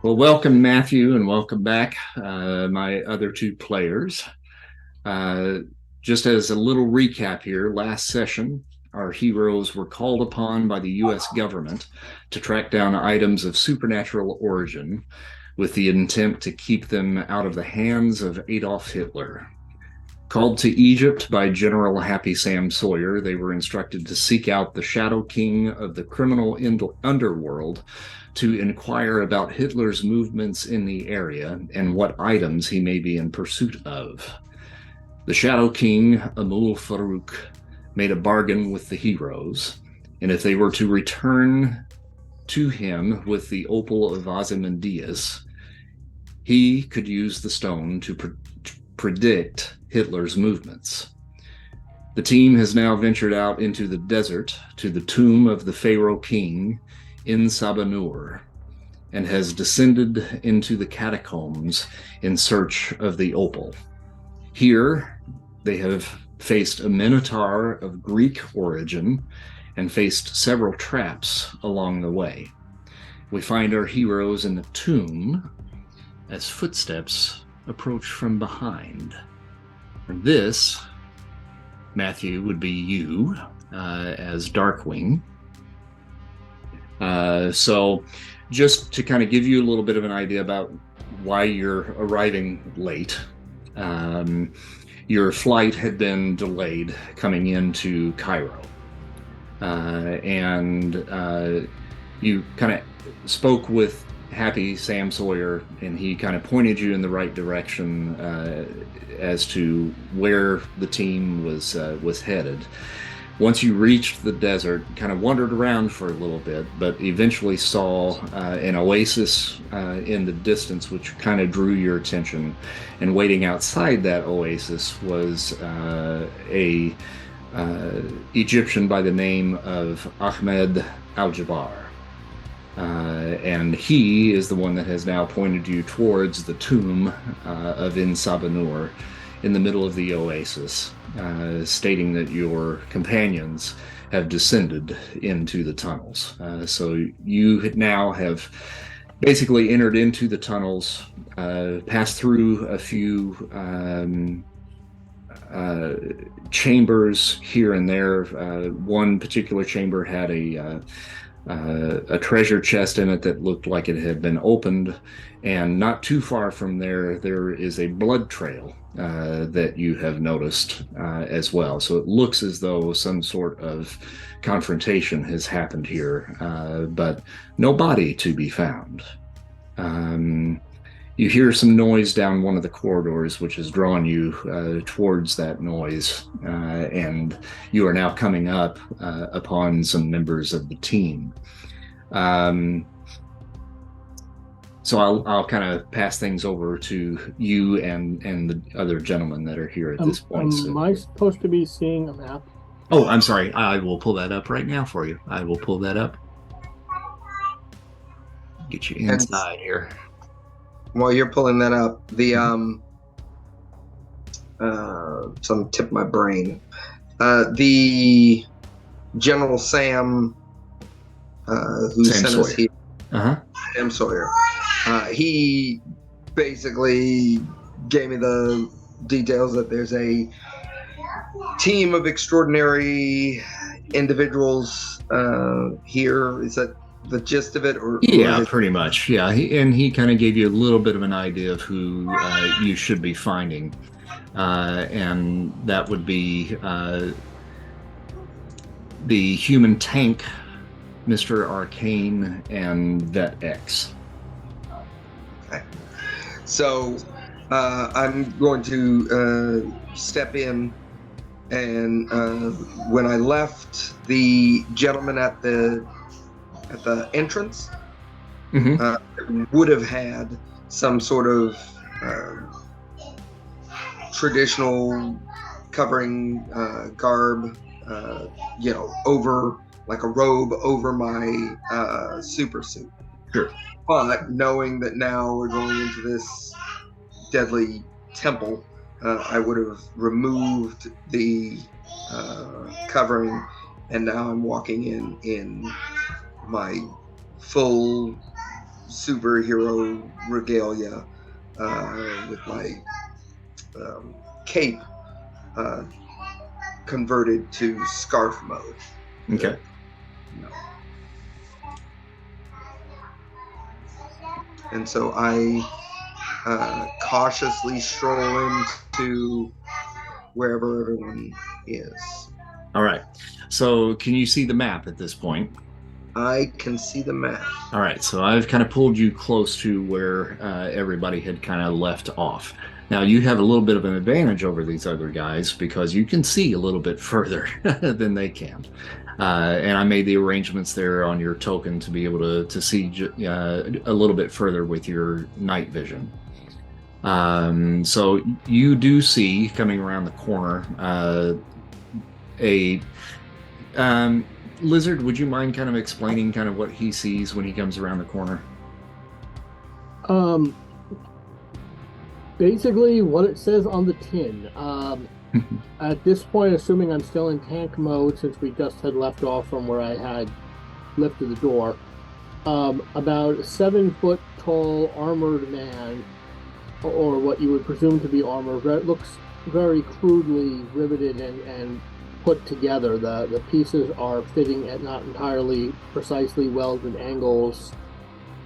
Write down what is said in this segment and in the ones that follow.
Well, welcome, Matthew, and welcome back, my other two players. Uh, just as a little recap here, last session, our heroes were called upon by the U.S. government to track down items of supernatural origin with the intent to keep them out of the hands of Adolf Hitler. Called to Egypt by General Happy Sam Sawyer, they were instructed to seek out the Shadow King of the criminal underworld to inquire about Hitler's movements in the area and what items he may be in pursuit of. The Shadow King, Amahl Farouk, made a bargain with the heroes, and if they were to return to him with the Opal of Ozymandias, he could use the stone to predict Hitler's movements. The team has now ventured out into the desert to the tomb of the Pharaoh king, En Sabah Nur, and has descended into the catacombs in search of the opal. Here, they have faced a minotaur of Greek origin and faced several traps along the way. We find our heroes in the tomb as footsteps approach from behind. And this, Matthew, would be you as Darkwing. So just to kind of give you a little bit of an idea about why you're arriving late, your flight had been delayed coming into Cairo. And you kind of spoke with Happy Sam Sawyer, and he kind of pointed you in the right direction as to where the team was headed. Once you reached the desert, kind of wandered around for a little bit, but eventually saw an oasis in the distance, which kind of drew your attention. And waiting outside that oasis was a Egyptian by the name of Ahmed Al-Jabbar. And he is the one that has now pointed you towards the tomb of En Sabah Nur in the middle of the oasis, stating that your companions have descended into the tunnels. So you now have basically entered into the tunnels, passed through a few chambers here and there. One particular chamber had a treasure chest in it that looked like it had been opened, and not too far from there is a blood trail that you have noticed as well. So it looks as though some sort of confrontation has happened here, but no body to be found. You hear some noise down one of the corridors, which has drawn you towards that noise, and you are now coming up upon some members of the team. So I'll kind of pass things over to you and the other gentlemen that are here at this point. Am I supposed to be seeing a map? Oh, I'm sorry. I will pull that up right now for you. I will pull that up. Get you inside here. While you're pulling that up, the some tip my brain. The General Sam who Sam sent Sawyer. us here, Sam Sawyer. He basically gave me the details that there's a team of extraordinary individuals here. Is that the gist of it? Yeah, pretty much. Yeah, he kind of gave you a little bit of an idea of who you should be finding, and that would be the human tank, Mr. Arcane, and Vet X. Okay. So I'm going to step in, and when I left the gentleman at the entrance, would have had some sort of traditional covering garb, over like a robe over my super suit. Sure. But knowing that now we're going into this deadly temple, I would have removed the covering, and now I'm walking in my full superhero regalia with my cape converted to scarf mode. Okay. No. And so I cautiously stroll into wherever everyone is. All right. So can you see the map at this point? I can see the map. All right. So I've kind of pulled you close to where everybody had kind of left off. Now you have a little bit of an advantage over these other guys because you can see a little bit further than they can. And I made the arrangements there on your token to be able to see a little bit further with your night vision. So you do see coming around the corner a Lizard. Would you mind kind of explaining kind of what he sees when he comes around the corner? Basically what it says on the tin. At this point, assuming I'm still in tank mode, since we just had left off from where I had lifted the door, about a 7-foot tall armored man, or what you would presume to be armor, looks very crudely riveted and put together. The pieces are fitting at not entirely precisely welded angles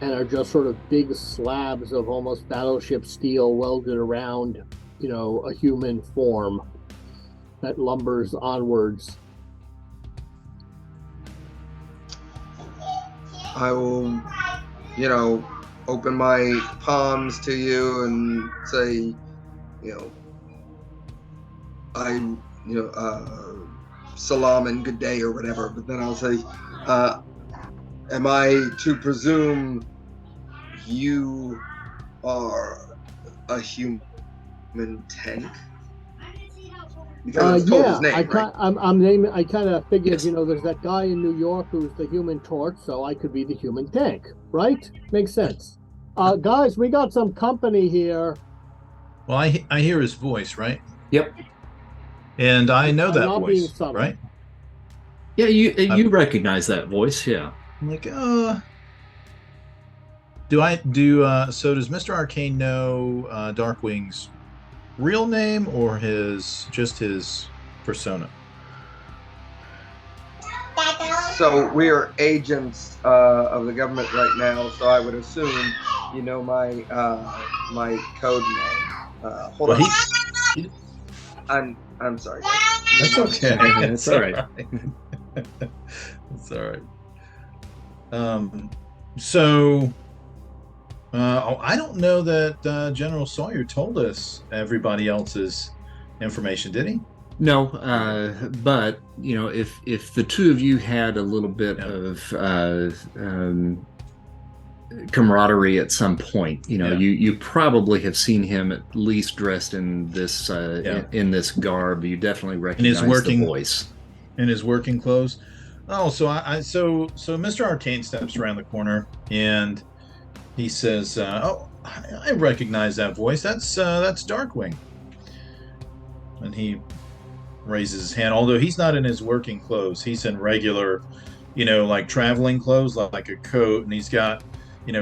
and are just sort of big slabs of almost battleship steel welded around, a human form that lumbers onwards. I will, open my palms to you and say, salam and good day or whatever. But then I'll say, am I to presume you are a human tank? Because that's yeah, his name, right? I'm naming. I kind of figured, Yes. There's that guy in New York who's the Human Torch, so I could be the human tank, right? Makes sense. Guys, we got some company here. Well, I hear his voice, right? Yep. And I know that not being voice, summoned. right? Yeah, you recognize that voice, yeah. I'm like, so does Mr. Arcane know Darkwing's real name or just his persona? So we are agents of the government right now. So I would assume you know my my code name. Hold on. I'm sorry. That's okay. It's all right. It's all right. So I don't know that General Sawyer told us everybody else's information, did he? No, but if the two of you had a little bit of camaraderie at some point, you probably have seen him at least dressed in this in this garb. You definitely recognize the voice in his working clothes. Oh, so so Mr. Arcane steps around the corner and he says, "Oh, I recognize that voice. That's Darkwing." And he raises his hand, although he's not in his working clothes. He's in regular, like traveling clothes, like a coat, and he's got,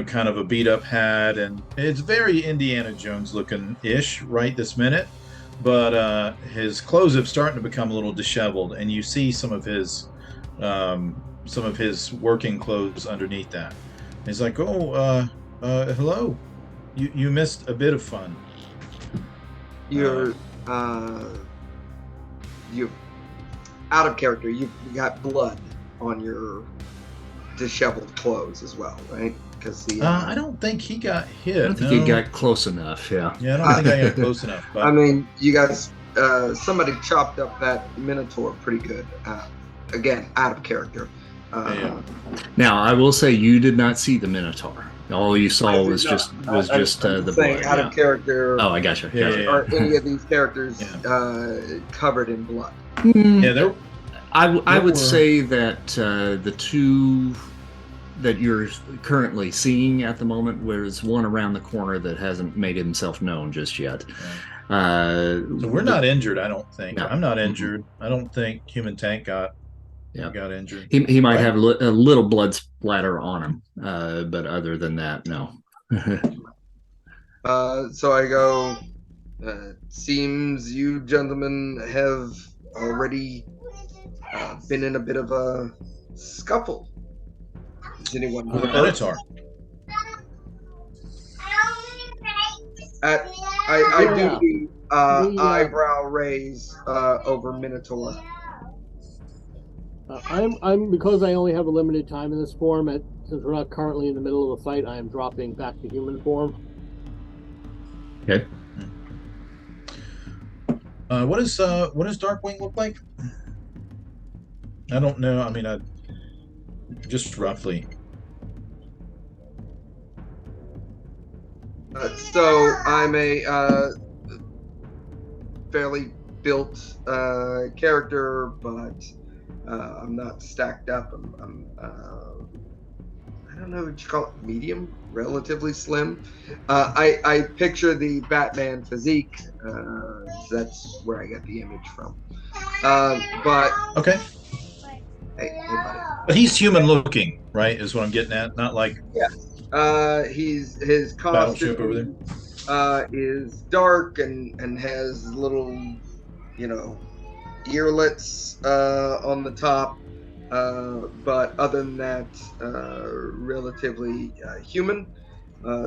kind of a beat up hat, and it's very Indiana Jones looking ish right this minute. But his clothes have started to become a little disheveled, and you see some of his working clothes underneath that. And he's like, "Oh, hello. You missed a bit of fun. You're you out of character. You got blood on your disheveled clothes as well, right? Because I don't think he got hit. I don't think he got close enough. Yeah. Yeah, I don't think I got close enough. But I mean, you guys, somebody chopped up that Minotaur pretty good. Again, out of character. Yeah. Now, I will say you did not see the Minotaur. All you saw was just the blood. Out of character. Oh, I gotcha. Yeah. Are any of these characters covered in blood? Yeah, I would say that the two that you're currently seeing at the moment, there's one around the corner that hasn't made himself known just yet. So we're not injured, I don't think. No. I'm not injured. I don't think Human Tank got Yeah. got injured. He might Right. have a little blood splatter on him, but other than that, no. So I go. Seems you gentlemen have already been in a bit of a scuffle. Is anyone With a hurt? minotaur. I do Yeah. the We eyebrow raise over Minotaur. I'm because I only have a limited time in this form. Since we're not currently in the middle of a fight, I am dropping back to human form. Okay. What does Darkwing look like? I don't know. I mean, just roughly. So I'm a fairly built character, but I'm not stacked up. I'm I don't know what you call it, medium, relatively slim. I picture the Batman physique. That's where I get the image from. But Okay. hey, buddy. But he's human looking, right? Is what I'm getting at. Not like His Battleship over there. costume is dark and has little, earlets on the top. But other than that, relatively human.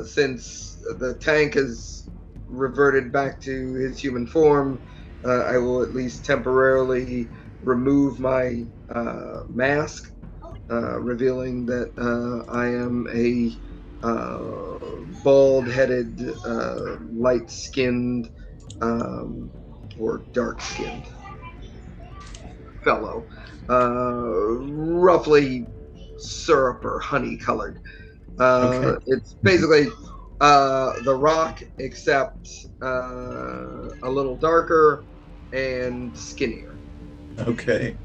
Since the tank has reverted back to his human form, I will at least temporarily remove my mask, revealing that I am a bald-headed, light-skinned, or dark-skinned fellow, roughly syrup or honey-colored. Okay. It's basically the Rock, except a little darker and skinnier, Okay.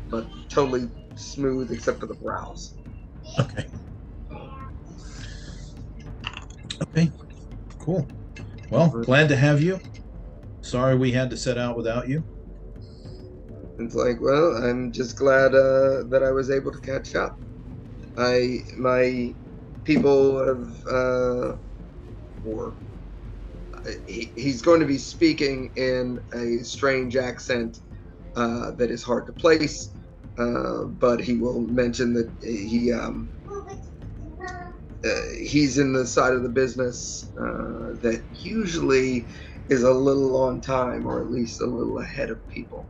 but totally smooth except for the brows. Okay. Okay. Cool. Well, glad to have you. Sorry we had to set out without you. It's like, well, I'm just glad that I was able to catch up. My people have, or he's going to be speaking in a strange accent that is hard to place, but he will mention that he's in the side of the business that usually is a little on time, or at least a little ahead of people.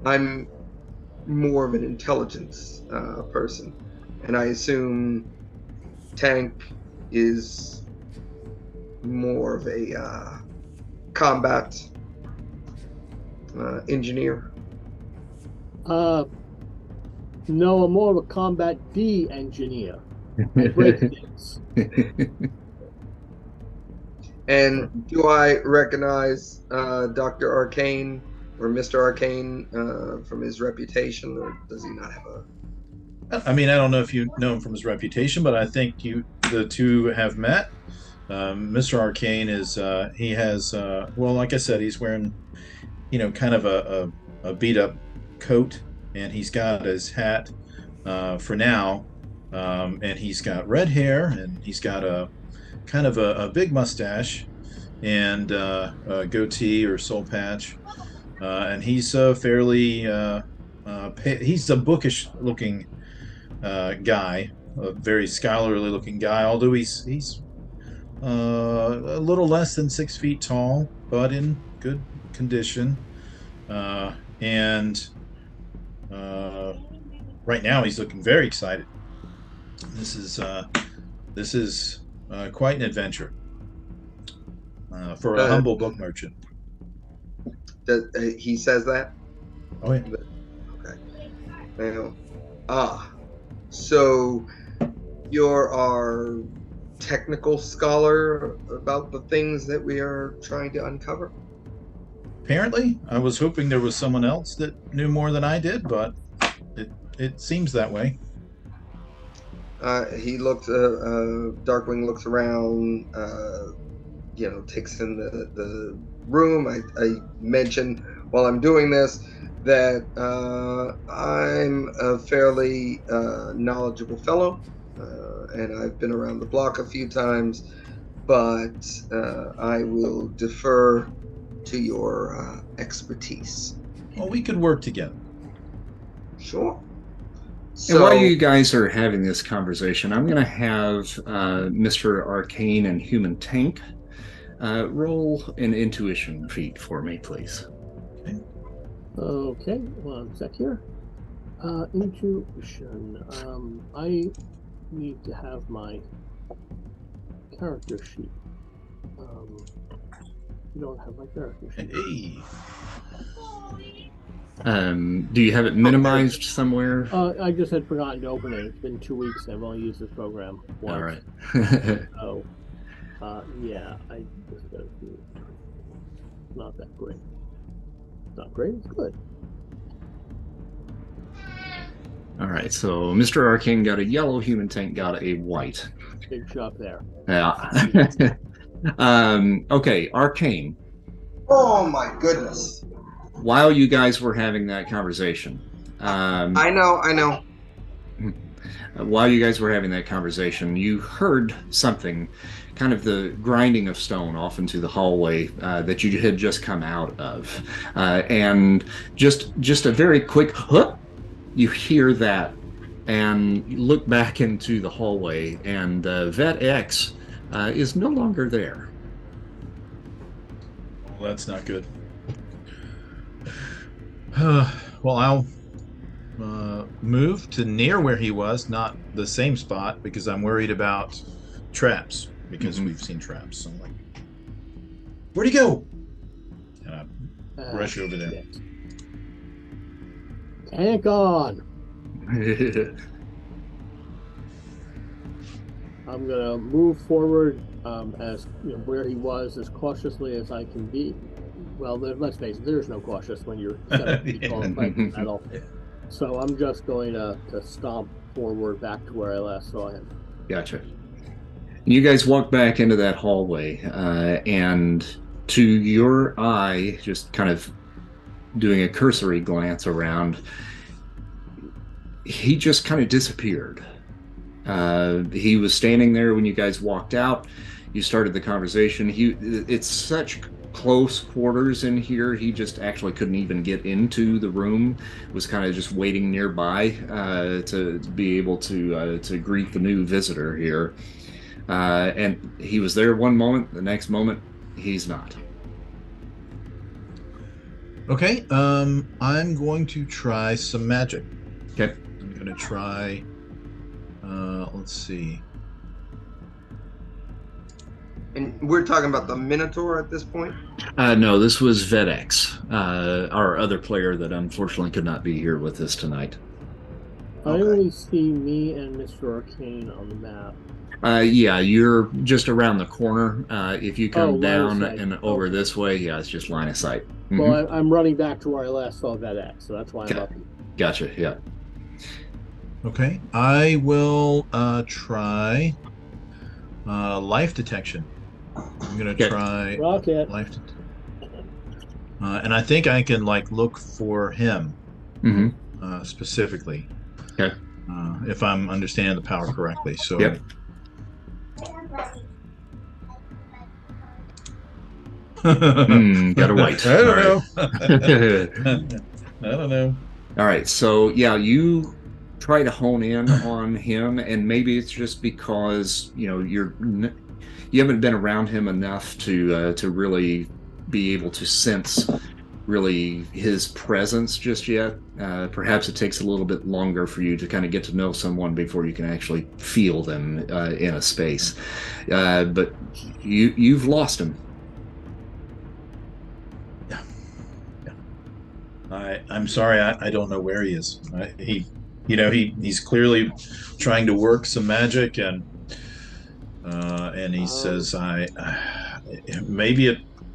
I'm more of an intelligence person, and I assume Tank is more of a combat engineer. No, I'm more of a combat D engineer. I break things. And do I recognize Dr. Arcane or Mr. Arcane from his reputation, or does he not have a... I mean, I don't know if you know him from his reputation, but I think the two have met. Mr. Arcane is he has well, like I said, he's wearing kind of a beat up coat, and he's got his hat for now, and he's got red hair, and he's got a kind of a big mustache and a goatee or soul patch, and he's fairly he's a bookish looking guy, a very scholarly looking guy, although he's a little less than 6 feet tall, but in good condition. And right now he's looking very excited. This is quite an adventure for a humble book merchant. He says that? Oh yeah. Okay. Now, so you're our technical scholar about the things that we are trying to uncover? Apparently, I was hoping there was someone else that knew more than I did, but it seems that way. He looks. Darkwing looks around. Takes in the room. I mention while I'm doing this. that I'm a fairly knowledgeable fellow, and I've been around the block a few times, but I will defer to your expertise. Well, we could work together. Sure. And while So, you guys are having this conversation, I'm going to have Mr. Arcane and Human Tank roll an intuition feat for me, please. Okay, one sec here. Intuition. I need to have my character sheet. You don't have my character sheet. Hey. Do you have it minimized somewhere? I just had forgotten to open it. It's been 2 weeks and I've only used this program once. All right. So, yeah, I just got to do it. Not that great. Not great, it's good. All right, so Mr. Arcane got a yellow, Human Tank got a white. Big shot there. Yeah. Okay, Arcane. oh my goodness. While you guys were having that conversation, I know. while you guys were having that conversation, you heard something, kind of the grinding of stone off into the hallway that you had just come out of, and just a very quick "huh." You hear that, and you look back into the hallway, and Vet X is no longer there. Well, that's not good. Well, I'll move to near where he was, not the same spot, because I'm worried about traps, because we've seen traps. So I'm like, where'd he go? And I rush over there. Shit. Tank on! I'm gonna move forward as where he was as cautiously as I can be. Well, let's face it, there's no cautious when you're 7 feet tall and fighting metal. So I'm just going to stomp forward back to where I last saw him. Gotcha. You guys walk back into that hallway, and to your eye, just kind of doing a cursory glance around, he just kind of disappeared. He was standing there when you guys walked out. You started the conversation. It's such close quarters in here. He just actually couldn't even get into the room. Was kind of just waiting nearby to be able to greet the new visitor here. And he was there one moment. The next moment, he's not. Okay, I'm going to try some magic. Okay. I'm going to try, let's see. And we're talking about the Minotaur at this point? No, this was VetX, our other player that unfortunately could not be here with us tonight. I only see me and Mr. Arcane on the map. Yeah, you're just around the corner. If you come down sight. and over this way, yeah, it's just line of sight. Mm-hmm. Well, I'm running back to where I last saw VetX, so that's why I'm up. Gotcha, yeah. Okay, I will try life detection. I'm going to try Rocket. life detection. And I think I can look for him specifically. Okay. If I'm understanding the power correctly. So. Yep. Got a white. I don't know. I don't know. All right, so yeah, you try to hone in on him, and maybe it's just because you haven't been around him enough to really be able to sense really his presence just yet. Perhaps it takes a little bit longer for you to kind of get to know someone before you can actually feel them in a space. But you've lost him. I'm sorry, I don't know where he is. He's clearly trying to work some magic, and he says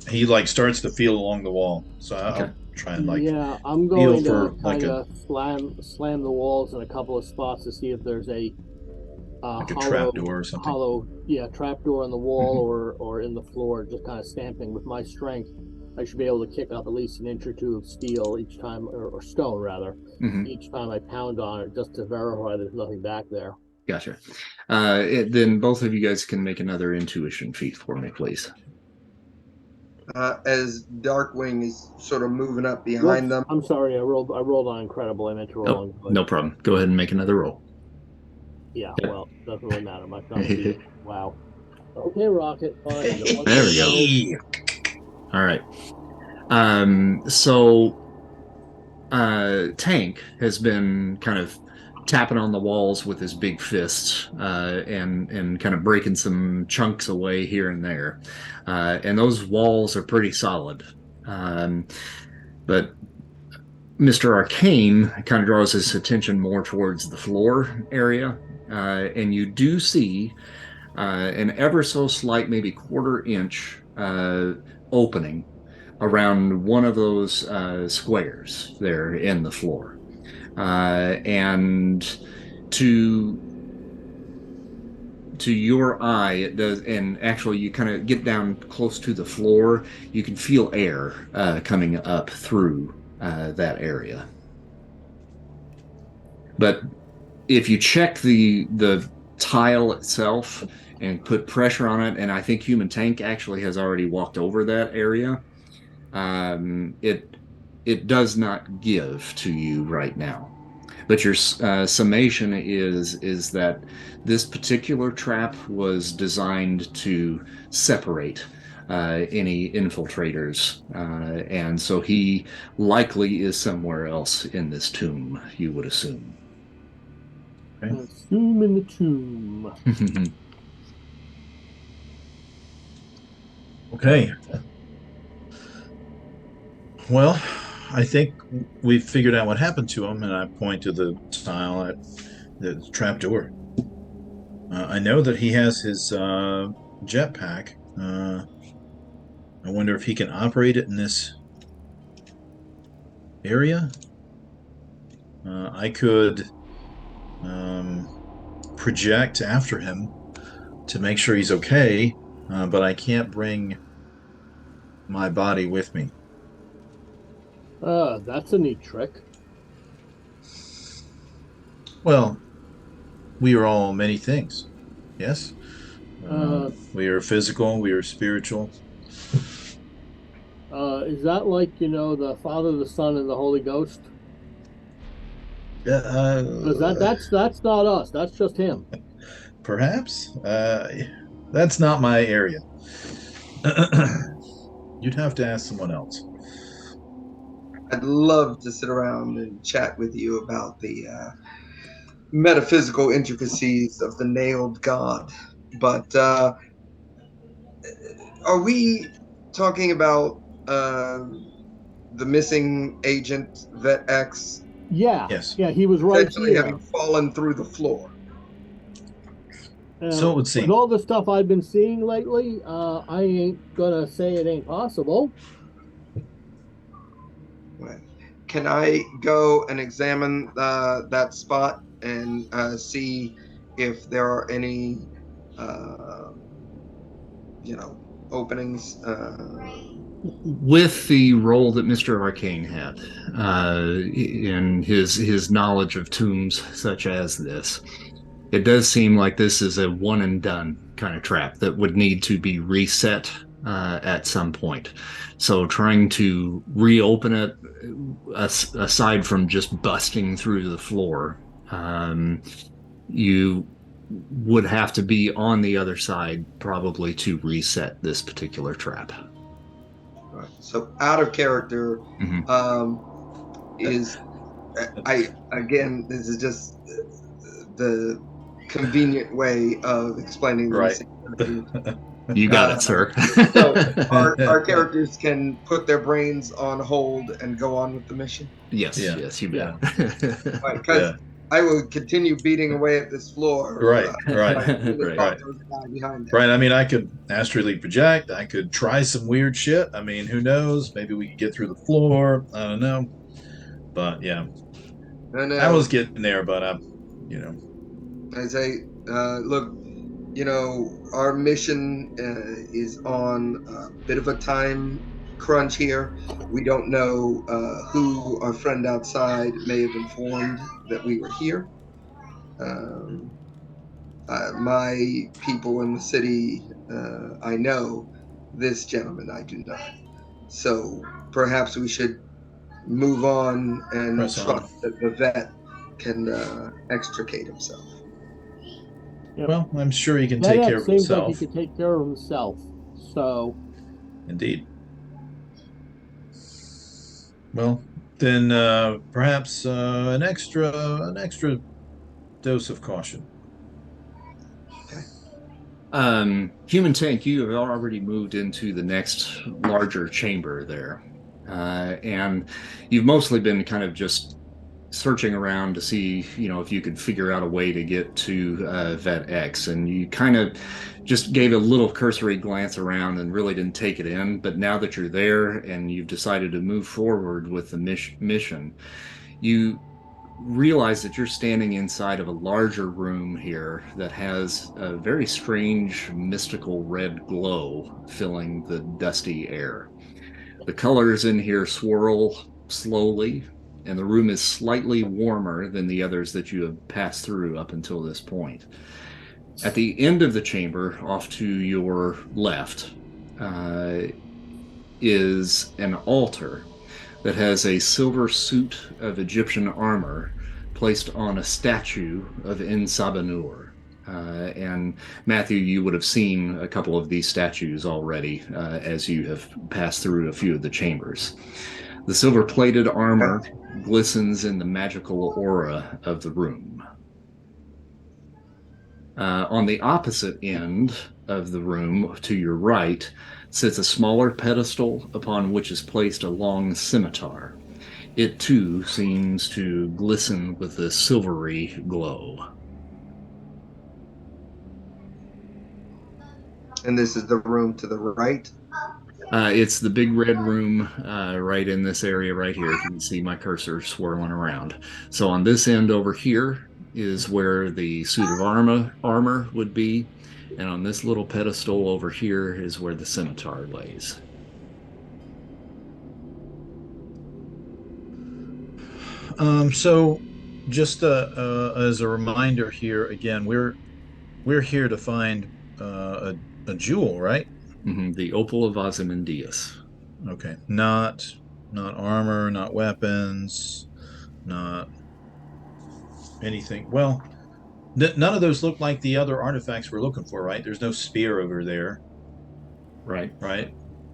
he starts to feel along the wall. So I'll try and I'm going to for kind of slam the walls in a couple of spots to see if there's a a trap door or something. Trap door on the wall or in the floor, just kind of stamping with my strength. I should be able to kick up at least an inch or two of steel each time, or stone rather, each time I pound on it, just to verify there's nothing back there. Gotcha. Then both of you guys can make another intuition feat for me, please. As Darkwing is sort of moving up behind them. I'm sorry, I rolled on incredible. I meant to roll on good. No problem. Go ahead and make another roll. Yeah, well, doesn't really matter. My thumb wow. Okay, Rocket. Fine. There we go. All right. So Tank has been kind of tapping on the walls with his big fists and kind of breaking some chunks away here and there. And those walls are pretty solid. But Mr. Arcane kind of draws his attention more towards the floor area. And you do see an ever so slight, maybe quarter-inch opening around one of those squares there in the floor. And to your eye, it does, and actually you kind of get down close to the floor, you can feel air coming up through that area. But if you check the tile itself and put pressure on it, and I think Human Tank actually has already walked over that area, it does not give to you right now. But your summation is that this particular trap was designed to separate any infiltrators, and so he likely is somewhere else in this tomb, you would assume. Okay. Assume in the tomb. Okay. Well, I think we've figured out what happened to him, and I point to the tile at the trapdoor. I know that he has his jetpack. I wonder if he can operate it in this area. I could project after him to make sure he's okay, but I can't bring my body with me. That's a neat trick. Well, we are all many things. Yes? We are physical, we are spiritual. Is that like, the Father, the Son, and the Holy Ghost? That's not us. That's just him. Perhaps. That's not my area. You'd have to ask someone else. I'd love to sit around and chat with you about the metaphysical intricacies of the nailed god. But are we talking about the missing agent, Vet X? Yeah. Yes. Yeah, he was right here. Having fallen through the floor. So it would seem. With all the stuff I've been seeing lately, I ain't gonna say it ain't possible. Can I go and examine that spot and see if there are any, openings? With the role that Mr. Arcane had in his knowledge of tombs such as this, it does seem like this is a one and done kind of trap that would need to be reset at some point. So trying to reopen it, aside from just busting through the floor, you would have to be on the other side probably to reset this particular trap. Right. So out of character is this is just the convenient way of explaining right. You got it, sir. So our characters can put their brains on hold and go on with the mission? Yes, yes, you bet. Right, because I will continue beating away at this floor. Right. Right. I mean, I could astrally project. I could try some weird shit. I mean, who knows? Maybe we could get through the floor. I don't know. But yeah, I was getting there. But I say, look, our mission is on a bit of a time crunch here. We don't know who our friend outside may have informed that we were here. My people in the city, I know. This gentleman, I do not. So perhaps we should move on and Press on. trust that the vet can extricate himself. Yep. Well, I'm sure he can That take care of seems like he himself. could take care of himself. So, Indeed. Well, then perhaps an extra dose of caution. Human Tank, you have already moved into the next larger chamber there. And you've mostly been kind of just searching around to see, if you could figure out a way to get to Vet X. And you kind of just gave a little cursory glance around and really didn't take it in. But now that you're there and you've decided to move forward with the mission, you realize that you're standing inside of a larger room here that has a very strange mystical red glow filling the dusty air. The colors in here swirl slowly, and the room is slightly warmer than the others that you have passed through up until this point. At the end of the chamber, off to your left, is an altar that has a silver suit of Egyptian armor placed on a statue of En Sabah Nur. And Matthew, you would have seen a couple of these statues already as you have passed through a few of the chambers. The silver-plated armor glistens in the magical aura of the room. On the opposite end of the room, to your right, sits a smaller pedestal upon which is placed a long scimitar. It too seems to glisten with a silvery glow. And this is the room to the right. It's the big red room right in this area right here. If you can see my cursor swirling around. So on this end over here is where the suit of armor would be. And on this little pedestal over here is where the scimitar lays. So just as a reminder here, again, we're here to find a jewel, right? Mm-hmm. The Opal of Ozymandias. Okay. Not armor, not weapons, not anything. Well, none of those look like the other artifacts we're looking for, right? There's no spear over there. Right.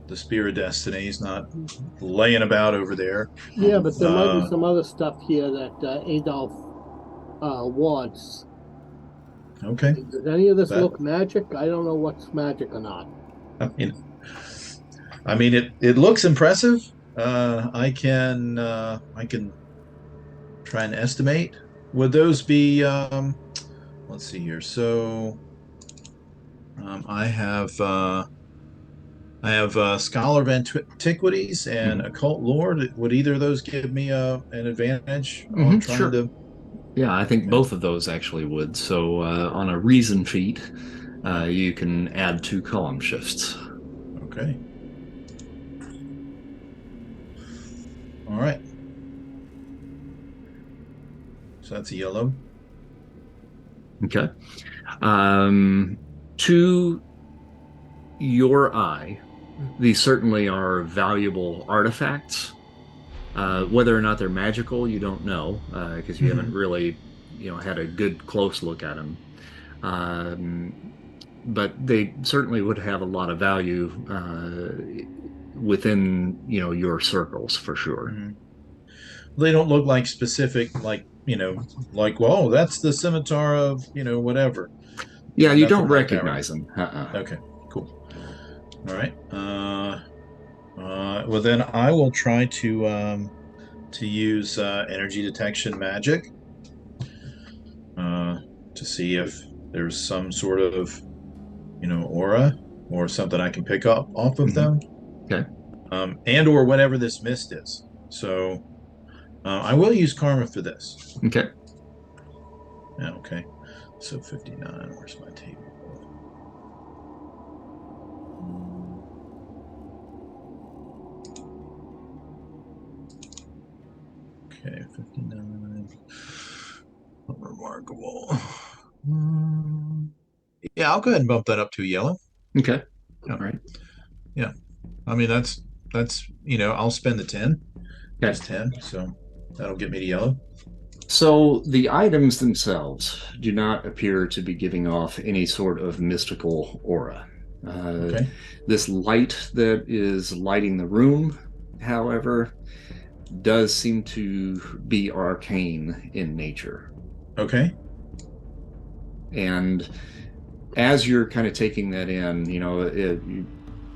The spear of destiny is not laying about over there. yeah, but there might be some other stuff here that Adolf wants. Okay. Does any of this look magic? I don't know what's magic or not. I mean, it looks impressive. I can try and estimate. Would those be? Let's see here. So, I have Scholar of Antiquities and Occult Lore. Would either of those give me an advantage on trying to? Yeah, I think both of those actually would. So on a reason feat, you can add 2 column shifts. Okay. All right. So that's a yellow. Okay. To your eye, these certainly are valuable artifacts. Whether or not they're magical, you don't know, because you haven't really, had a good close look at them. But they certainly would have a lot of value within, your circles for sure. They don't look like specific, like, whoa, that's the scimitar of, whatever. Yeah, you don't recognize them. Okay, cool. All right. Well, then I will try to use energy detection magic to see if there's some sort of, aura or something I can pick up off of them. Okay. And or whatever this mist is. So I will use karma for this. Okay. Yeah, okay. So 59. Where's my table? Okay, 59. Remarkable. Yeah, I'll go ahead and bump that up to a yellow. Okay. Yeah. All right. Yeah. I mean, that's I'll spend the 10. Okay. Just 10, so that'll get me to yellow. So the items themselves do not appear to be giving off any sort of mystical aura. Okay. This light that is lighting the room, however, does seem to be arcane in nature. Okay. And as you're kind of taking that in,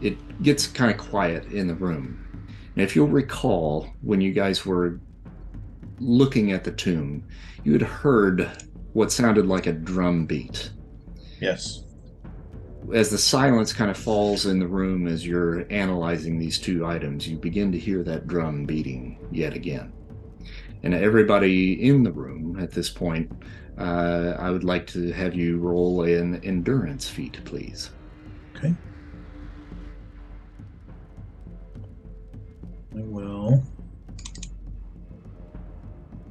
it gets kind of quiet in the room. And if you'll recall, when you guys were looking at the tomb, you had heard what sounded like a drum beat. Yes. As the silence kind of falls in the room as you're analyzing these two items, you begin to hear that drum beating yet again. And everybody in the room at this point, I would like to have you roll an endurance feat, please. Okay. I will.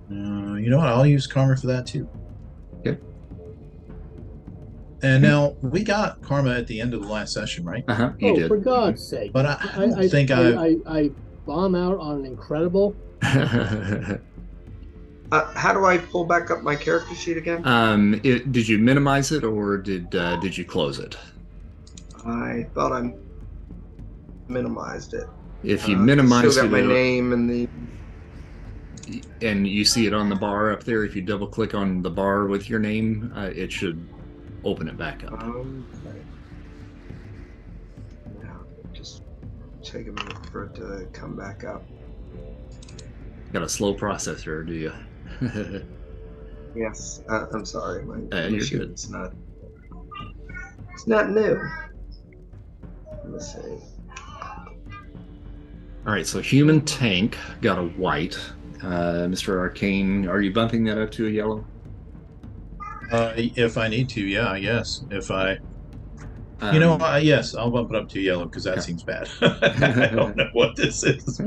You know what? I'll use karma for that too. Okay. And now we got karma at the end of the last session, right? You did. For God's sake! But I think I bomb out on an incredible. How do I pull back up my character sheet again? Did you minimize it or did you close it? I thought I minimized it. If you minimize still it, got my name and you see it on the bar up there. If you double click on the bar with your name, it should open it back up. Yeah, just take a minute for it to come back up. Got a slow processor, do you? Yes, I'm sorry. My you're machine good. it's not new. Let's see. All right, so human tank got a white. Mr. Arcane, are you bumping that up to a yellow? If I need to, yeah, I guess. If I, yes, I'll bump it up to yellow because that seems bad. I don't know what this is.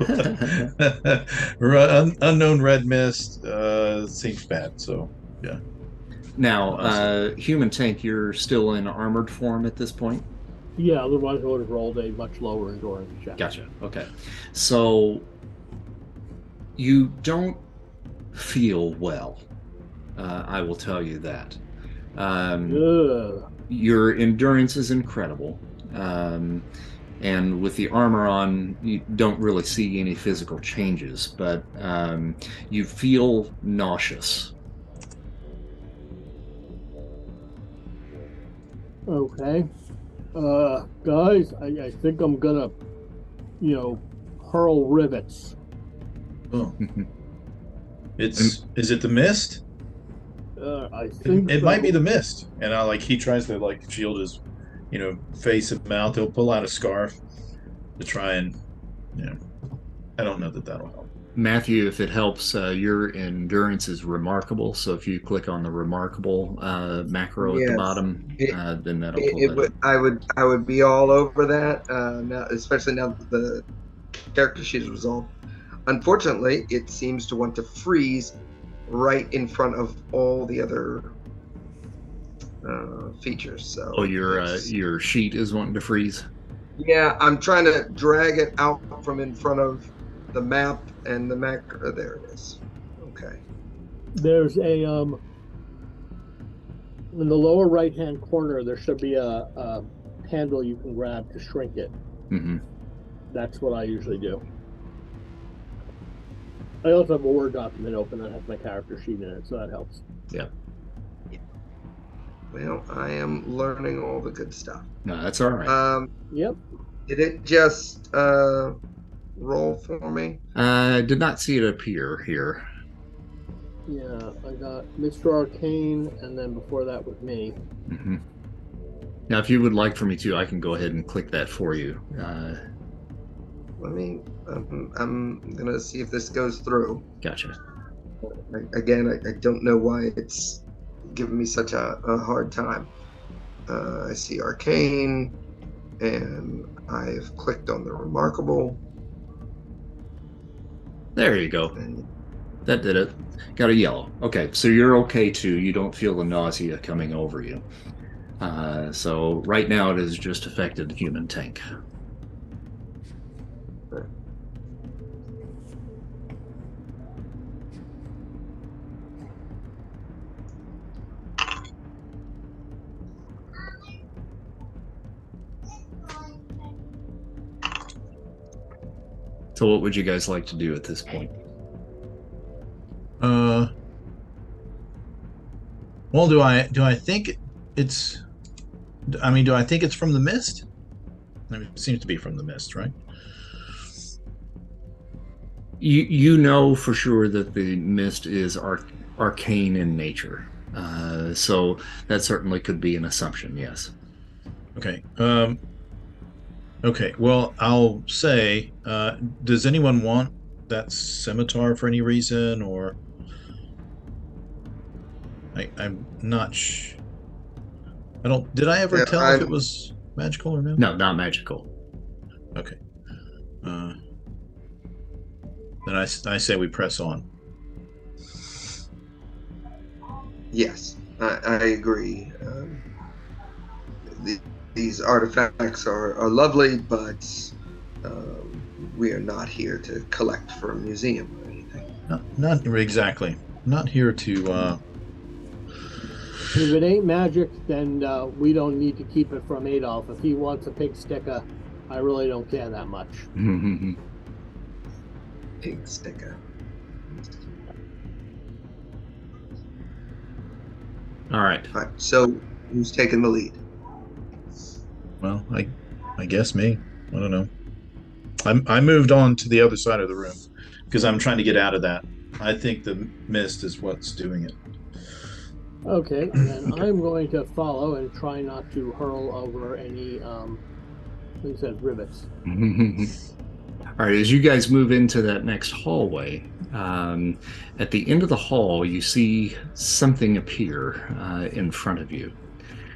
Unknown red mist seems bad. So, yeah. Now, human tank, you're still in armored form at this point? Yeah, otherwise I would have rolled a much lower endurance check. Gotcha. Okay. So you don't feel well. I will tell you that. Your endurance is incredible. And with the armor on, you don't really see any physical changes, but you feel nauseous. Okay. Guys, I think I'm gonna, hurl rivets. Oh. Is it the mist? I think it might be the mist. And he tries to shield his, face and mouth. He'll pull out a scarf to try and, I don't know that'll help. Matthew, if it helps, your endurance is remarkable. So if you click on the remarkable macro at the bottom, then that'll pull that up. I would be all over that, now, especially now that the character sheet is resolved. Unfortunately, it seems to want to freeze right in front of all the other features. So your sheet is wanting to freeze? Yeah, I'm trying to drag it out from in front of the map and the macro. There it is. Okay. There's a in the lower right hand corner there should be a handle you can grab to shrink it. Mm-hmm. That's what I usually do. I also have a Word document open that has my character sheet in it, so that helps. Yeah. Well, I am learning all the good stuff. No, that's all right. Yep. Did it just roll for me? I did not see it appear here. Yeah, I got Mr. Arcane, and then before that was me. Mm-hmm. Now, if you would like for me to, I can go ahead and click that for you. I'm gonna see if this goes through. Gotcha. I don't know why it's giving me such a hard time. I see Arcane, and I've clicked on the Remarkable. There you go. That did it. Got a yellow. Okay, so you're okay too. You don't feel the nausea coming over you. So right now it has just affected the human tank. So what would you guys like to do at this point? Well, do I think it's? I mean, do I think it's from the mist? I mean, it seems to be from the mist, right? You know for sure that the mist is arcane in nature. So that certainly could be an assumption, yes. Okay. Okay. Well, I'll say, does anyone want that scimitar for any reason, or I'm not. I don't. Did I ever tell if it was magical or no? No, not magical. Okay. Then I say we press on. Yes, I agree. These artifacts are lovely, but we are not here to collect for a museum or anything. Not exactly. Not here to. If it ain't magic, then we don't need to keep it from Adolf. If he wants a pig sticker, I really don't care that much. Pig sticker. All right. All right. So, who's taking the lead? Well, I guess me. I don't know. I moved on to the other side of the room because I'm trying to get out of that. I think the mist is what's doing it. Okay, and I'm going to follow and try not to hurl over any things that rivets. All right, as you guys move into that next hallway, at the end of the hall, you see something appear in front of you.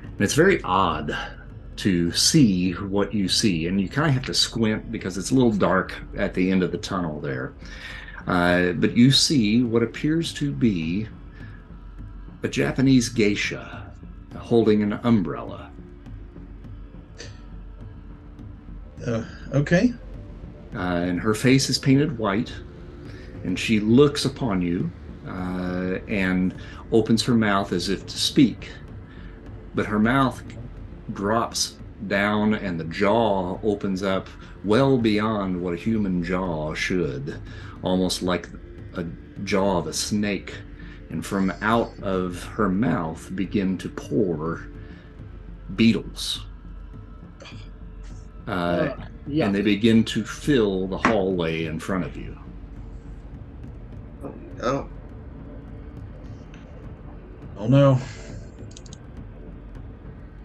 And it's very odd to see what you see, and you kind of have to squint because it's a little dark at the end of the tunnel there. But you see what appears to be a Japanese geisha holding an umbrella. Okay. And her face is painted white, and she looks upon you and opens her mouth as if to speak. But her mouth drops down and the jaw opens up well beyond what a human jaw should, almost like a jaw of a snake. And from out of her mouth begin to pour beetles. And they begin to fill the hallway in front of you. Oh. Oh no.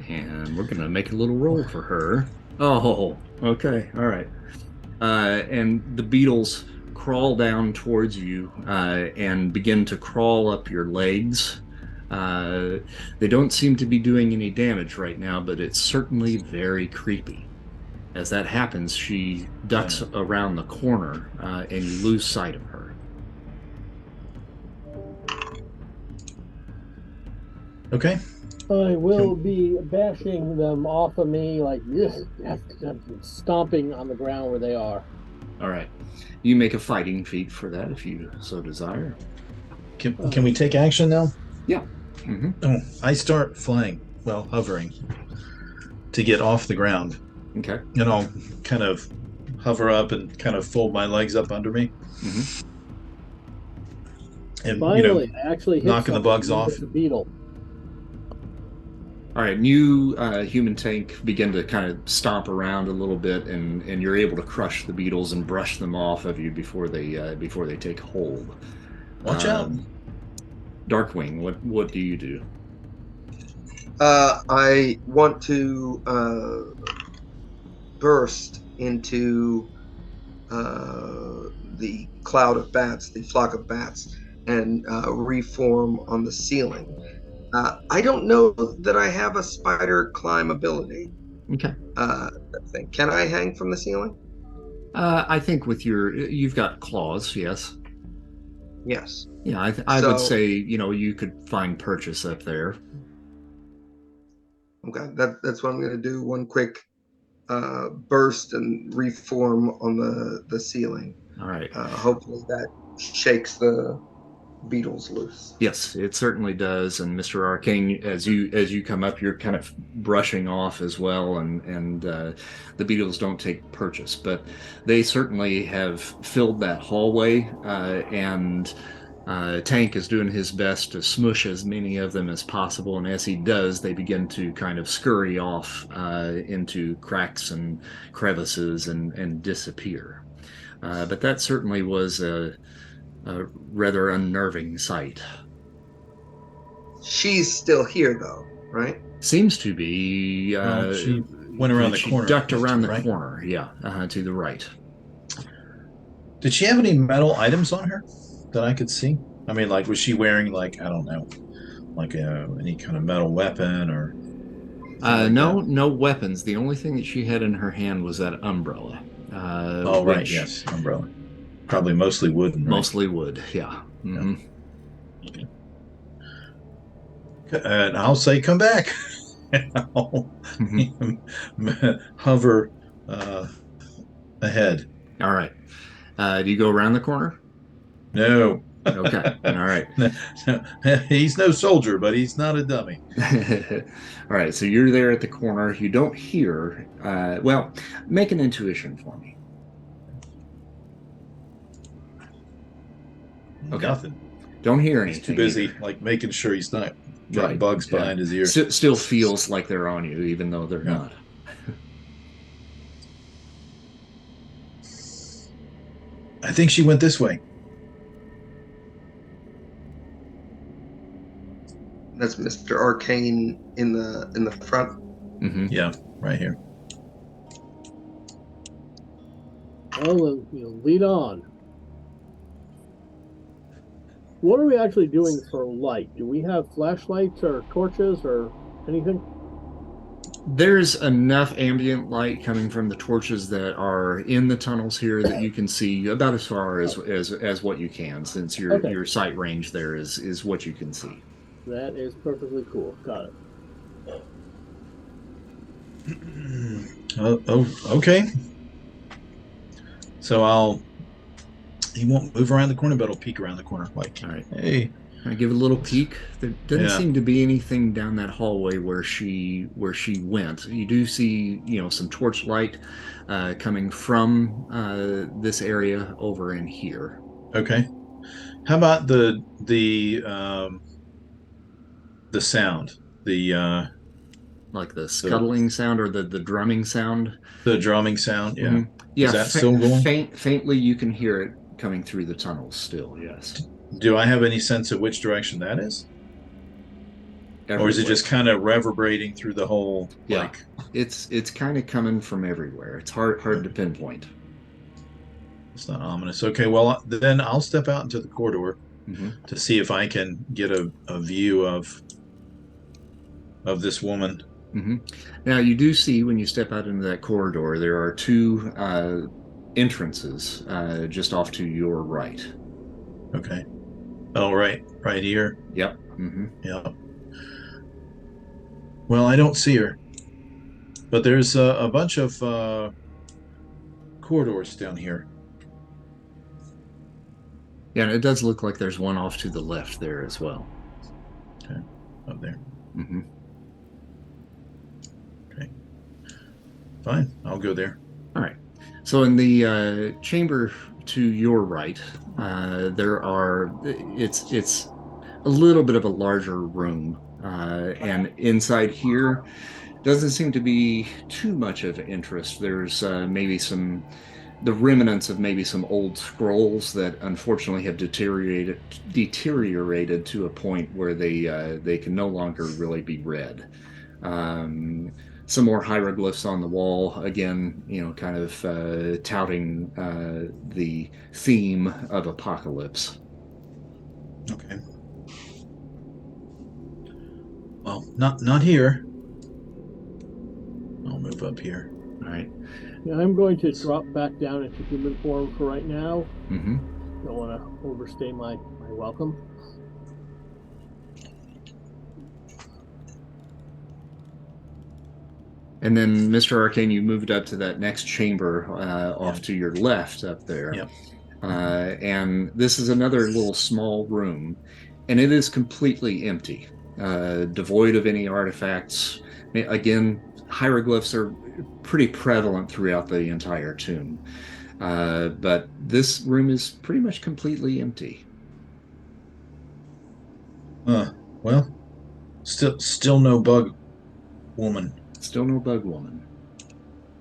And we're going to make a little roll for her. Oh, okay. All right. And the beetles crawl down towards you and begin to crawl up your legs. They don't seem to be doing any damage right now, but it's certainly very creepy. As that happens, she ducks around the corner and you lose sight of her. Okay. I will be bashing them off of me like this, stomping on the ground where they are. All right. You make a fighting feat for that if you so desire. Can we take action now? Yeah. Mm-hmm. Oh, I start flying, well, hovering, to get off the ground. Okay. And I'll kind of hover up and kind of fold my legs up under me. Mm-hmm. And, finally, I actually hit knocking the bugs off. The beetle. All right, new human tank begin to kind of stomp around a little bit, and you're able to crush the beetles and brush them off of you before they take hold. Watch out, Darkwing. What do you do? I want to burst into the cloud of bats, the flock of bats, and reform on the ceiling. I don't know that I have a spider climb ability. Okay. Can I hang from the ceiling? I think with you've got claws, yes. Yes. Yeah, I would So- say, you could find purchase up there. Okay, that's what I'm going to do. One quick burst and reform on the ceiling. All right. Hopefully that shakes the beetles loose. Yes, it certainly does. And Mr. Arcane, as you come up, you're kind of brushing off as well, and the beetles don't take purchase, but they certainly have filled that hallway, and Tank is doing his best to smush as many of them as possible. And as he does, they begin to kind of scurry off into cracks and crevices and disappear. But that certainly was a rather unnerving sight. She's still here, though, right? Seems to be. Well, she went around the she corner. ducked around the right? corner. Yeah, to the right. Did she have any metal items on her that I could see? I mean, like, was she wearing, like, I don't know, like any kind of metal weapon or? No weapons. The only thing that she had in her hand was that umbrella. Oh, right, yes, umbrella. Probably mostly wooden. Right? Mostly wood. Yeah. Mm-hmm. Okay. And I'll say, come back. And I'll hover ahead. All right. Do you go around the corner? No. Okay. All right. He's no soldier, but he's not a dummy. All right. So you're there at the corner. You don't hear. Well, make an intuition for me. Okay. Nothing. Don't hear anything. He's too busy, either. like making sure he's not got Right. bugs behind his ear. Still feels like they're on you, even though they're not. I think she went this way. That's Mr. Arcane in the front. Mm-hmm. Yeah, right here. Well, lead on. What are we actually doing for light? Do we have flashlights or torches or anything? There's enough ambient light coming from the torches that are in the tunnels here that you can see about as far as what you can, since your sight range there is what you can see. That is perfectly cool. Got it. Okay. So he won't move around the corner, but he'll peek around the corner. Like, all right. Hey. I give it a little peek. There doesn't seem to be anything down that hallway where she went. You do see, some torch light coming from this area over in here. Okay. How about the sound? Like the scuttling sound or the drumming sound? The drumming sound, yeah. Mm-hmm. Yeah, is that still going? Faintly, you can hear it coming through the tunnels still, yes. Do I have any sense of which direction that is? Everywhere. Or is it just kind of reverberating through the whole? Yeah, like... it's kind of coming from everywhere. It's hard to pinpoint. It's not ominous. Okay, well, then I'll step out into the corridor to see if I can get a view of this woman. Mm-hmm. Now, you do see when you step out into that corridor, there are two entrances just off to your right. Okay. Oh, right here. Yep. Mm-hmm. Yeah. Well, I don't see her, but there's a bunch of corridors down here. Yeah, and it does look like there's one off to the left there as well. Okay, up there. Mm-hmm. Okay. Fine, I'll go there. All right. So in the chamber to your right, it's a little bit of a larger room, and inside here doesn't seem to be too much of interest. There's maybe the remnants of maybe some old scrolls that unfortunately have deteriorated to a point where they can no longer really be read. Some more hieroglyphs on the wall, again, kind of touting the theme of apocalypse. Okay. Well, not here. I'll move up here. All right. Yeah, I'm going to drop back down into human form for right now. Mm-hmm. Don't want to overstay my You're welcome. And then, Mr. Arcane, you moved up to that next chamber off to your left up there. Yep. And this is another little small room, and it is completely empty, devoid of any artifacts. Again, hieroglyphs are pretty prevalent throughout the entire tomb. But this room is pretty much completely empty. Well, still no bug woman. Still no bug woman.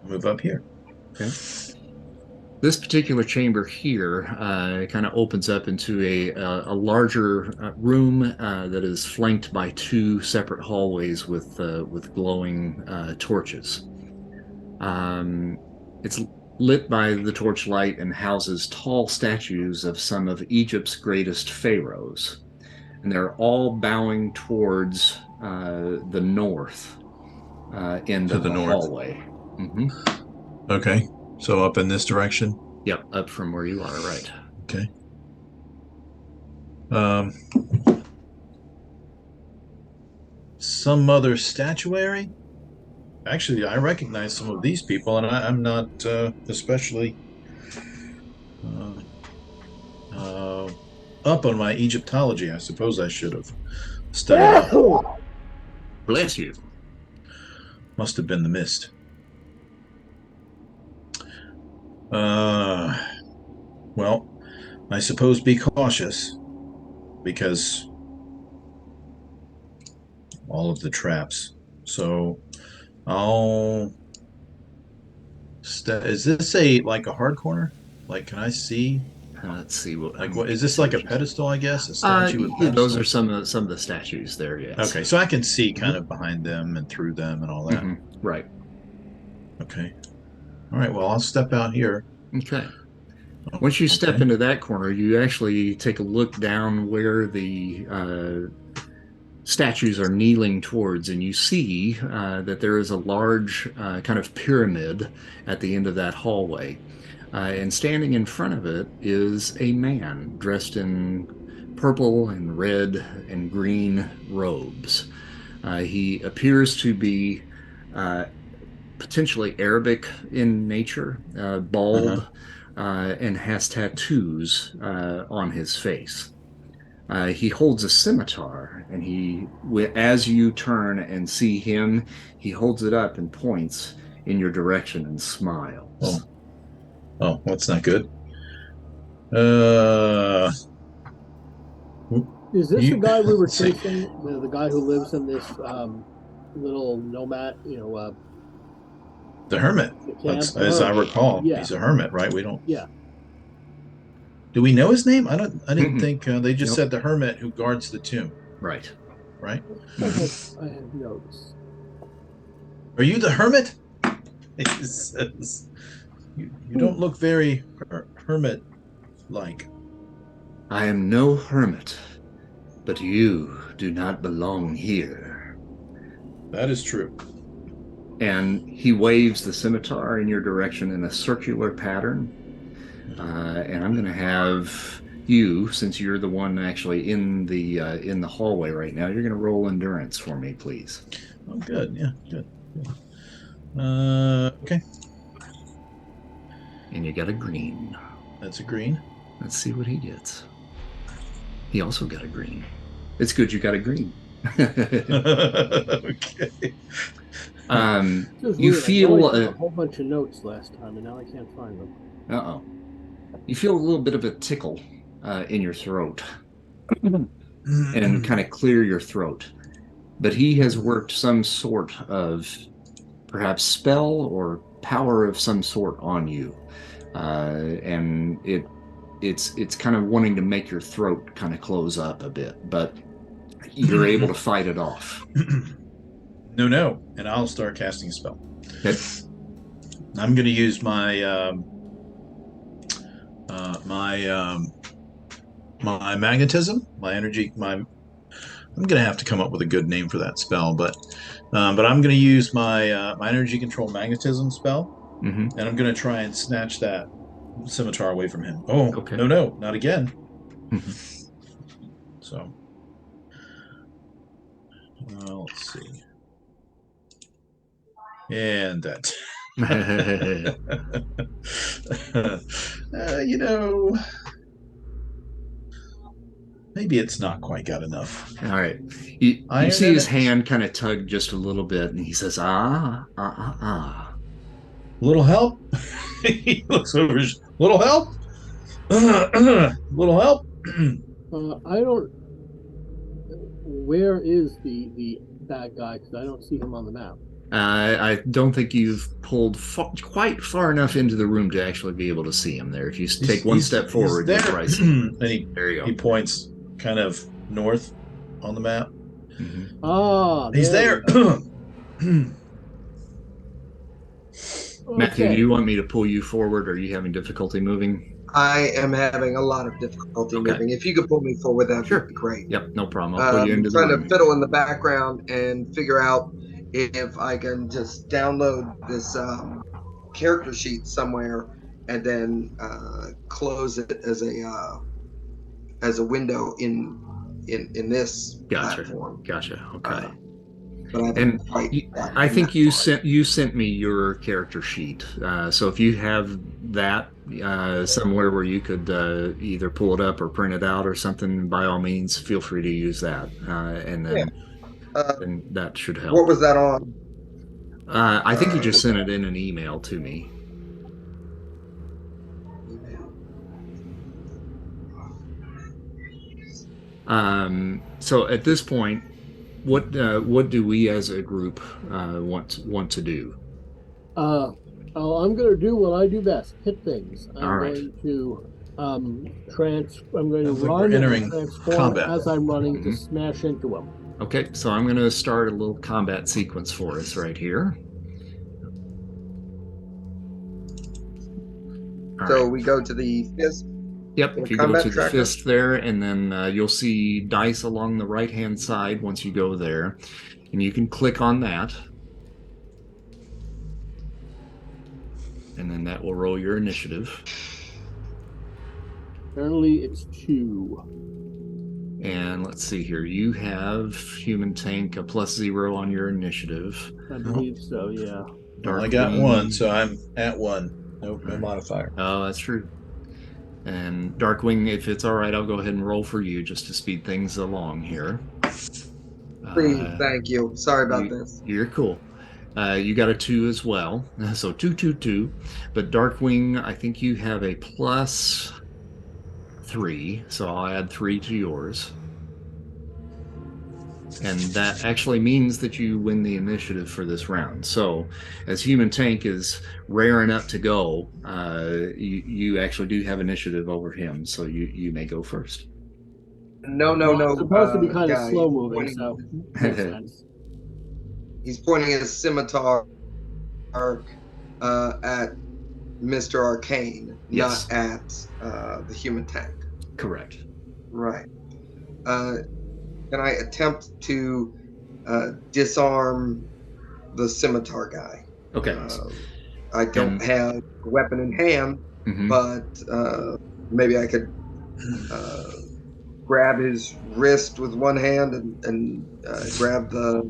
Move up here. Okay. This particular chamber here kind of opens up into a larger room that is flanked by two separate hallways with glowing torches. It's lit by the torchlight and houses tall statues of some of Egypt's greatest pharaohs, and they're all bowing towards the north end of the hallway. Mm-hmm. Okay, so up in this direction. Yep, up from where you are, right. Okay. Some other statuary? Actually, I recognize some of these people, and I'm not especially up on my Egyptology. I suppose I should have studied. Bless you. Must have been the mist. Well, I suppose be cautious, because all of the traps. So I'll is this like a hard corner? Like, can I see? Let's see what. Like, what is this, like a pedestal? I guess a statue. With those are some of the statues there. Yes. Okay, so I can see kind of behind them and through them and all that. Mm-hmm. Right. Okay. All right. Well, I'll step out here. Okay. Once you step into that corner, you actually take a look down where the statues are kneeling towards, and you see that there is a large kind of pyramid at the end of that hallway. And standing in front of it is a man dressed in purple and red and green robes. He appears to be potentially Arabic in nature, bald, and has tattoos on his face. He holds a scimitar, and as you turn and see him, he holds it up and points in your direction and smiles. Oh, that's not good. Is this the guy we were chasing? The guy who lives in this little nomad, the hermit. As I recall, he's a hermit, right? We don't. Yeah. Do we know his name? I didn't think they just said the hermit who guards the tomb. Right. Right. I have notes. Are you the hermit? It says. You don't look very hermit-like. I am no hermit, but you do not belong here. That is true. And he waves the scimitar in your direction in a circular pattern. And I'm going to have you, since you're the one actually in the hallway right now, you're going to roll endurance for me, please. Oh, good. Yeah, good. Okay. And you got a green. That's a green. Let's see what he gets. He also got a green. It's good you got a green. Okay. You feel a whole bunch of notes last time, and now I can't find them. Uh-oh. You feel a little bit of a tickle in your throat, and kind of clear your throat. But he has worked some sort of perhaps spell or power of some sort on you. And it's kind of wanting to make your throat kind of close up a bit, but you're able to fight it off. No, and I'll start casting a spell. Okay. I'm going to use my my magnetism, my energy. I'm going to have to come up with a good name for that spell, but I'm going to use my my energy control magnetism spell. Mm-hmm. And I'm going to try and snatch that scimitar away from him. Oh, okay. No, not again. Mm-hmm. So, let's see. And that. Maybe it's not quite got enough. All right. You see his hand kind of tug just a little bit, and he says, ah. Little help? He looks over. Little help? Little help? I don't. Where is the bad guy? Because I don't see him on the map. I don't think you've pulled quite far enough into the room to actually be able to see him there. If you take one step forward, you'll probably see him. There you go. He points kind of north on the map. Mm-hmm. Ah, he's there. Matthew, do you want me to pull you forward, or are you having difficulty moving? I am having a lot of difficulty moving. If you could pull me forward, that would be great. Yep, no problem. I'll pull you into the room. I'm trying to fiddle in the background and figure out if I can just download this character sheet somewhere and then close it as a window in this platform. Gotcha. Okay. But I think you sent me your character sheet. So if you have that somewhere where you could either pull it up or print it out or something, by all means, feel free to use that, and then that should help. What was that on? I think you just sent it in an email to me. So at this point, what do we as a group want to do? I'm going to do what I do best: hit things. All right. I'm going to run and transform combat as I'm running to smash into them. Okay, so I'm going to start a little combat sequence for us right here. So we go to the fist. Yep, if you go to the fist there, and then you'll see dice along the right-hand side once you go there. And you can click on that. And then that will roll your initiative. Apparently it's 2. And let's see here. You have Human Tank a +0 on your initiative. I believe so, yeah. I got 1, so I'm at 1. No modifier. Oh, that's true. And Darkwing, if it's all right, I'll go ahead and roll for you just to speed things along here. Please, thank you. Sorry about this. You're cool. You got a 2 as well. So 2, 2, 2. But Darkwing, I think you have a +3. So I'll add 3 to yours. And that actually means that you win the initiative for this round. So as Human Tank is raring up to go, you actually do have initiative over him. So you may go first. No. It's supposed to be kind of slow moving, so makes sense. He's pointing his scimitar at Mr. Arcane, not at the Human Tank. Correct. Right. Can I attempt to disarm the scimitar guy? Okay. I don't have a weapon in hand, but maybe I could grab his wrist with one hand and grab the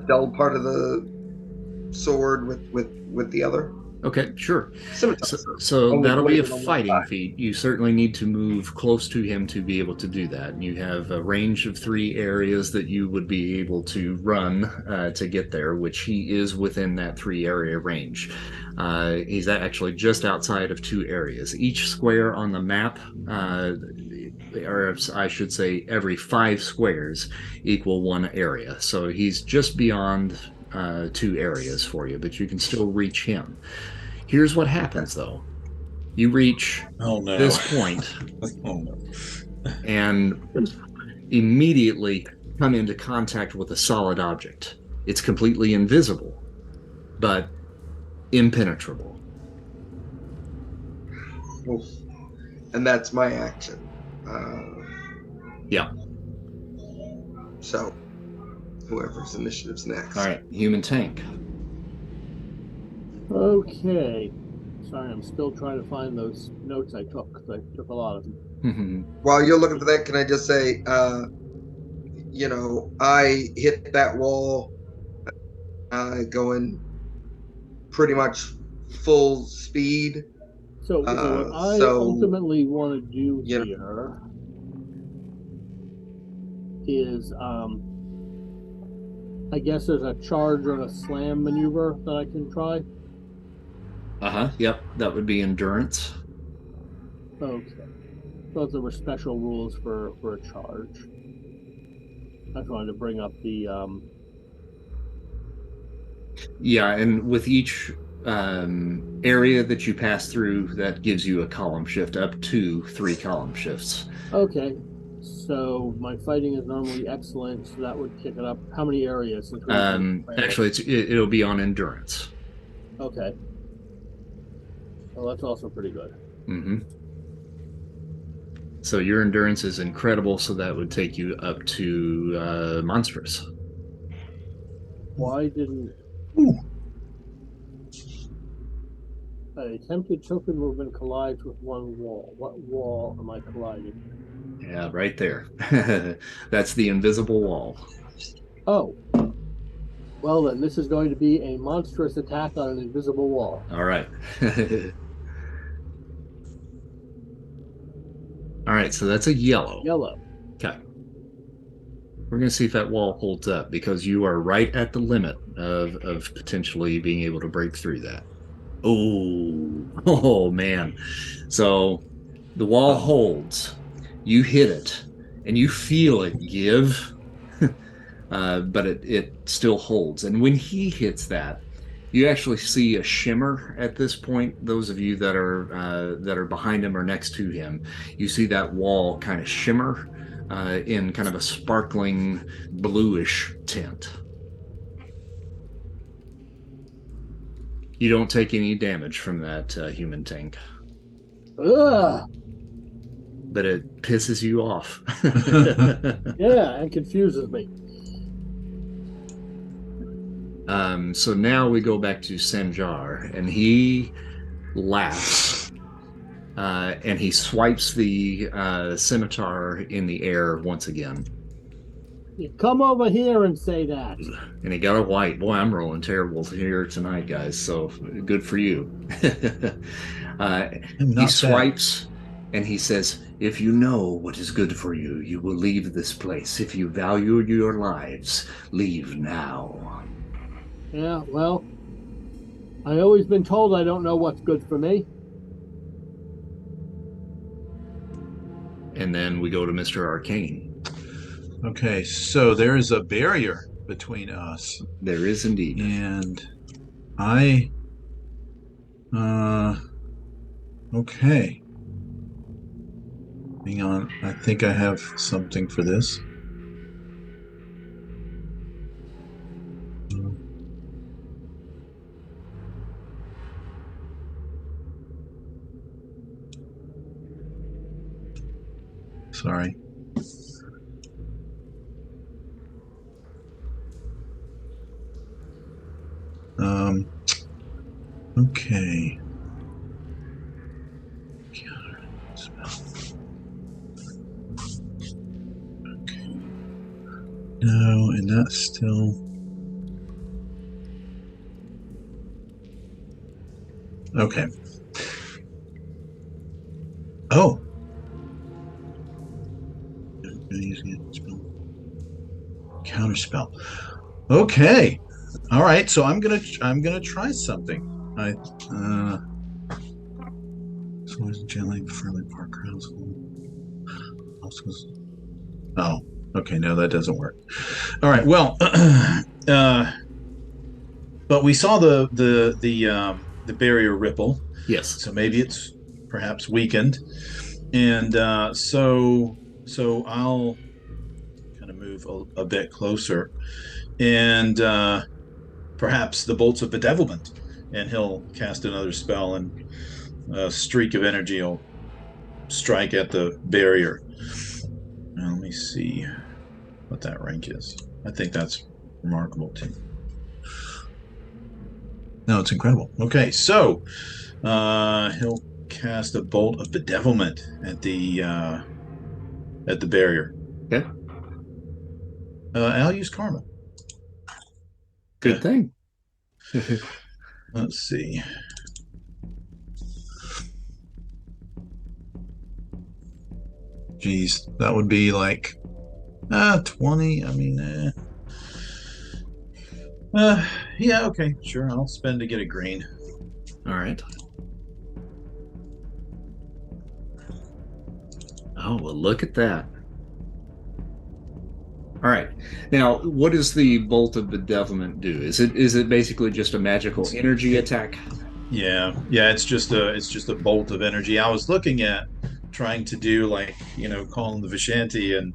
dull part of the sword with the other. Okay, sure. So that'll be a fighting feat. You certainly need to move close to him to be able to do that. And you have a range of 3 areas that you would be able to run to get there, which he is within that 3-area range. He's actually just outside of 2 areas. Each square on the map, or I should say every 5 squares, equal 1 area. So he's just beyond 2 areas for you, but you can still reach him. Here's what happens, though. You reach this point and immediately come into contact with a solid object. It's completely invisible, but impenetrable. And that's my action. Yeah. So whoever's initiative's next. All right, Human Tank. Okay. Sorry, I'm still trying to find those notes I took, because I took a lot of them. While you're looking for that, can I just say, I hit that wall going pretty much full speed. So what I So, ultimately want to do you know, here is, I guess there's a charge or a slam maneuver that I can try. Yep, that would be endurance. Okay. Thought there were special rules for a charge. I just wanted to bring up the Yeah, and with each area that you pass through, that gives you a column shift, up to 3 column shifts. Okay. So my fighting is normally excellent, so that would kick it up. How many areas since we Actually, it'll be on endurance. Okay. Well, that's also pretty good. Mm-hmm. So your endurance is incredible, so that would take you up to monstrous. Why didn't Ooh. an attempted token movement collides with one wall? What wall am I colliding? Yeah, right there. That's the invisible wall. Oh. Well then, this is going to be a monstrous attack on an invisible wall. All right. All right, so that's a yellow. Yellow. Okay. We're going to see if that wall holds up because you are right at the limit of potentially being able to break through that. Oh man. So the wall holds. You hit it and you feel it give, but it still holds. And when he hits that, you actually see a shimmer at this point. Those of you that are behind him or next to him, you see that wall kind of shimmer in kind of a sparkling bluish tint. You don't take any damage from that human tank. Ugh. But it pisses you off. Yeah, and confuses me. So now we go back to Sanjar, and he laughs, and he swipes the scimitar in the air once again. You come over here and say that. And he got a white. Boy, I'm rolling terrible here tonight, guys. So good for you. He swipes and he says, "If you know what is good for you, you will leave this place. If you value your lives, leave now." Yeah, well, I always been told I don't know what's good for me. And then we go to Mr. Arcane. Okay, so there is a barrier between us. There is indeed. And okay. Hang on, I think I have something for this. Sorry. Okay. Okay. No, and that's still. Okay. Oh. Counterspell. Okay. All right. So I'm gonna try something. So gently firmly park crowds. Oh. Okay. No, that doesn't work. All right. Well. But we saw the barrier ripple. Yes. So maybe it's perhaps weakened, and so I'll kind of move a bit closer, and perhaps the bolts of bedevilment, and he'll cast another spell, and a streak of energy will strike at the barrier. Now, let me see what that rank is. I think that's remarkable too. No, it's incredible. Okay, so he'll cast a bolt of bedevilment at the barrier. Okay. I'll use karma. Good thing. Let's see. Geez, that would be like 20. I mean, yeah, okay, sure. I'll spend to get a green. All right. Oh, well, look at that. All right. Now, what does the bolt of bedevilment do? Is it basically just a magical energy attack? Yeah, it's just a bolt of energy. I was looking at trying to do like calling the Vishanti and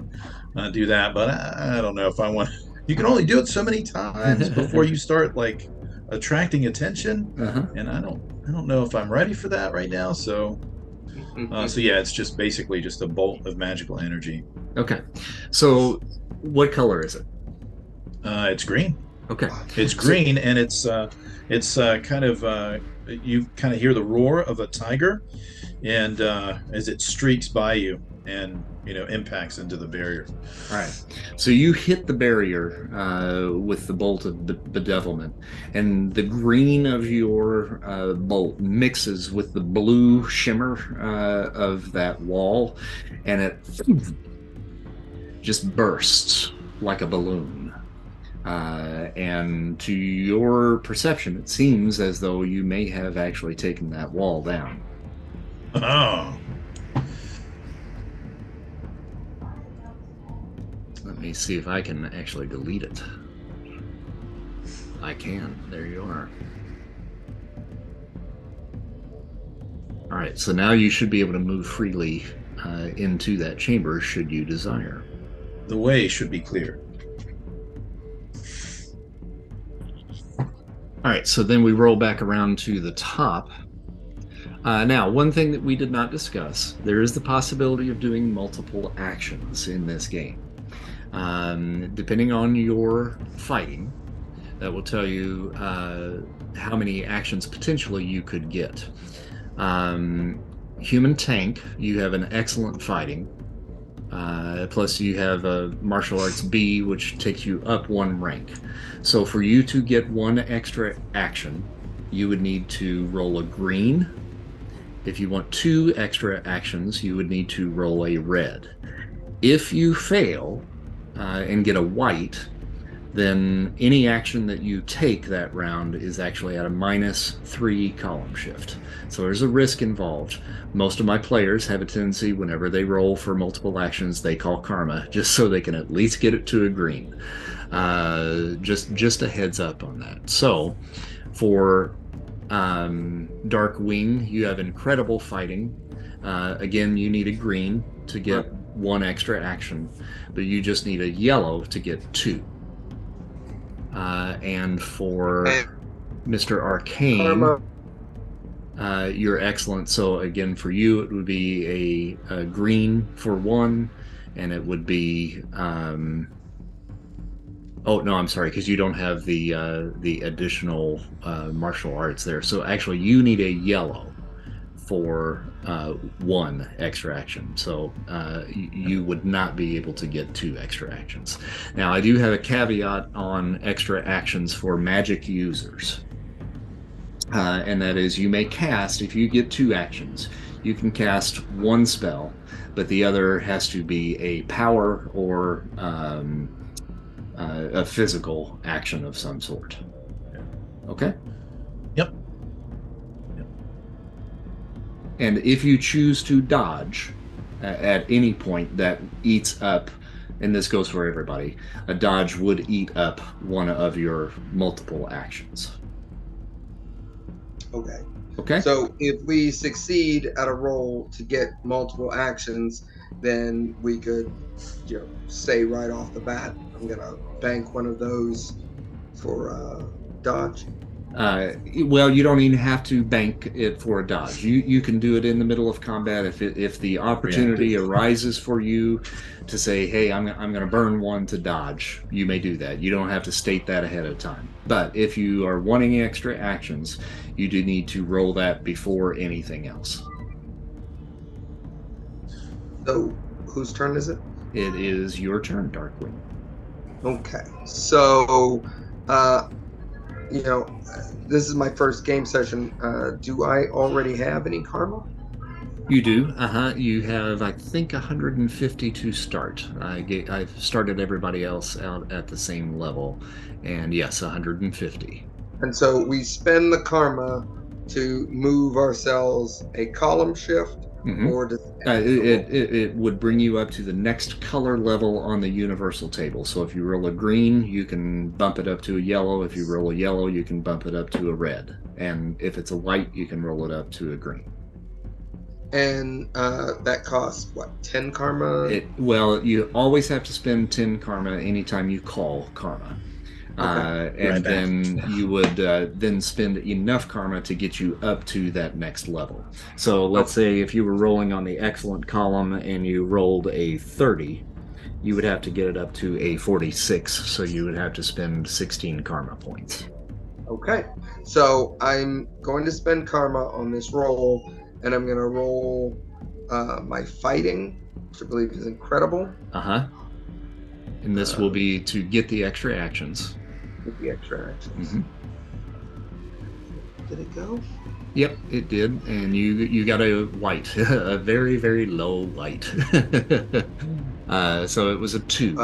do that, but I don't know if I want. You can only do it so many times before you start like attracting attention, and I don't know if I'm ready for that right now. So yeah, it's just basically just a bolt of magical energy. Okay. So, what color is it? It's green. Okay. It's green, and it's kind of you kind of hear the roar of a tiger, and as it streaks by you and impacts into the barrier. All right. So you hit the barrier with the bolt of bedevilment, and the green of your bolt mixes with the blue shimmer of that wall, and it just bursts like a balloon. And to your perception, it seems as though you may have actually taken that wall down. Oh. Let me see if I can actually delete it. I can. There you are. All right, so now you should be able to move freely into that chamber should you desire. The way should be clear. All right, so then we roll back around to the top. Now, one thing that we did not discuss, there is the possibility of doing multiple actions in this game. Depending on your fighting, that will tell you how many actions potentially you could get. Human tank, you have an excellent fighting. Plus you have a martial arts B, which takes you up one rank. So for you to get one extra action, you would need to roll a green. If you want 2 extra actions, you would need to roll a red. If you fail and get a white, then any action that you take that round is actually at a -3 column shift. So there's a risk involved. Most of my players have a tendency, whenever they roll for multiple actions, they call karma, just so they can at least get it to a green. Just a heads up on that. So for Dark Wing, you have incredible fighting. Again, you need a green to get 1 extra action, but you just need a yellow to get 2. And for Mr. Arcane, you're excellent. So again, for you, it would be a green for 1, and it would be oh no, I'm sorry, because you don't have the additional martial arts there. So actually, you need a yellow for 1 extra action. So you would not be able to get 2 extra actions. Now, I do have a caveat on extra actions for magic users. And that is, you may cast, if you get 2 actions, you can cast 1 spell, but the other has to be a power or a physical action of some sort. Okay? Yep. And if you choose to dodge at any point, that eats up, and this goes for everybody, a dodge would eat up one of your multiple actions. Okay? So if we succeed at a roll to get multiple actions, then we could say right off the bat, I'm going to bank one of those for dodge. Well, you don't even have to bank it for a dodge. You can do it in the middle of combat if the opportunity arises for you to say, hey, I'm going to burn 1 to dodge. You may do that. You don't have to state that ahead of time. But if you are wanting extra actions, you do need to roll that before anything else. So, whose turn is it? It is your turn, Darkwing. Okay. So, you know, this is my first game session. Do I already have any karma? You do. You have, I think, 150 to start. I've started everybody else out at the same level, and yes, 150. And so we spend the karma to move ourselves a column shift, Mm-hmm. or to It would bring you up to the next color level on the universal table. So if you roll a green, you can bump it up to a yellow. If you roll a yellow, you can bump it up to a red. And if it's a white, you can roll it up to a green. And that costs what, 10 karma? Well, you always have to spend 10 karma anytime you call karma. Okay. And then you would then spend enough karma to get you up to that next level. So let's say if you were rolling on the excellent column and you rolled a 30, you would have to get it up to a 46. So you would have to spend 16 karma points. Okay. So I'm going to spend karma on this roll, and I'm going to roll my fighting, which I believe is incredible. And this will be to get the extra actions. With the extra actions. Mm-hmm. Did it go? Yep, it did. And you got a white, a very, very low white. So it was a 2.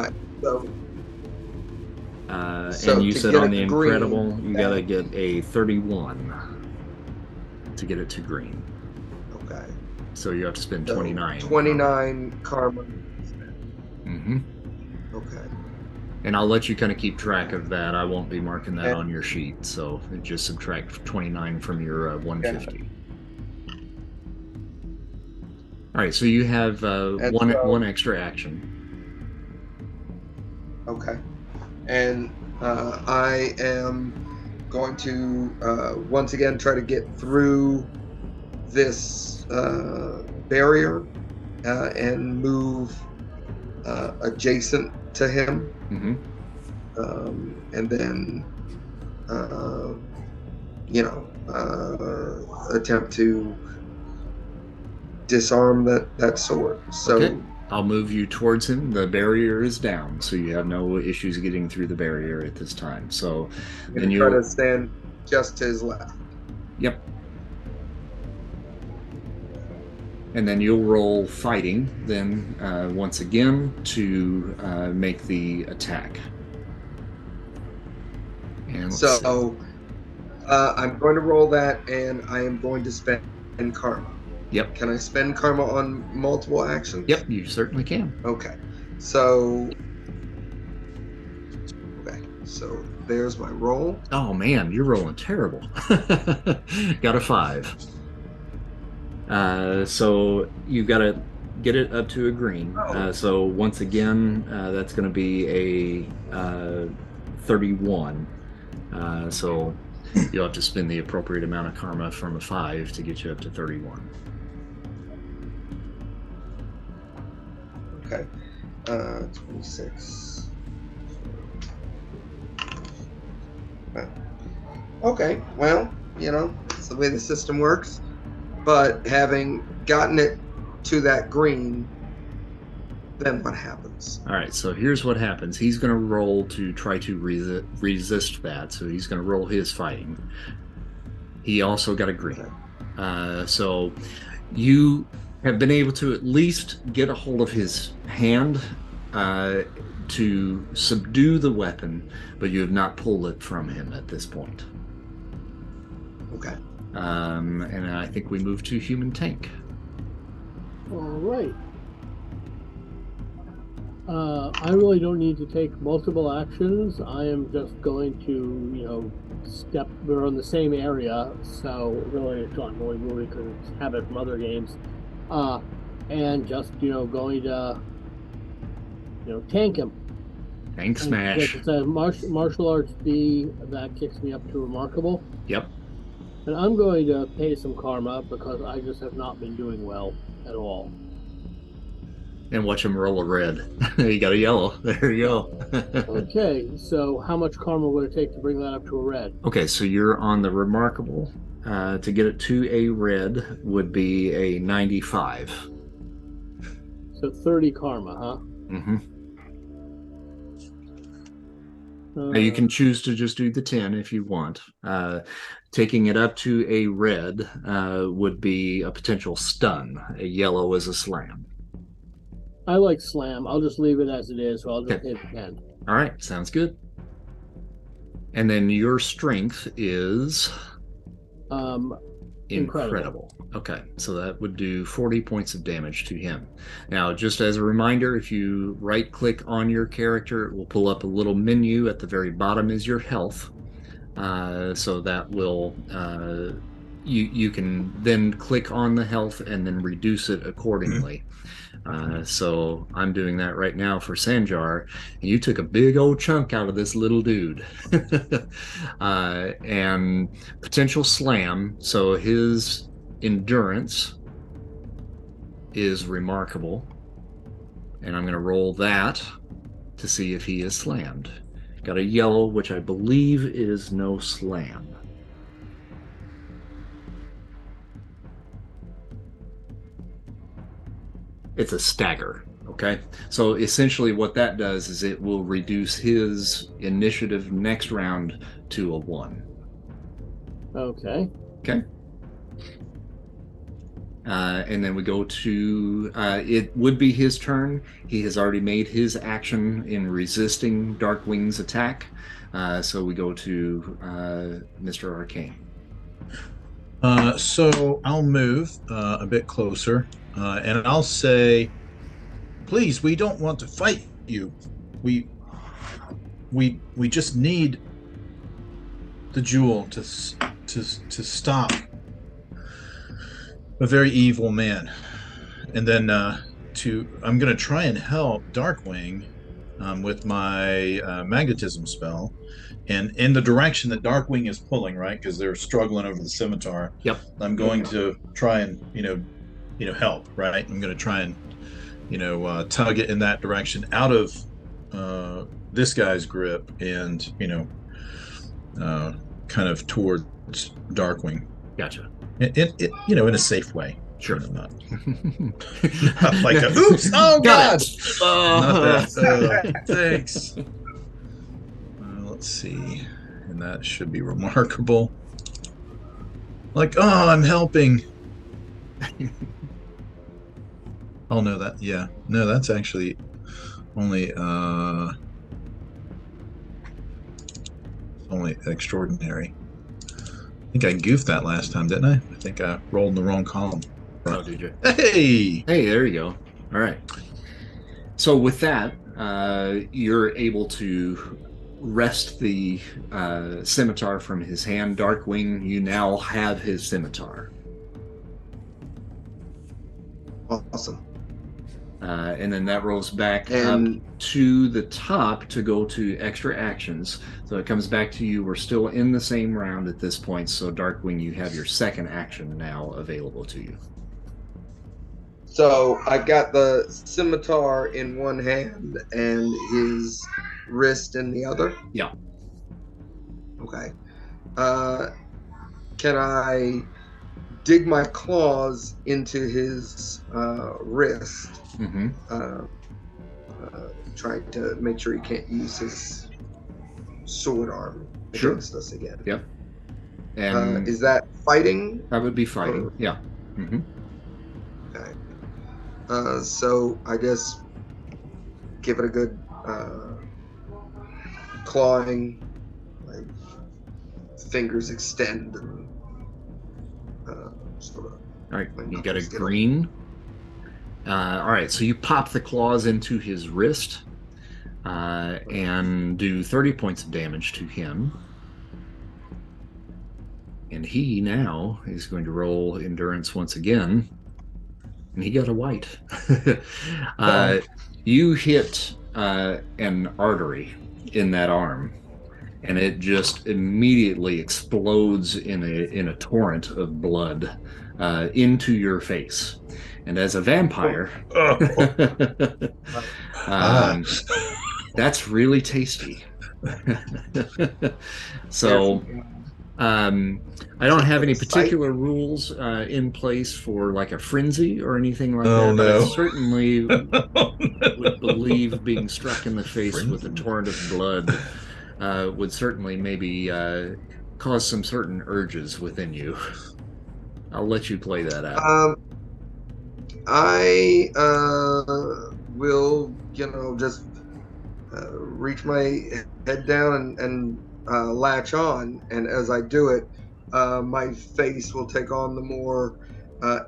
And you said on the incredible, you got to get a 31 to get it to green. Okay. So you have to spend 29. 29 karma. Mm-hmm. Okay. And I'll let you kind of keep track of that. I won't be marking that on your sheet. So just subtract 29 from your 150. All right, so you have one extra action. Okay. And I am going to once again try to get through this barrier and move adjacent to him. Mm-hmm. And then, attempt to disarm that sword. So okay. I'll move you towards him. The barrier is down, so you have no issues getting through the barrier at this time. So then you try to stand just to his left. Yep. And then you'll roll fighting then once again to make the attack. And so I'm going to roll that, and I am going to spend karma. Yep. Can I spend karma on multiple actions? Yep, you certainly can. Okay. So there's my roll. Oh man, you're rolling terrible. Got a 5. So you got to get it up to a green. So once again, that's going to be a 31. So you'll have to spend the appropriate amount of karma from a 5 to get you up to 31. Okay. 26. Okay, well, it's the way the system works. But having gotten it to that green, then what happens? All right, so here's what happens. He's going to roll to try to resist that. So he's going to roll his fighting. He also got a green. Okay. So you have been able to at least get a hold of his hand to subdue the weapon, but you have not pulled it from him at this point. Okay. And I think we move to human tank. All right. I really don't need to take multiple actions. I am just going to, we're in the same area, so really it's not really moving because it's habit from other games. And just, going to, tank him. Tank smash. It's a martial arts D that kicks me up to remarkable. Yep. And I'm going to pay some karma because I just have not been doing well at all. And watch him roll a red. You got a yellow. There you go. Okay, so how much karma would it take to bring that up to a red? Okay, so you're on the remarkable. To get it to a red would be a 95. So 30 karma, huh? Mm-hmm. Now you can choose to just do the 10 if you want. Taking it up to a red would be a potential stun. A yellow is a slam. I like slam. I'll just leave it as it is, so I'll just Okay. hit 10. All right, sounds good. And then your strength is incredible. Okay, so that would do 40 points of damage to him. Now, just as a reminder, if you right-click on your character, it will pull up a little menu. At the very bottom is your health. So that will you can then click on the health and then reduce it accordingly. So I'm doing that right now for Sanjar. You took a big old chunk out of this little dude. And potential slam. So his endurance is remarkable. And I'm going to roll that to see if he is slammed. Got a yellow, which I believe is no slam. It's a stagger, okay? So essentially what that does is it will reduce his initiative next round to a 1. Okay. Okay. And then we go to, it would be his turn. He has already made his action in resisting Darkwing's attack. So we go to Mr. Arcane. So I'll move a bit closer, and I'll say, please, we don't want to fight you. We just need the jewel to stop a very evil man. And then I'm going to try and help Darkwing with my magnetism spell. And in the direction that Darkwing is pulling, right, because they're struggling over the scimitar. Yep. I'm going to try and help, right. I'm going to try and tug it in that direction out of this guy's grip and kind of towards Darkwing. Gotcha. It in a safe way. Sure. Not like a oops. Oh God. Not that. Thanks. Let's see, and that should be remarkable. Like, oh, I'm helping. Oh no, that's actually only extraordinary. I think I goofed that last time, didn't I? I think I rolled in the wrong column. Oh, did you? Hey, there you go. All right. So with that, you're able to wrest the scimitar from his hand. Darkwing, you now have his scimitar. Awesome. And then that rolls back up to the top to go to extra actions. So it comes back to you. We're still in the same round at this point. So Darkwing, you have your second action now available to you. So I got the scimitar in one hand and his wrist in the other? Yeah. Okay. Can I dig my claws into his wrist? Mm-hmm. Trying to make sure he can't use his sword arm against us again. Yep. And is that fighting? That would be fighting. Or... Yeah. Mm-hmm. Okay. So I guess give it a good clawing, like fingers extend and sort of. All right, you got a green. All right, so you pop the claws into his wrist and do 30 points of damage to him. And he now is going to roll endurance once again. And he got a white. You hit an artery in that arm, and it just immediately explodes in a torrent of blood into your face. And as a vampire, that's really tasty. So I don't have any Sight? particular rules in place for like a frenzy or anything like Oh that, but I no. certainly Oh, would no. believe being struck in the face with a Frenzy. torrent of blood would certainly maybe cause some certain urges within you. I'll let you play that out. Um, I will, just reach my head down and latch on, and as I do it, my face will take on the more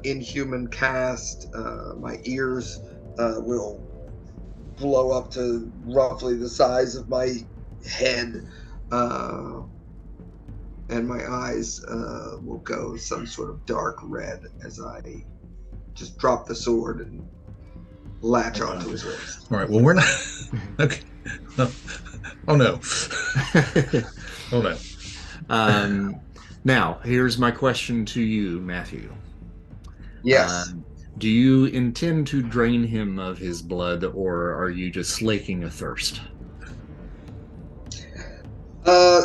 inhuman cast. My ears will blow up to roughly the size of my head, uh, and my eyes will go some sort of dark red as I just drop the sword and latch onto his wrist. All right. Well, we're not. Okay. Oh no. Oh no. um, Now, here's my question to you, Matthew. Yes. Do you intend to drain him of his blood, or are you just slaking a thirst?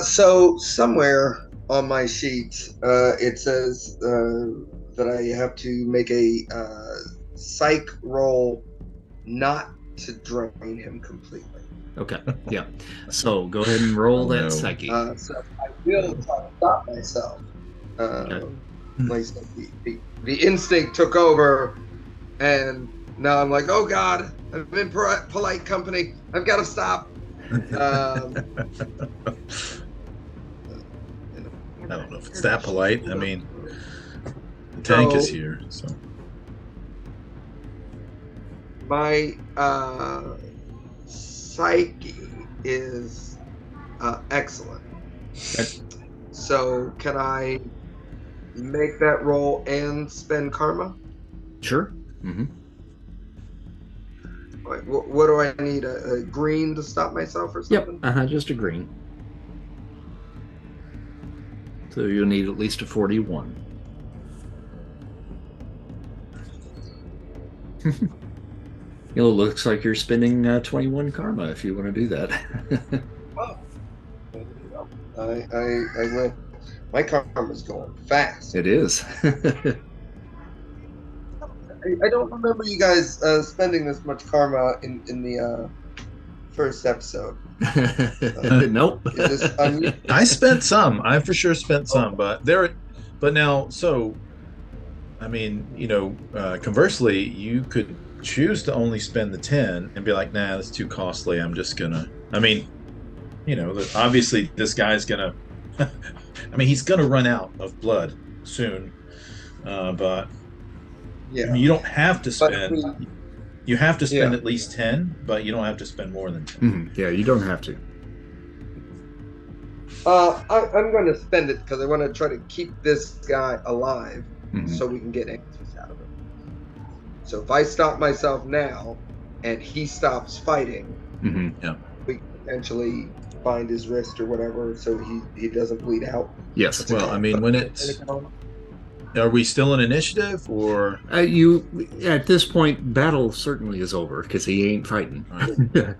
So somewhere on my sheet, it says that I have to make a psych roll not to drain him completely. Okay, yeah. So go ahead and roll Oh, that no. psyche. So I will try to stop myself. Okay. Like I said, the instinct took over, and now I'm like, oh God, I'm in polite company. I've got to stop. I don't know if it's that polite. I mean, the tank is here, so. My psyche is excellent. Okay. So can I make that roll and spend karma? Sure. Mm-hmm. What do I need? A green to stop myself or something? Yep. Just a green. So you'll need at least a 41. It looks like you're spending 21 karma if you want to do that. Oh, I will. My karma's going fast. It is. I don't remember you guys spending this much karma in the first episode. Nope. Is this unusual? I spent some. I for sure spent some, but now, so, I mean, conversely, you could choose to only spend the 10 and be like, nah, that's too costly. I'm just gonna. I mean, obviously this guy's gonna. I mean, he's gonna run out of blood soon, but Yeah. I mean, you don't have to spend. But, you have to spend Yeah. at least 10, but you don't have to spend more than 10. Mhm. Yeah, you don't have to. I'm going to spend it because I want to try to keep this guy alive Mhm. so we can get answers out of him. So if I stop myself now and he stops fighting, Mhm. we can potentially find his wrist or whatever so he doesn't bleed out. Yes. Well, I mean, when it's. Are we still in initiative, or You at this point, battle certainly is over because he ain't fighting. Well,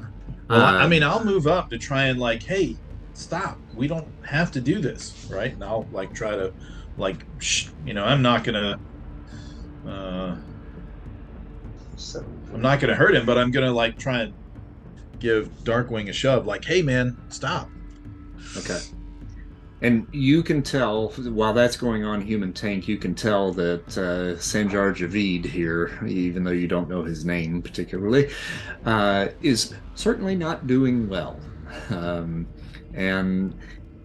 I mean, I'll move up to try and hey, stop. We don't have to do this, right? And I'll try to I'm not gonna I'm not gonna hurt him, but I'm gonna try and give Darkwing a shove, hey man, stop. Okay. And you can tell, while that's going on, Human Tank, you can tell that Sanjar Javid here, even though you don't know his name particularly, is certainly not doing well. And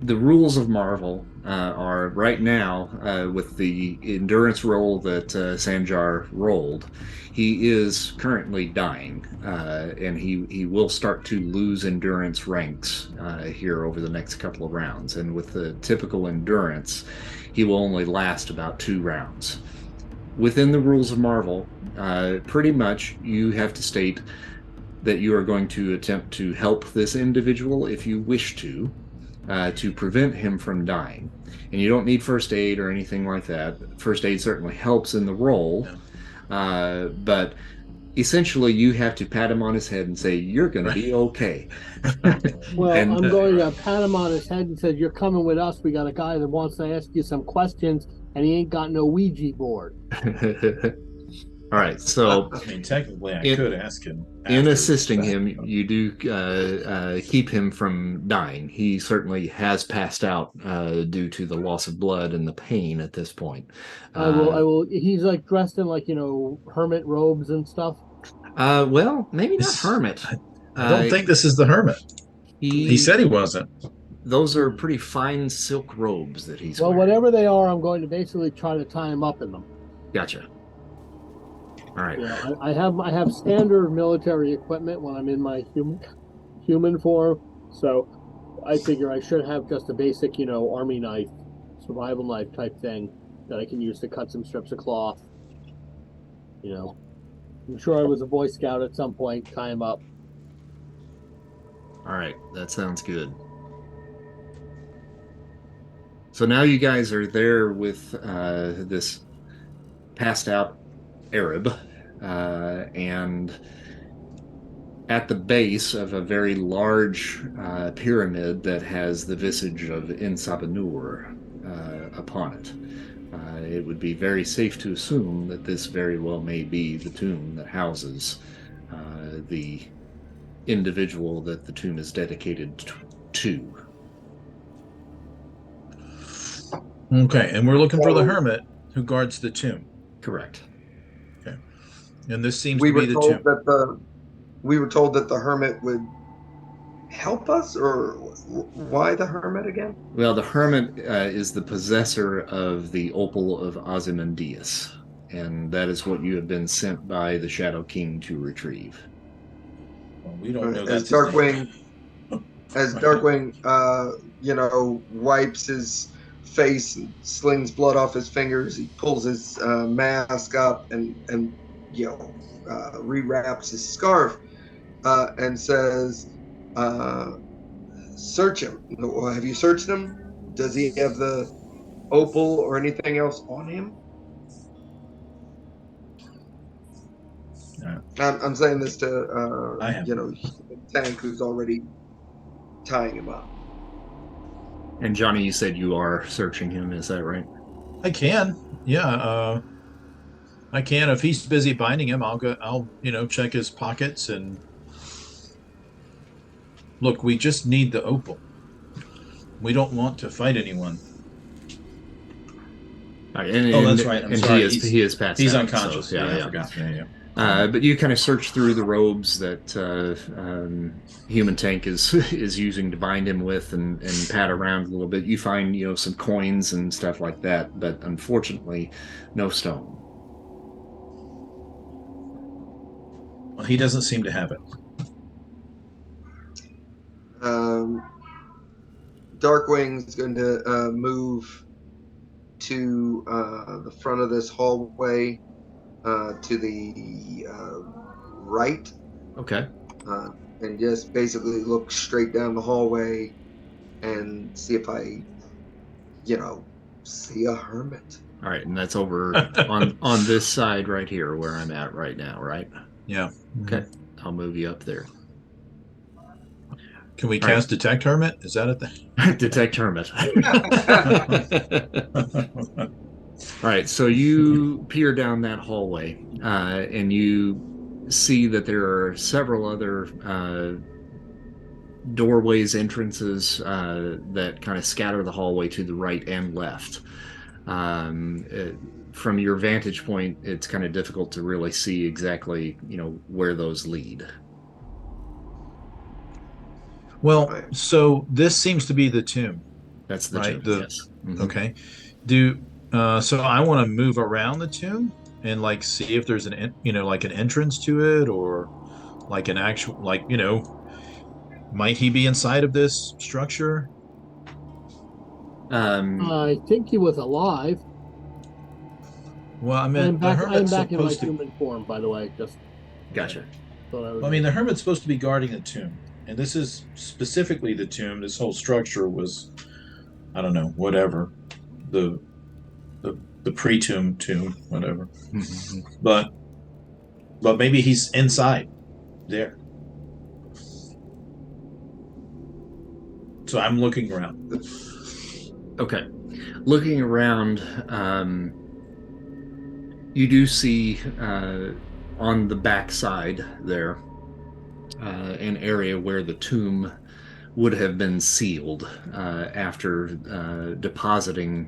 the rules of Marvel are right now, with the endurance roll that Sanjar rolled, he is currently dying, and he will start to lose endurance ranks here over the next couple of rounds. And with the typical endurance, he will only last about 2 rounds. Within the rules of Marvel, pretty much you have to state that you are going to attempt to help this individual if you wish to prevent him from dying. And you don't need first aid or anything like that. First aid certainly helps in the role, but essentially you have to pat him on his head and say, "You're going to be okay." Well, And I'm going to pat him on his head and said, "You're coming with us. We got a guy that wants to ask you some questions, and he ain't got no Ouija board." all right, so I mean, technically, I in, could ask him in after the assisting fact. him, you do keep him from dying. He certainly has passed out due to the loss of blood and the pain at this point. I will. He's like dressed in like hermit robes and stuff. Well, maybe not This, hermit. I don't Uh, think this is the hermit. He he said he wasn't. Those are pretty fine silk robes that he's Well, wearing. whatever they are, I'm going to basically try to tie him up in them. Gotcha. All right. I have standard military equipment when I'm in my human form, so I figure I should have just a basic, army knife, survival knife type thing that I can use to cut some strips of cloth. I'm sure I was a Boy Scout at some point. Tie him up. All right. That sounds good. So now you guys are there with this passed out Arab, and at the base of a very large pyramid that has the visage of En Sabah Nur upon it. It would be very safe to assume that this very well may be the tomb that houses the individual that the tomb is dedicated to. Okay, and we're looking for the hermit who guards the tomb. Correct. Okay, and this seems We to were be the told tomb. that we were told that the hermit would help us, or why the hermit again? Well, the hermit is the possessor of the Opal of Ozymandias, and that is what you have been sent by the Shadow King to retrieve. Well, we don't know As that's his name. Darkwing, wipes his face and slings blood off his fingers. He pulls his mask up and rewraps his scarf and says, "Search him. Have you searched him? Does he have the opal or anything else on him?" I'm saying this to Tank, who's already tying him up. And Johnny, you said you are searching him, is that right? I can, yeah. I can. If he's busy binding him, I'll check his pockets and look. We just need the opal. We don't want to fight anyone. Right, that's right. I'm sorry. He is passed He's out, unconscious. So, I forgot. Yeah. But you kind of search through the robes that Human Tank is using to bind him with, and pat around a little bit. You find some coins and stuff like that, but unfortunately, no stone. Well, he doesn't seem to have it. Darkwing's going to move to the front of this hallway to the right. Okay. And just basically look straight down the hallway and see if I, see a hermit. All right, and that's over on this side right here where I'm at right now, right? Yeah. Okay. I'll move you up there. Can we cast Detect Hermit? Is that a thing? Detect Hermit. All right, so you peer down that hallway, and you see that there are several other doorways, entrances that kind of scatter the hallway to the right and left. From your vantage point, it's kind of difficult to really see exactly, where those lead. Well, so this seems to be the tomb. That's the tomb. Yes. Mm-hmm. Okay. So I want to move around the tomb and see if there's an entrance to it, or like an actual might he be inside of this structure? I think he was alive. Well, I mean, I'm back in my human form, by the way. Just gotcha. The hermit's supposed to be guarding the tomb, and this is specifically the tomb. This whole structure was, I don't know, whatever, the pre-tomb, whatever. Mm-hmm. But But maybe he's inside there. So I'm looking around. Okay. Looking around, you do see on the back side there an area where the tomb would have been sealed after depositing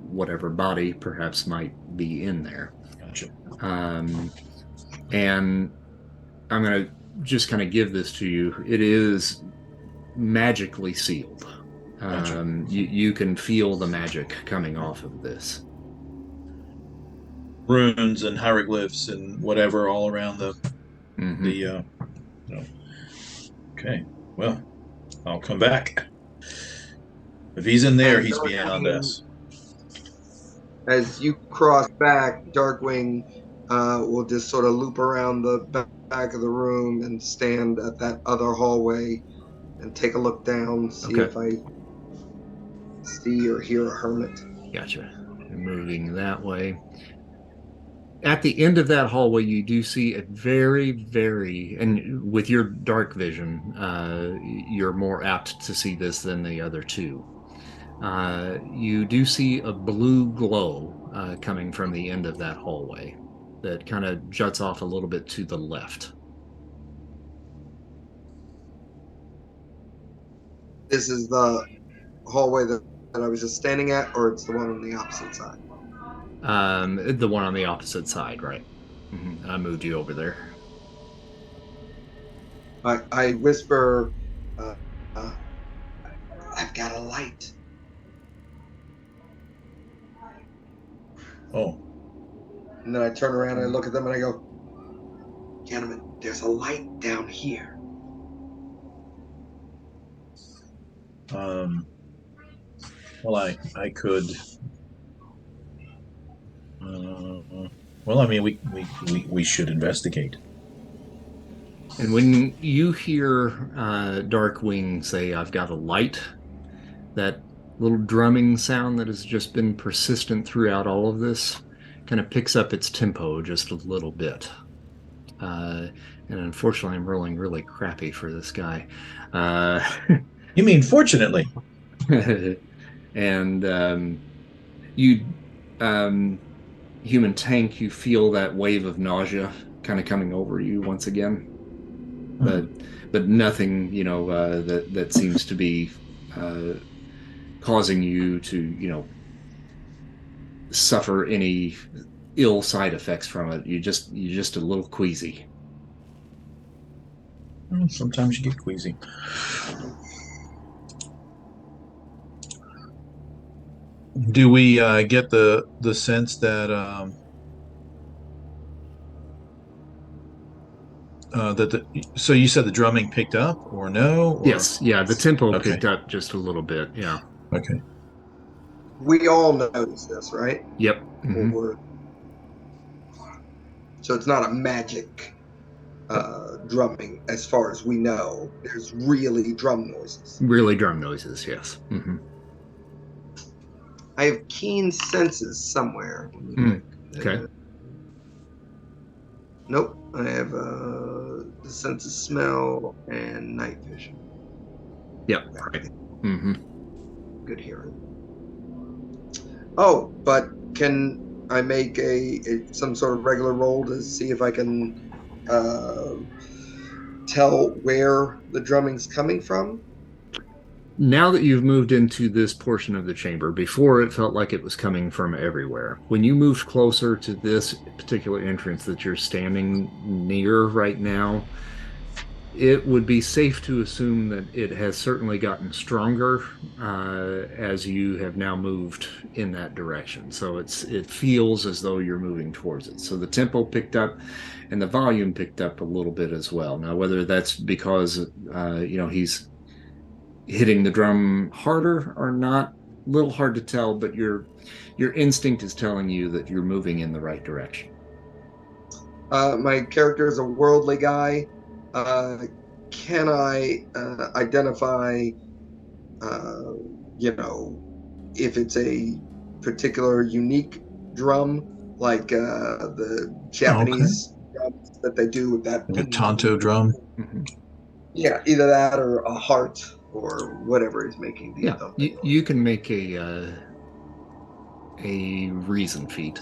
whatever body perhaps might be in there. Gotcha. And I'm going to just kind of give this to you. It is magically sealed. Gotcha. You can feel the magic coming off of this. Runes and hieroglyphs and whatever all around the no. Okay. Well, I'll come back. If he's in there, And he's beyond us. as you cross back, Darkwing will just sort of loop around the back of the room and stand at that other hallway and take a look down, see Okay. if I see or hear a hermit. Gotcha. You're moving that way. At the end of that hallway, you do see a very, and with your dark vision, you're more apt to see this than the other two. You do see a blue glow coming from the end of that hallway that kind of juts off a little bit to the left. This is the hallway that I was just standing at, or it's the one on the opposite side? The one on the opposite side, right? Mm-hmm. I moved you over there. I whisper, I've got a light. Oh. And then I turn around and I look at them and I go, gentlemen, there's a light down here. Well, I could. Well, I mean, we should investigate. And when you hear Darkwing say, "I've got a light," that little drumming sound that has just been persistent throughout all of this kind of picks up its tempo just a little bit. And unfortunately, I'm rolling really crappy for this guy. You mean fortunately? And you, human tank, you feel that wave of nausea kind of coming over you once again, but nothing, that seems to be causing you to, suffer any ill side effects from it. You're just a little queasy. Sometimes you get queasy. Do we get the sense that so you said the drumming picked up or no? Or? Yes, yeah, the tempo Okay. picked up just a little bit. Yeah. Okay. We all notice this, right? Yep. Mm-hmm. So it's not a magic drumming as far as we know. There's really drum noises. Really drum noises, yes. Mm-hmm. I have keen senses somewhere. Okay. Nope. I have the sense of smell and night vision. Yep. Right. Mm-hmm. Good hearing. Oh, but can I make some sort of regular roll to see if I can tell where the drumming's coming from? Now that you've moved into this portion of the chamber, before it felt like it was coming from everywhere. When you moved closer to this particular entrance that you're standing near right now, it would be safe to assume that it has certainly gotten stronger as you have now moved in that direction. So it feels as though you're moving towards it. So the tempo picked up and the volume picked up a little bit as well. Now, whether that's because he's hitting the drum harder or not, a little hard to tell, but your instinct is telling you that you're moving in the right direction. My character is a worldly guy. Can I identify, if it's a particular unique drum, like the Japanese drums that they do with that. Like a Tonto drum. Mhm. Yeah, either that or a heart or whatever is making the Yeah, thumping. you can make a reason feat,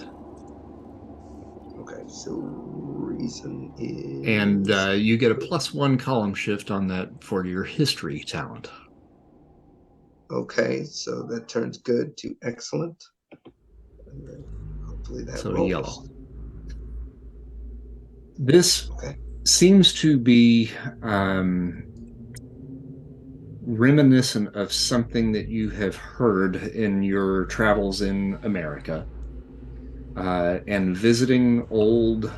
Okay, so reason and is you get a +1 column shift on that for your history talent. okay, so that turns good to excellent. And then hopefully that So rolls. yellow. This Okay. seems to be reminiscent of something that you have heard in your travels in America, and visiting old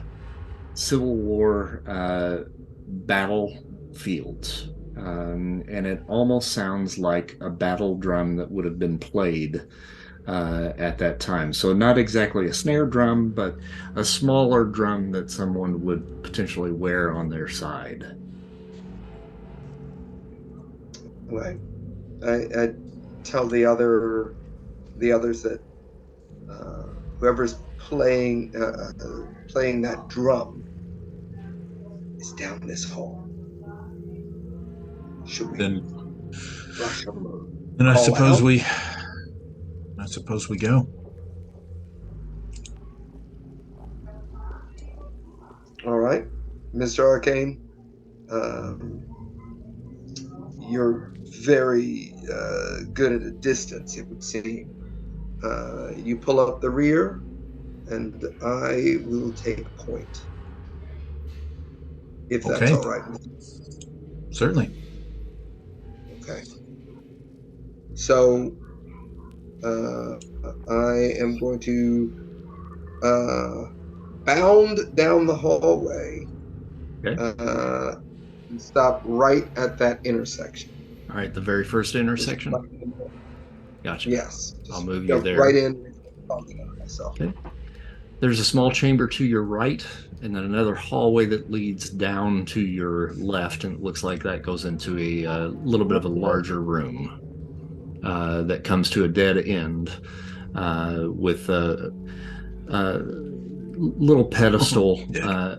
Civil War battlefields. And it almost sounds like a battle drum that would have been played at that time. So, not exactly a snare drum, but a smaller drum that someone would potentially wear on their side. Right. I tell the others that whoever's playing that drum is down this hall. Should we Then rush them or I call suppose out? we go. All right, Mr. Arcane, um, you're very good at a distance, it would seem. You pull up the rear, and I will take point. If that's Okay. all right with you. Certainly. Okay. So I am going to bound down the hallway Okay. and stop right at that intersection. All right, the very first intersection. Gotcha. Yes. I'll move you Jump there. right in. Myself. Okay. There's a small chamber to your right, and then another hallway that leads down to your left, and it looks like that goes into a little bit of a larger room that comes to a dead end with a little pedestal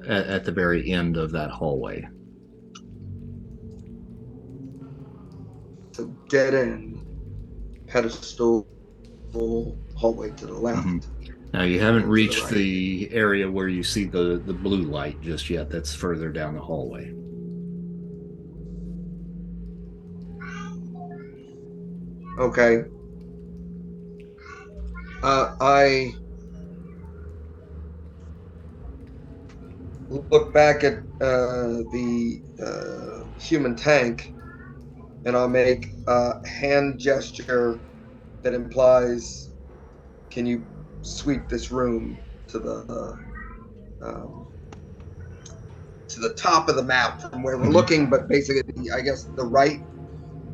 at the very end of that hallway. So dead end, pedestal, hallway to the left. Mm-hmm. Now, you haven't reached right. the area where you see the blue light just yet. That's further down the hallway. Okay. I look back at the human tank, and I'll make a hand gesture that implies, can you sweep this room to the top of the map from where we're looking, but basically, I guess, the right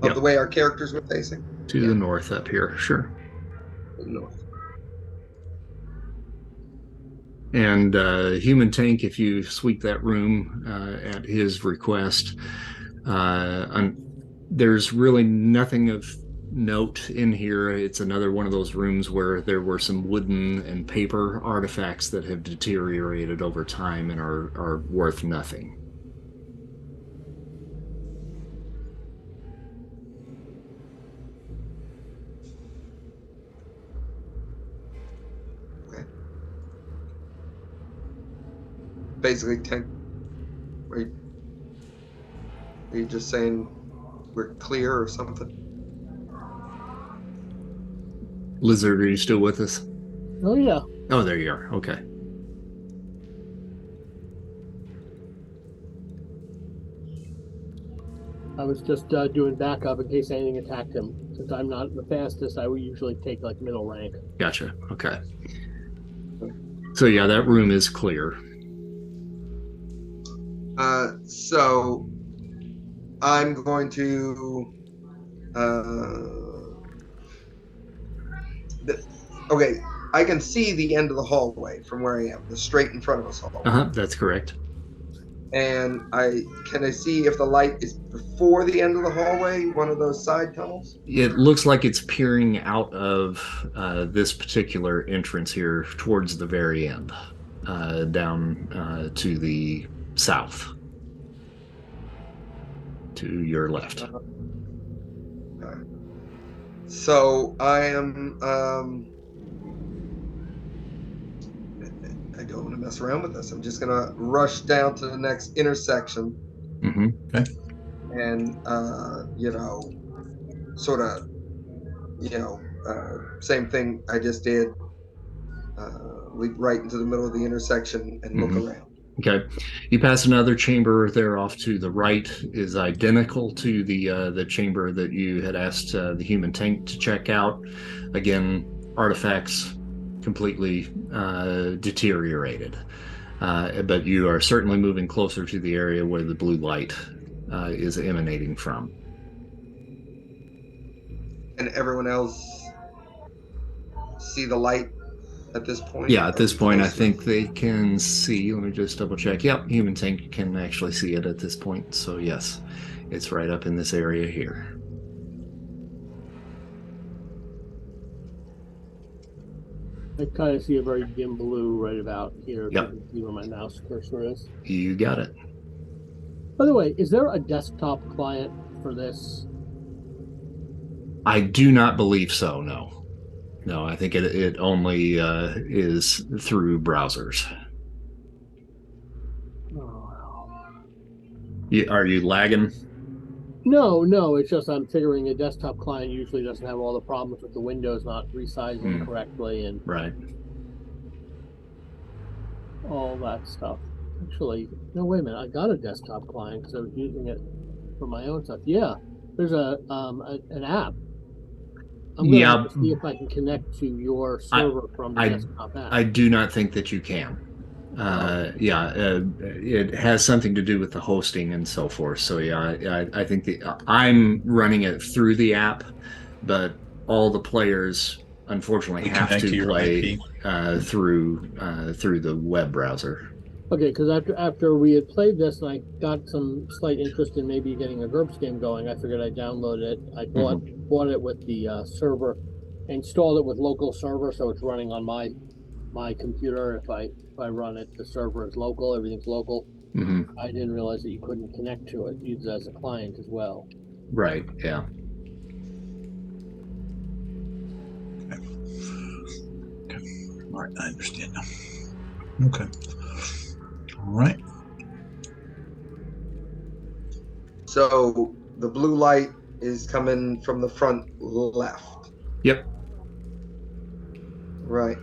of the way our characters were facing? To the north up here, sure. The north. And human tank, if you sweep that room at his request, there's really nothing of note in here. It's another one of those rooms where there were some wooden and paper artifacts that have deteriorated over time and are worth nothing. Basically, tank. Are you just saying we're clear or something? Lizard, are you still with us? Oh, yeah. Oh, there you are. Okay. I was just doing backup in case anything attacked him. Since I'm not the fastest, I would usually take like middle rank. Gotcha. Okay. So yeah, that room is clear. So I'm going to okay, I can see the end of the hallway from where I am, the straight in front of us hallway. That's correct. And can I see if the light is before the end of the hallway, one of those side tunnels? It looks like it's peering out of this particular entrance here towards the very end. down to the south, to your left. So I am. I don't want to mess around with this. I'm just gonna rush down to the next intersection. Mm-hmm. Okay. And sort of, same thing I just did. Lead right into the middle of the intersection and look around. Okay, you pass another chamber there off to the right, is identical to the chamber that you had asked the human tank to check out. Again, artifacts completely deteriorated, but you are certainly moving closer to the area where the blue light is emanating from. And everyone else see the light at this point? Yeah, at this point, I think they can see. Let me just double check. Yep, human tank can actually see it at this point. So yes, it's right up in this area here. I kind of see a very dim blue right about here. Yep. You can see where my mouse cursor is. You got it. By the way, is there a desktop client for this? I do not believe so, no. No, I think it only is through browsers. Oh. Are you lagging? No, it's just I'm figuring a desktop client usually doesn't have all the problems with the windows not resizing correctly and right. all that stuff. Actually, no, wait a minute. I got a desktop client because I was using it for my own stuff. Yeah, there's an app. I'm going to have to see if I can connect to your server from the desktop app. I do not think that you can. It has something to do with the hosting and so forth. So yeah, I think I'm running it through the app, but all the players unfortunately have to play through the web browser. Okay, because after we had played this and I got some slight interest in maybe getting a GURPS game going, I figured I'd download it. I bought it with the server, installed it with local server, so it's running on my computer. If I run it, the server is local, everything's local. I didn't realize that you couldn't connect to it, use it as a client as well. Right, yeah. Okay. All right, I understand now. Okay. All right. So the blue light is coming from the front left. Yep. Right.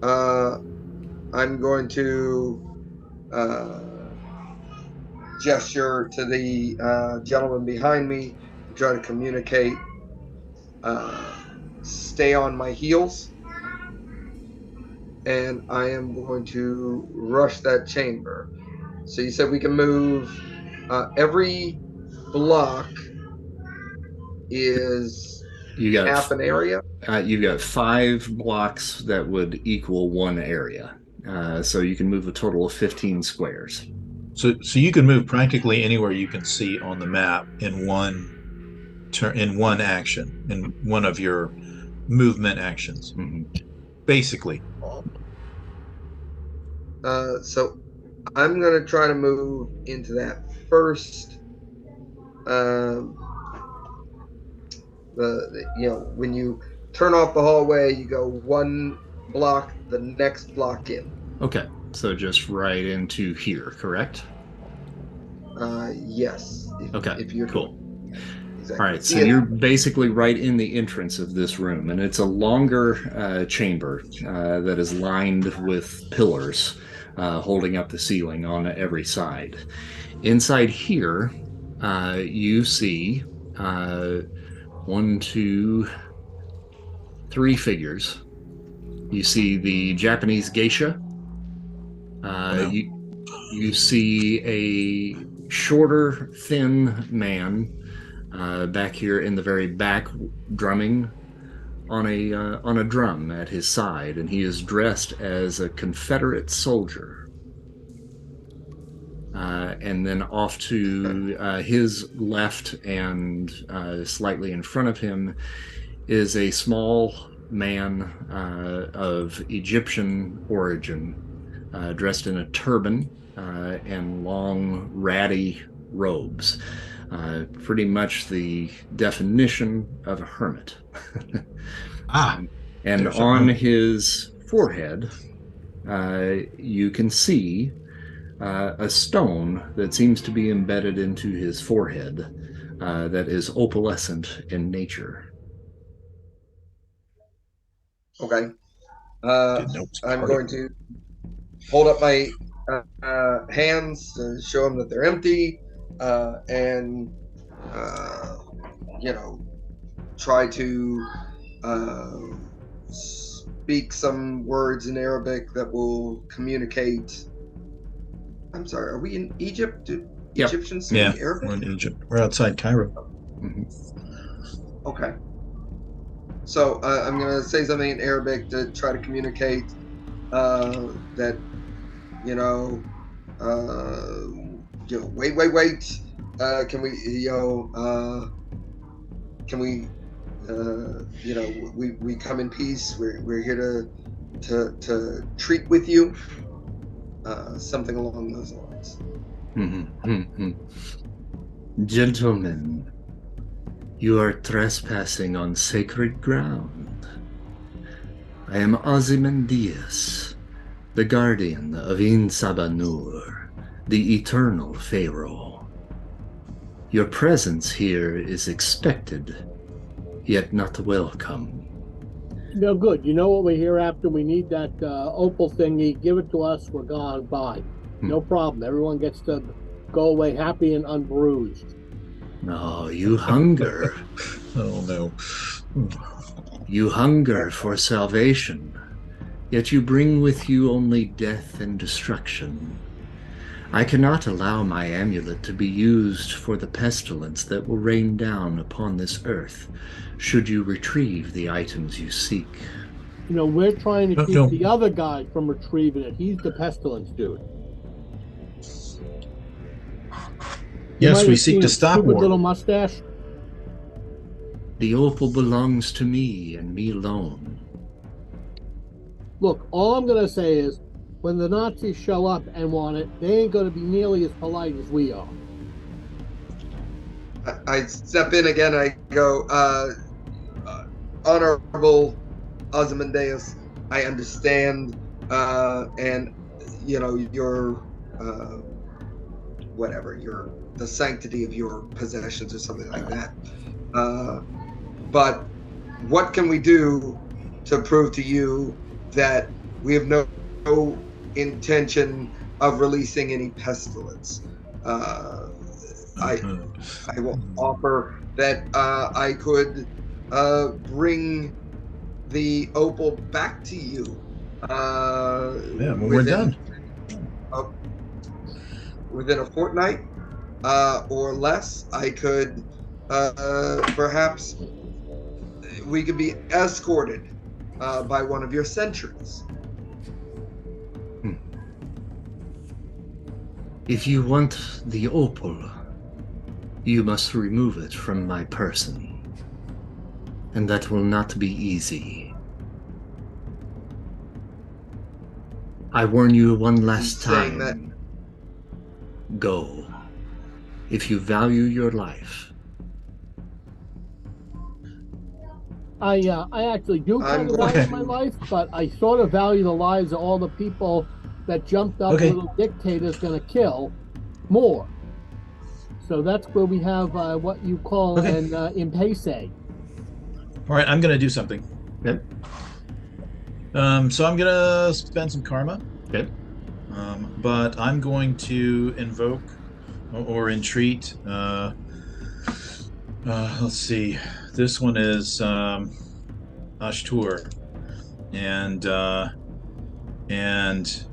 I'm going to gesture to the gentleman behind me, try to communicate. Stay on my heels. And I am going to rush that chamber. So you said we can move every block is half an area? You've got 5 blocks that would equal 1 area. So you can move a total of 15 squares. So you can move practically anywhere you can see on the map in one action, in one of your movement actions. Basically. So I'm going to try to move into that first. When you turn off the hallway, you go 1 block, the next block in. Okay, so just right into here, correct? Yes. If you're cool. Exactly. All right, so you're basically right in the entrance of this room, and it's a longer chamber that is lined with pillars holding up the ceiling on every side. Inside here, you see 1, 2, 3 figures. You see the Japanese geisha. You see a shorter, thin man back here in the very back, drumming on a drum at his side, and he is dressed as a Confederate soldier. And then off to his left and slightly in front of him is a small man of Egyptian origin, dressed in a turban and long, ratty robes. Pretty much the definition of a hermit. And on his forehead, you can see a stone that seems to be embedded into his forehead that is opalescent in nature. Okay. I'm going to hold up my hands to show them that they're empty, and try to speak some words in Arabic that will communicate. I'm sorry, are we in Egypt? Do Egyptians speak Arabic? We're in Egypt. We're outside Cairo. Mm-hmm. Okay. So I'm going to say something in Arabic to try to communicate that, wait. Can we come in peace. We're here to treat with you. Something along those lines. Gentlemen, you are trespassing on sacred ground. I am Ozymandias, the guardian of En Sabah Nur, the eternal Pharaoh. Your presence here is expected, yet not welcome. No, good. You know what we're here after? We need that opal thingy. Give it to us. We're gone. Bye. No problem. Everyone gets to go away happy and unbruised. Oh, you hunger. Oh, no. You hunger for salvation, yet you bring with you only death and destruction. I cannot allow my amulet to be used for the pestilence that will rain down upon this earth, should you retrieve the items you seek. We're trying to keep the other guy from retrieving it. He's the pestilence dude. Yes, we seek to stop war. Little mustache. The opal belongs to me and me alone. Look, all I'm going to say is, when the Nazis show up and want it, they ain't going to be nearly as polite as we are. I step in again. I go, Honorable Ozymandias, I understand, and your the sanctity of your possessions or something like that. But what can we do to prove to you that we have no intention of releasing any pestilence? I will offer that I could bring the opal back to you. When we're done. Within a fortnight or less. I could perhaps we could be escorted by one of your sentries. If you want the opal, you must remove it from my person. And that will not be easy. I warn you one last time. Go. If you value your life. I actually do kind of value my life, but I sort of value the lives of all the people that jumped up little dictators going to kill more. So that's where we have what you call an impasse. All right, I'm going to do something. Yep. So I'm going to spend some karma. Yep. But I'm going to invoke or entreat. Let's see. This one is Ashtur, and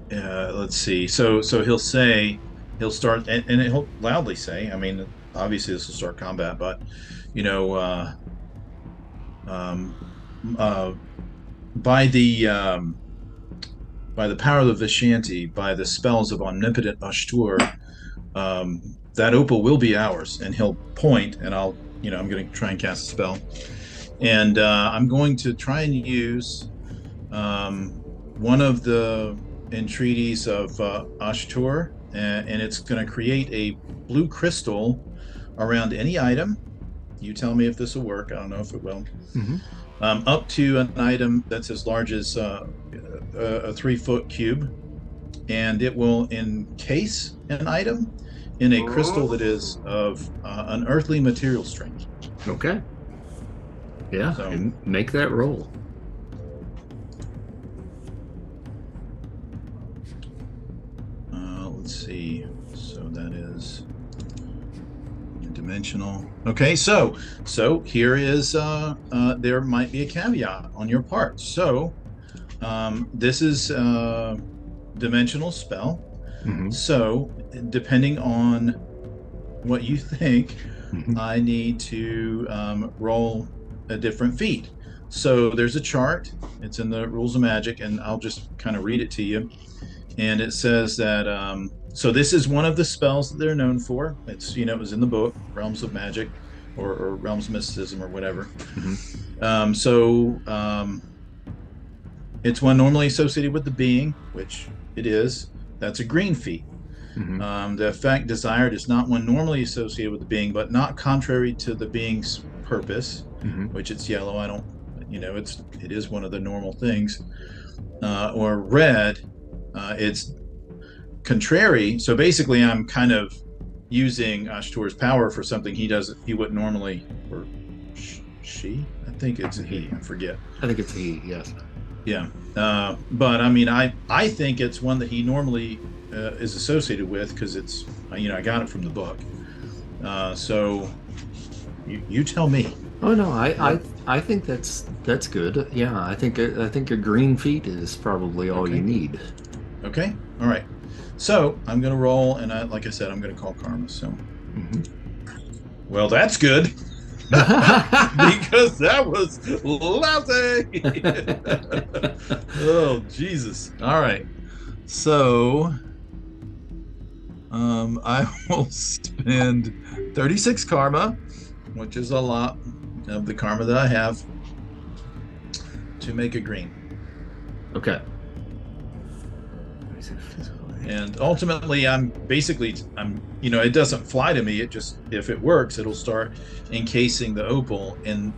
let's see. So he'll start, and he'll loudly say. I mean, obviously this will start combat, but by the power of the Vishanti, by the spells of omnipotent Ashtur, that opal will be ours. And he'll point, and I'm going to try and cast a spell. And I'm going to try and use one of the entreaties of Ashtur, and it's going to create a blue crystal around any item. You tell me if this will work. I don't know if it will. Mm-hmm. Up to an item that's as large as a 3-foot cube, and it will encase an item in a crystal that is of unearthly material strength. Okay. Yeah, So- and make that roll. Let's see. So that is dimensional. Okay, so here is there might be a caveat on your part. So this is a dimensional spell. Mm-hmm. So depending on what you think, Mm-hmm. I need to roll a different feat. So there's a chart. It's in the rules of magic, and I'll just kind of read it to you. And it says that so this is one of the spells that they're known for. It's, you know, it was in the book, Realms of Magic, or Realms of Mysticism, or whatever. Mm-hmm. It's one normally associated with the being, which it is. That's a green feat. Mm-hmm. The effect desired is not one normally associated with the being, but not contrary to the being's purpose, Mm-hmm. which it's yellow. I don't, you know, it is one of the normal things. Or red, it's contrary. So basically, I'm kind of using Ashtur's power for something he wouldn't normally, or she. I think it's a he. I forget. I think it's he. Yes. Yeah, but I mean, I think it's one that he normally is associated with, because it's, you know, I got it from the book. So you tell me. Oh no, I think that's good. Yeah, I think a green feat is probably all you need. Okay, all right. So I'm gonna roll, and like I said, I'm gonna call karma. So, Mm-hmm. well, that's good. Because that was lousy. Oh, Jesus. All right. So I will spend 36 karma, which is a lot of the karma that I have, to make a green. Okay. And ultimately, I'm you know, it doesn't fly to me. It just, if it works, it'll start encasing the opal in,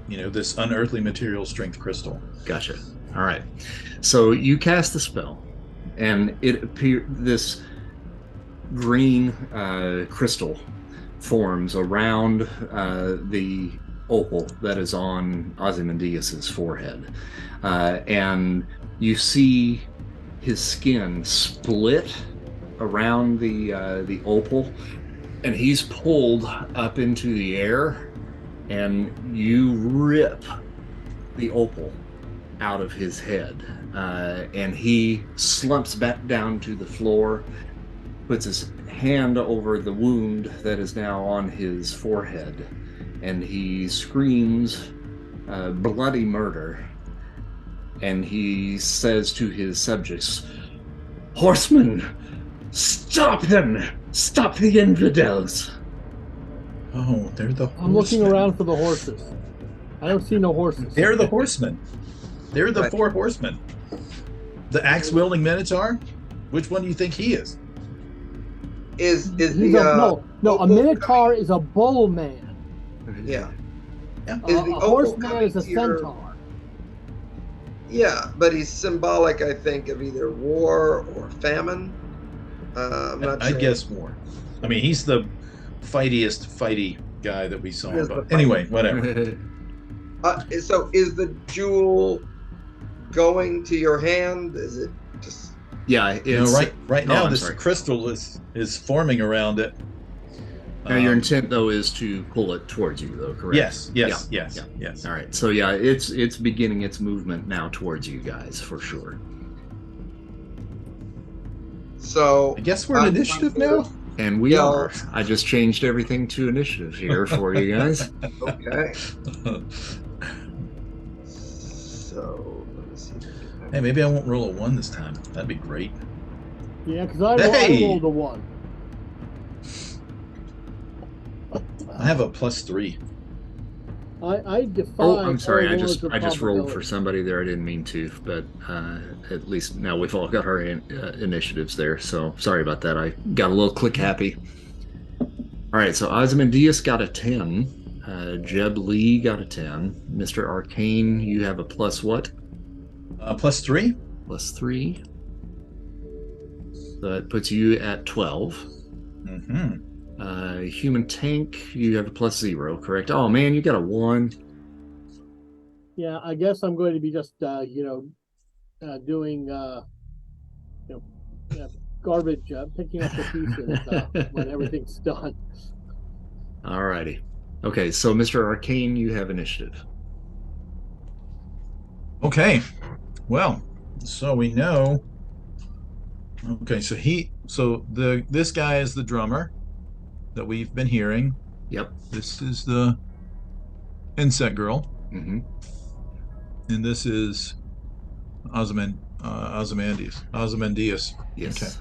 you know, this unearthly material strength crystal. Gotcha. All right. So you cast the spell, and this green crystal forms around the opal that is on Ozymandias's forehead, and you see his skin split around the opal, and he's pulled up into the air, and you rip the opal out of his head, and he slumps back down to the floor, puts his hand over the wound that is now on his forehead, and he screams bloody murder. And he says to his subjects, "Horsemen, stop them! Stop the infidels!" Oh, they're the horsemen. I'm looking around for the horses. I don't see no horses. They're the horsemen. They're the 4 horsemen. The axe-wielding Minotaur? Which one do you think he is? Is He's the no, a minotaur is a bull man. yeah. Yeah. Is A the opal horseman is a coming here? centaur. Yeah, but he's symbolic, I think, of either war or famine. I'm not I sure. guess more. I mean, he's the fighty guy that we saw. He is But the anyway, whatever. So is the jewel going to your hand? Is it just? Yeah, You know, it's right now, I'm this sorry. crystal is forming around it. Now your intent though is to pull it towards you, though, correct? Yes. Yeah. Yes. All right. So yeah, it's beginning its movement now towards you guys for sure. So I guess we're in initiative now. And we Yeah. are. I just changed everything to initiative here for you guys. Okay. So let me see. Hey, maybe I won't roll a 1 this time. That'd be great. Yeah, because I Hey! rolled a 1. I have a +3. I defy Oh, I'm all sorry. I laws just of I just rolled for probability. somebody there. I didn't mean to, but at least now we've all got our initiatives there. So sorry about that. I got a little click happy. All right. So Ozymandias got a 10. Jeb Lee got a 10. Mr. Arcane, you have a plus what? +3. Plus 3. So that puts you at 12. Mm-hmm. Human Tank, you have a +0, correct? Oh man, you got a 1. Yeah, I guess I'm going to be just doing you know garbage, picking up the pieces when everything's done. All righty. Okay, so Mr. Arcane, you have initiative. Okay. Well, so we know. Okay, so this guy is the drummer that we've been hearing. Yep. This is the insect girl, Mm-hmm. and this is Ozymandias. Okay. Yes.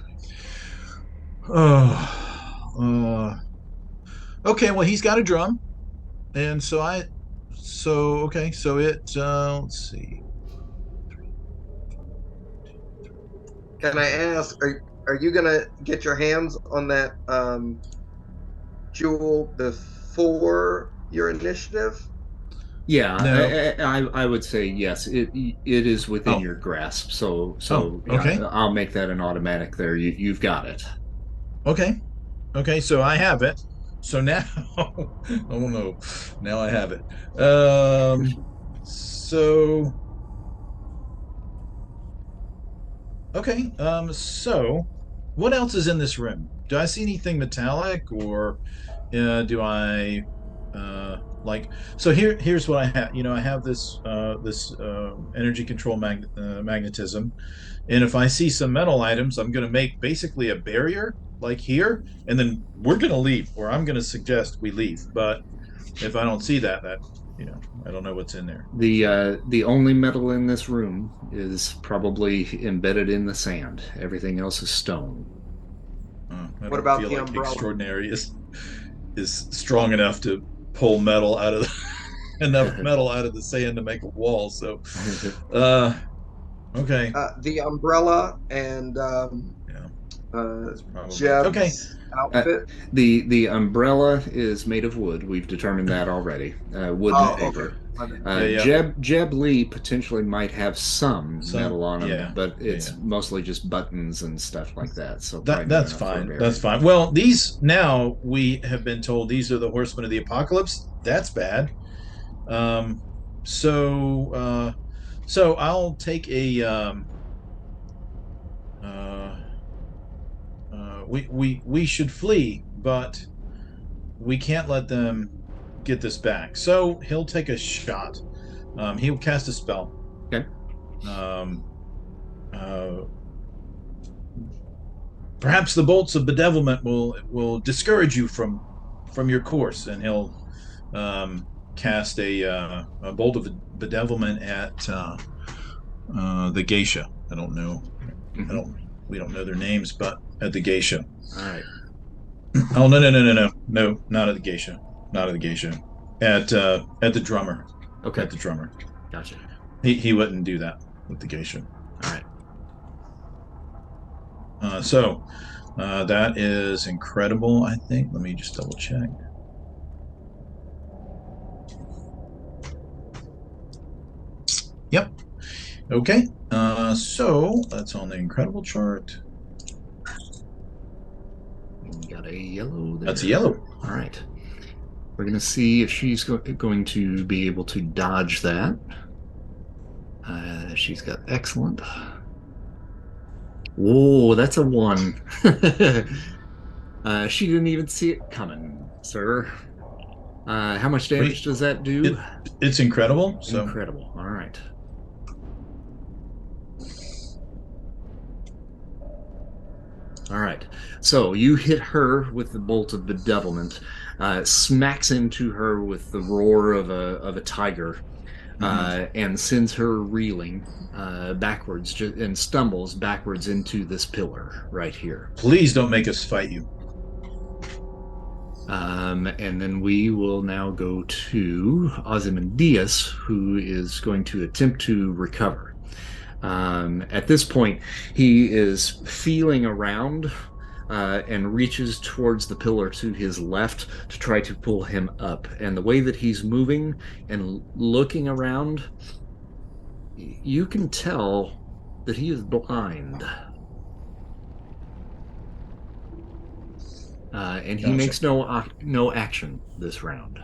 Oh, okay. Well, he's got a drum, and okay. So let's see. Can I ask, are you gonna get your hands on that jewel before your initiative? No. Yeah, I would say yes. It is within Oh, your grasp. So oh. yeah, Okay. I'll make that an automatic there. You've got it. Okay. Okay. So I have it. So now, oh no, now I have it. So okay. So what else is in this room? Do I see anything metallic, or do I like? So here's what I have. I have this energy control magnetism, and if I see some metal items, I'm going to make basically a barrier like here, and then we're going to leave, or I'm going to suggest we leave. But if I don't see that I don't know what's in there. The only metal in this room is probably embedded in the sand. Everything else is stone. I What don't about feel the like umbrella? extraordinary is strong enough to pull metal out of enough metal out of the sand to make a wall. So, okay, The umbrella and yeah, uh, that's probably it. Okay. Jeb's Uh, outfit. the umbrella is made of wood. We've determined that already. Wood and Oh, okay. paper. Yeah, yeah. Jeb Lee potentially might have some metal on him, Yeah, but yeah, it's yeah. mostly just buttons and stuff like that. So That probably not that's enough for a fine. That's barrier. fine. Well, these now we have been told these are the horsemen of the apocalypse. That's bad. Um, so so I'll take a uh, we should flee, but we can't let them get this back. So he'll take a shot. He'll cast a spell. Okay. Um, uh, Perhaps the bolts of bedevilment will discourage you from your course, and he'll cast a bolt of bedevilment at the geisha. I don't know. I don't. We don't know their names, but at the geisha. All right. Oh no! Not at the geisha. Not at the geisha. At the drummer. Okay. At the drummer. Gotcha. He wouldn't do that with the geisha. All right. So that is incredible. I think. Let me just double check. Yep. Okay. So that's on the incredible chart. We got a yellow there. That's a yellow. All right. We're going to see if she's going to be able to dodge that. She's got excellent. Whoa, that's a 1. She didn't even see it coming, sir. How much damage does that do? It's incredible. So. Incredible. All right. All right. So you hit her with the bolt of bedevilment, smacks into her with the roar of a tiger, and sends her reeling backwards and stumbles backwards into this pillar right here. Please don't make us fight you. And then we will now go to Ozymandias, who is going to attempt to recover. At this point, he is feeling around and reaches towards the pillar to his left to try to pull him up. And the way that he's moving and looking around, you can tell that he is blind. And he Gotcha. makes no action this round.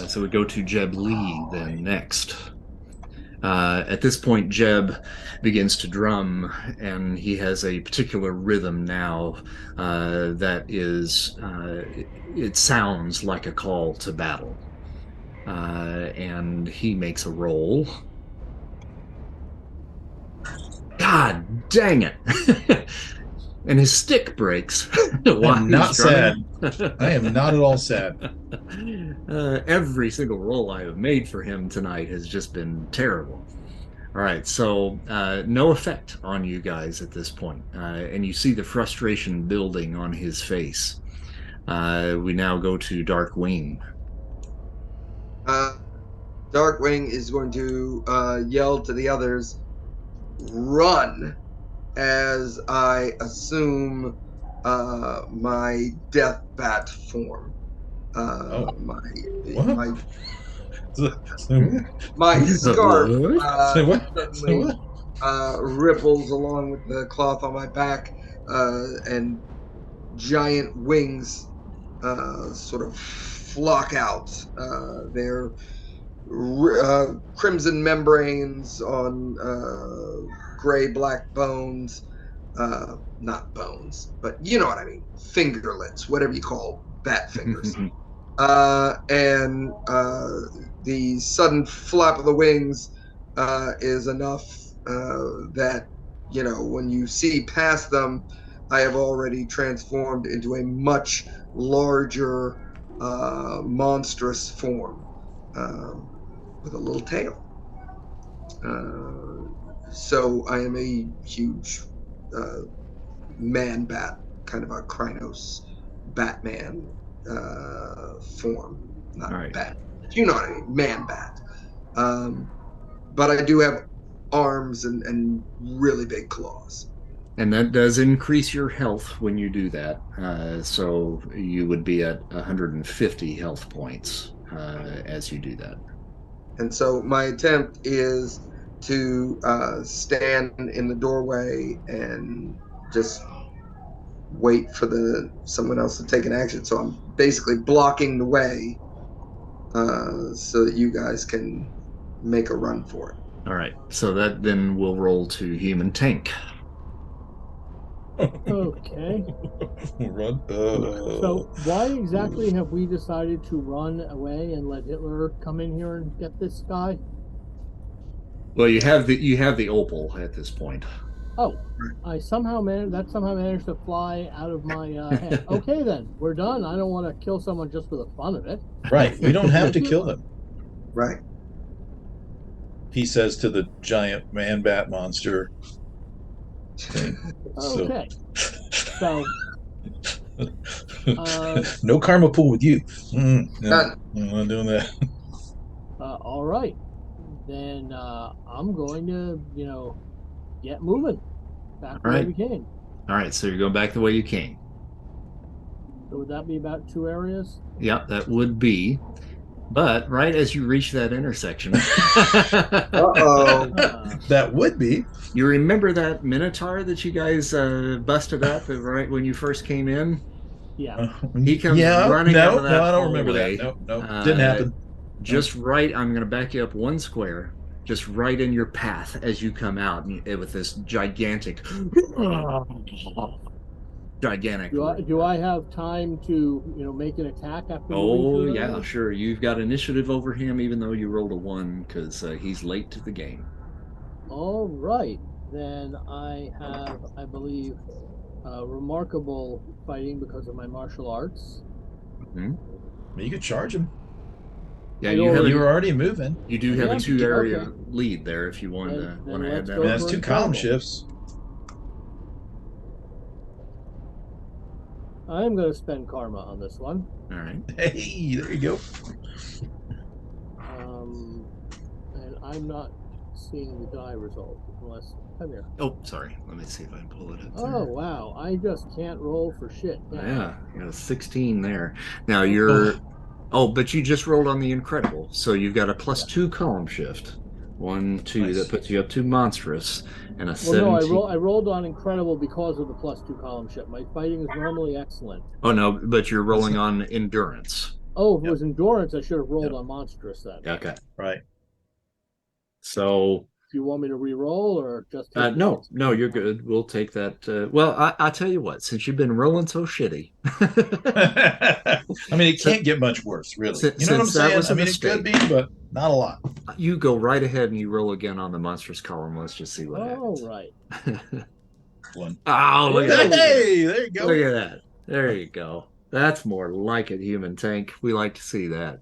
So we go to Jeb Lee then next. At this point, Jeb begins to drum, and he has a particular rhythm now that is, it sounds like a call to battle. And he makes a roll. God dang it! And his stick breaks. I'm not sad. I am not at all sad. Every single roll I have made for him tonight has just been terrible. All right, so no effect on you guys at this point. And you see the frustration building on his face. We now go to Darkwing. Darkwing is going to yell to the others, "Run!" as I assume my death bat form. My scarf suddenly ripples along with the cloth on my back, and giant wings sort of flock out. They're crimson membranes on gray-black bones. Not bones, but you know what I mean. Fingerlets, whatever you call bat fingers. And the sudden flap of the wings is enough that, you know, when you see past them, I have already transformed into a much larger, monstrous form with a little tail. So I am a huge man bat, kind of a Krynos Batman form. Not All right. bat. You know what I mean, man bat. But I do have arms and really big claws. And that does increase your health when you do that. So you would be at 150 health points as you do that. And so my attempt is to stand in the doorway and just wait for someone else to take an action. So I'm basically blocking the way so that you guys can make a run for it. All right. So that then will roll to human tank. Okay. Run. So why exactly have we decided to run away and let Hitler come in here and get this guy? Well, you have the opal at this point. Oh, I somehow managed to fly out of my head. Okay, then we're done. I don't want to kill someone just for the fun of it. Right. We don't have to kill them. Right. He says to the giant man bat monster. Okay. So no karma pool with you. No, I'm not doing that. All right. Then I'm going to, get moving back the way we came. All right, so you're going back the way you came. So would that be about 2 areas? Yep, that would be. But right as you reach that intersection, that would be. You remember that Minotaur that you guys busted up right when you first came in? Yeah. He comes running out of that I don't remember hallway. that. No, didn't happen. Just right, I'm going to back you up 1 square, just right in your path as you come out with this gigantic. Do I have time to make an attack after? Oh yeah, sure. You've got initiative over him, even though you rolled a 1 because he's late to the game. All right, then I have, I believe, remarkable fighting because of my martial arts. Mm-hmm. You could charge him. Yeah, you were already moving. You do have a 2-area lead there if you want to add that. That's 2 column shifts. I'm going to spend karma on this one. All right. Hey, there you go. And I'm not seeing the die result unless come here. Oh, sorry. Let me see if I can pull it up. Oh wow, I just can't roll for shit. Yeah, you got a 16 there. Now you're. Oh, but you just rolled on the incredible, so you've got a +2 column shift. 1, 2 Nice. that puts you up to monstrous, and a Well, 17. no, I rolled on incredible because of the +2 column shift. My fighting is normally excellent. Oh no, but you're rolling on endurance. Oh, if it Yep. was endurance, I should have rolled Yep. on monstrous then. Okay. Right. So Do you want me to re-roll or just take no, you're good. We'll take that. Well, I tell you what, since you've been rolling so shitty, I mean, it since, can't get much worse, really. since, You know what I'm since that saying? was I a mean, it could mistake, be, but not a lot. you go right ahead and you roll again on the monstrous column. Let's just see what Oh, happens. right. One. Oh, look at that. Hey, there you go. Look at that. There you go. That's more like it, human tank. We like to see that.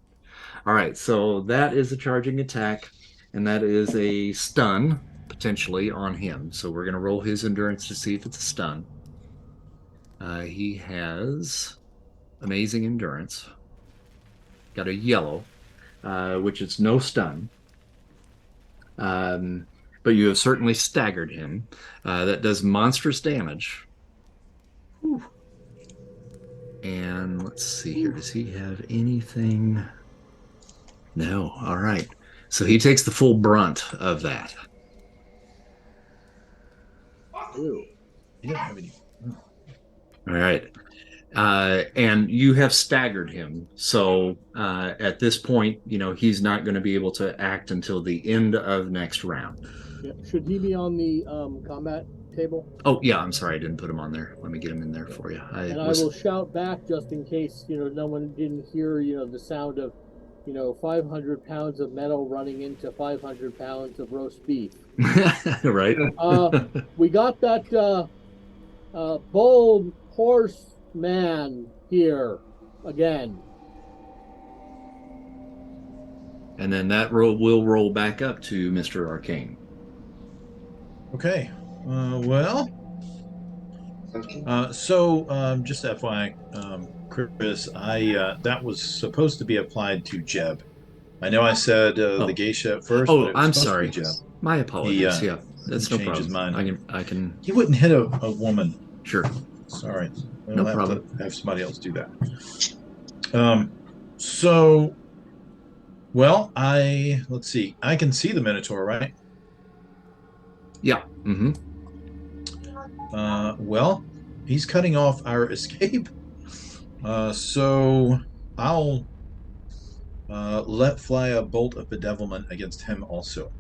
All right, so that is a charging attack, and that is a stun potentially on him. So we're going to roll his endurance to see if it's a stun. He has amazing endurance. Got a yellow, which is no stun. But you have certainly staggered him. That does monstrous damage. Whew. And let's see here. Does he have anything? No. All right. So he takes the full brunt of that. Ew. You didn't have any. All right. And you have staggered him. So at this point, he's not going to be able to act until the end of next round. Yeah. Should he be on the combat table? Oh, yeah. I'm sorry. I didn't put him on there. Let me get him in there for you. And I will shout back just in case, no one didn't hear, the sound of, 500 pounds of metal running into 500 pounds of roast beef. Right. We got that bold horseman here again. And then that will roll back up to Mr. Arcane. Okay. Well. Just FYI, Chris, that was supposed to be applied to Jeb. I know I said the geisha at first. Oh, but it was I'm supposed to sorry. be Jeb. My apologies. He, yeah, that's no change problem. his mind. I can. He wouldn't hit a woman. Sure. Sorry. No We'll problem. have to have somebody else do that. So, well, let's see. I can see the Minotaur, right? Yeah. Mm-hmm. Well, he's cutting off our escape. So I'll let fly a bolt of bedevilment against him also,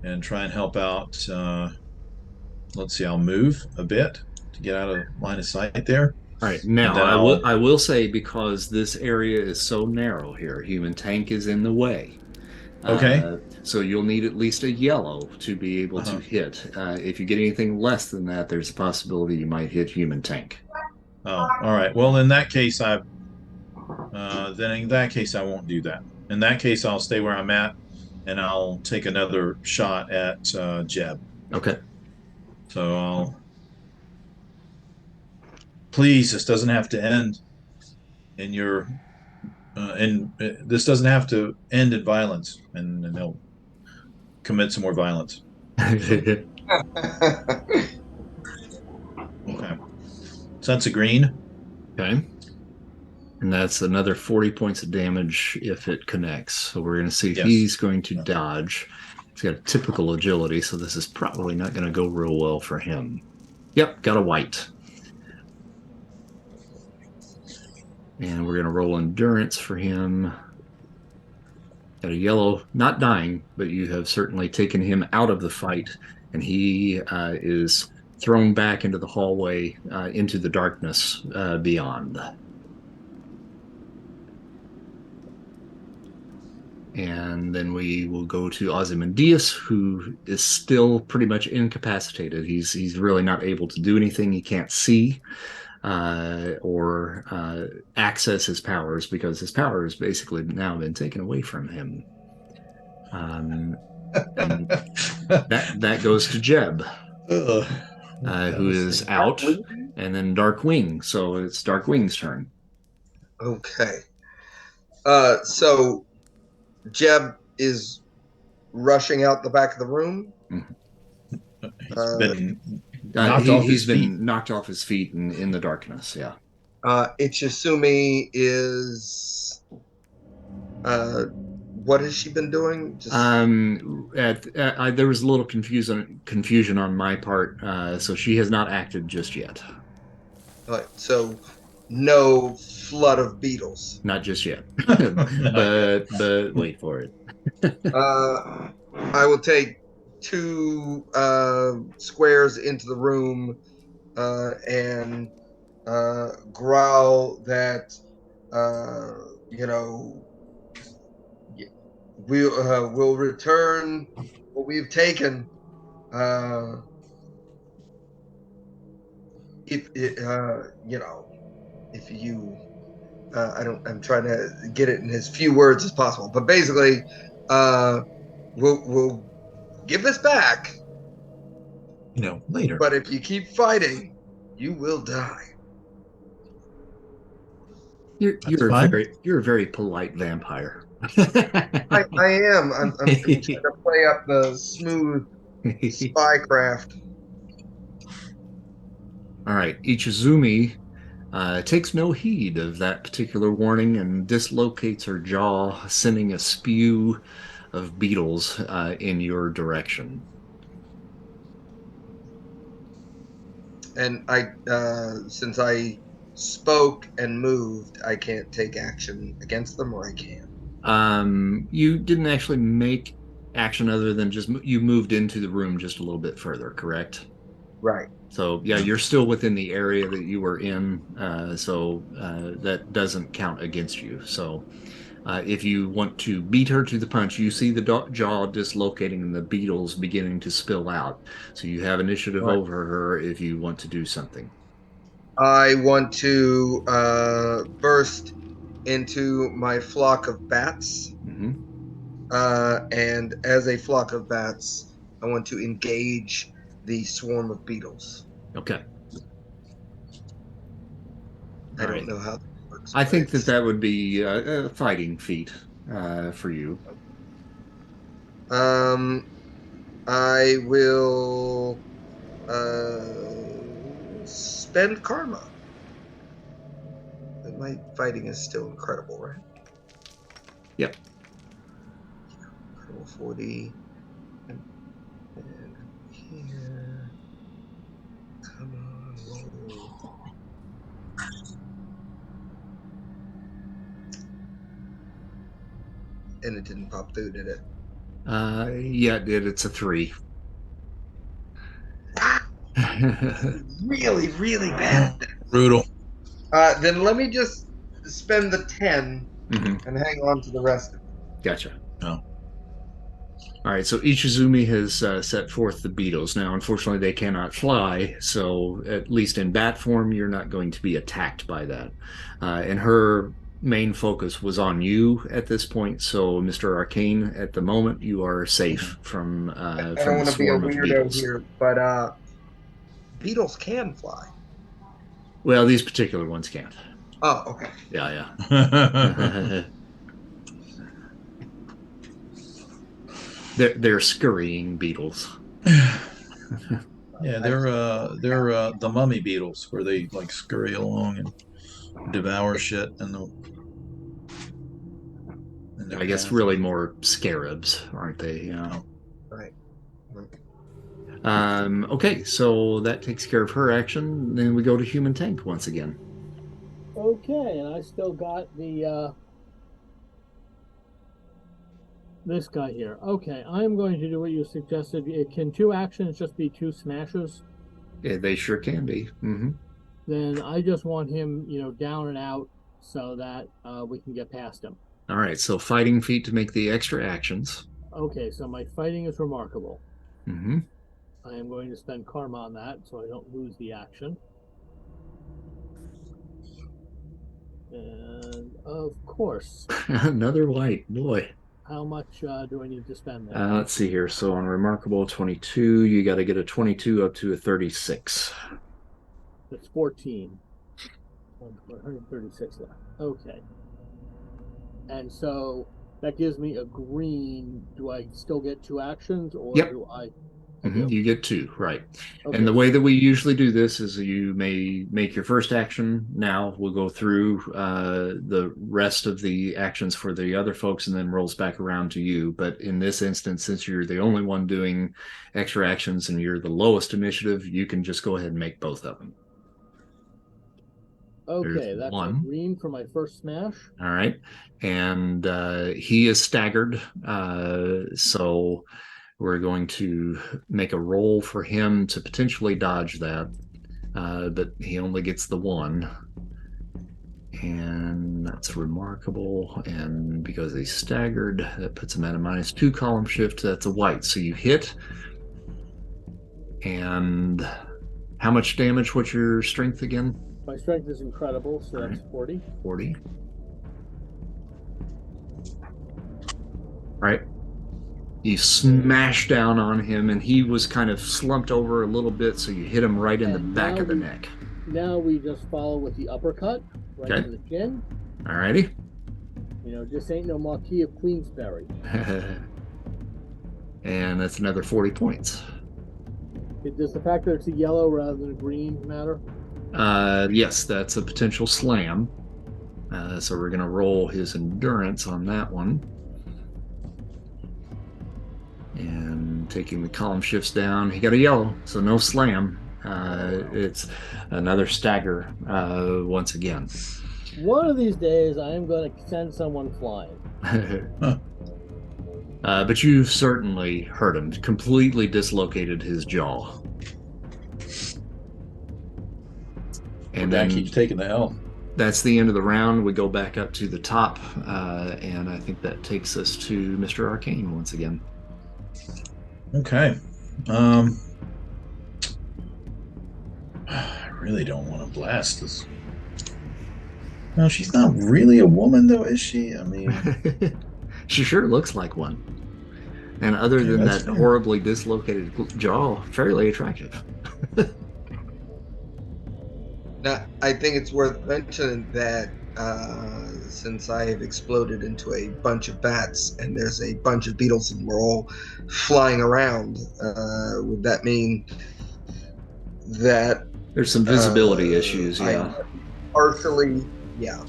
and try and help out. Let's see. I'll move a bit to get out of line of sight there. All right. Now I will say, because this area is so narrow here, human tank is in the way. Okay. So you'll need at least a yellow to be able to hit. If you get anything less than that, there's a possibility you might hit human tank. Oh, all right. Well, in that case, then in that case, I won't do that. In that case, I'll stay where I'm at, and I'll take another shot at Jeb. Okay. So please, this doesn't have to end in your. This doesn't have to end in violence, and they'll commit some more violence. Okay. So that's a green. Okay. And that's another 40 points of damage if it connects. So we're going to see if he's going to dodge. He's got a typical agility, so this is probably not going to go real well for him. Yep, got a white. And we're going to roll endurance for him. Got a yellow, not dying, but you have certainly taken him out of the fight, and he is thrown back into the hallway, into the darkness beyond. And then we will go to Ozymandias, who is still pretty much incapacitated. He's really not able to do anything. He can't see or access his powers, because his power has basically now been taken away from him. And that goes to Jeb, who is out and then Darkwing. So it's Darkwing's turn. Okay. So Jeb is rushing out the back of the room. He's been He's been knocked off his feet and in the darkness. Yeah. Ichizumi is. What has she been doing? There was a little confusion on my part, so she has not acted just yet. So no flood of beetles. Not just yet, but wait for it. I will take 2 squares into the room and growl that we'll return what we've taken. If you I'm trying to get it in as few words as possible, but basically we'll give this back later, but if you keep fighting you will die. You're a very polite vampire. I am. I'm trying to play up the smooth spycraft. All right, Ichizumi takes no heed of that particular warning and dislocates her jaw, sending a spew of beetles in your direction. And since I spoke and moved, I can't take action against them, or I can? You didn't actually make action other than just you moved into the room just a little bit further, correct? Right. So yeah, you're still within the area that you were in, so that doesn't count against you. So if you want to beat her to the punch, you see the jaw dislocating and the beetles beginning to spill out. So you have initiative over her if you want to do something. I want to burst into my flock of bats. Mm-hmm. And as a flock of bats, I want to engage the swarm of beetles. Okay. I don't know how that works. I think that would be a fighting feat for you. I will spend karma. My fighting is still incredible, right? Yep. 40. And here. Come on, roll. And it didn't pop through, did it? Yeah, it did. It's a 3. Really, really bad. Brutal. Then let me just spend the 10 and hang on to the rest of it. Gotcha. Oh. All right, so Ichizumi has set forth the beetles. Now, unfortunately, they cannot fly, so at least in bat form, you're not going to be attacked by that. And her main focus was on you at this point, so Mr. Arcane, at the moment, you are safe from I don't want to be a weirdo here, but beetles can fly. Well, these particular ones can't. Oh, okay. Yeah. They're scurrying beetles. Yeah, they're the mummy beetles, where they like scurry along and devour shit. I guess really more scarabs, aren't they? Right. Okay, so that takes care of her action. Then we go to Human Tank once again. Okay, and I still got the this guy here. Okay, I'm going to do what you suggested. Can 2 actions just be 2 smashes? Yeah, they sure can be. Mm-hmm. Then I just want him, down and out so that we can get past him. All right, so fighting feat to make the extra actions. Okay, so my fighting is remarkable. Mm-hmm. I am going to spend karma on that so I don't lose the action. And of course. Another white, boy. How much do I need to spend there? Let's see here. So on remarkable 22, you got to get a 22 up to a 36. That's 14. 136 left. Okay. And so that gives me a green. Do I still get 2 actions, or Yep. do I? You get 2, right? Okay. And the way that we usually do this is you may make your first action now. We'll go through the rest of the actions for the other folks and then rolls back around to you. But in this instance, since you're the only one doing extra actions and you're the lowest initiative, you can just go ahead and make both of them. Okay, There's that's a one. green for my first smash. All right. And he is staggered. So we're going to make a roll for him to potentially dodge that. But he only gets the 1. And that's remarkable. And because he's staggered, that puts him at a -2 column shift. That's a white. So you hit. And how much damage? What's your strength again? My strength is incredible, so that's 40. 40. Right. You smash down on him, and he was kind of slumped over a little bit, so you hit him right in the back of the neck. Now we just follow with the uppercut, right to the chin. All righty. This ain't no Marquis of Queensberry. And that's another 40 points. Does the fact that it's a yellow rather than a green matter? Yes, that's a potential slam. So we're going to roll his endurance on that one. And taking the column shifts down, he got a yellow, so no slam. It's another stagger once again. One of these days, I am going to send someone flying. But you certainly hurt him, completely dislocated his jaw. And that then keeps taking the L. That's the end of the round. We go back up to the top, and I think that takes us to Mr. Arcane once again. Okay. I really don't want to blast this. No, she's not really a woman, though, is she? I mean, she sure looks like one. And other than that horribly dislocated jaw, fairly attractive. Now, I think it's worth mentioning that since I have exploded into a bunch of bats and there's a bunch of beetles and we're all flying around, would that mean that there's some visibility issues? Yeah. Partially, yeah.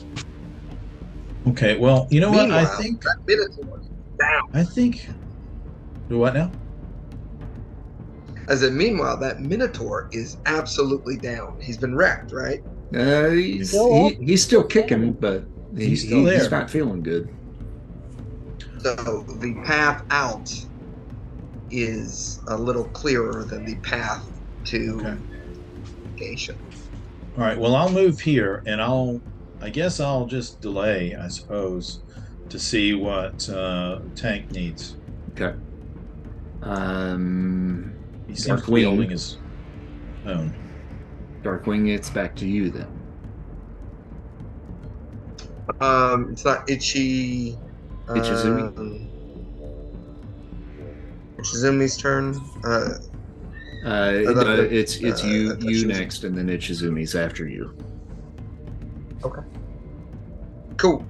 Okay, well, you know what? I think that Minotaur is down. I think. Do what now? As a meanwhile, that Minotaur is absolutely down. He's been wrecked, right? He's still kicking, but he's not feeling good. So the path out is a little clearer than the path to location. All right. Well, I'll move here, and I guess I'll just delay, I suppose, to see what Tank needs. Okay. He seems to be holding his own. Darkwing, it's back to you then. It's not Itchy. Ichizumi. Ichizumi's turn. It's you next, and then Ichizumi's after you. Okay. Cool.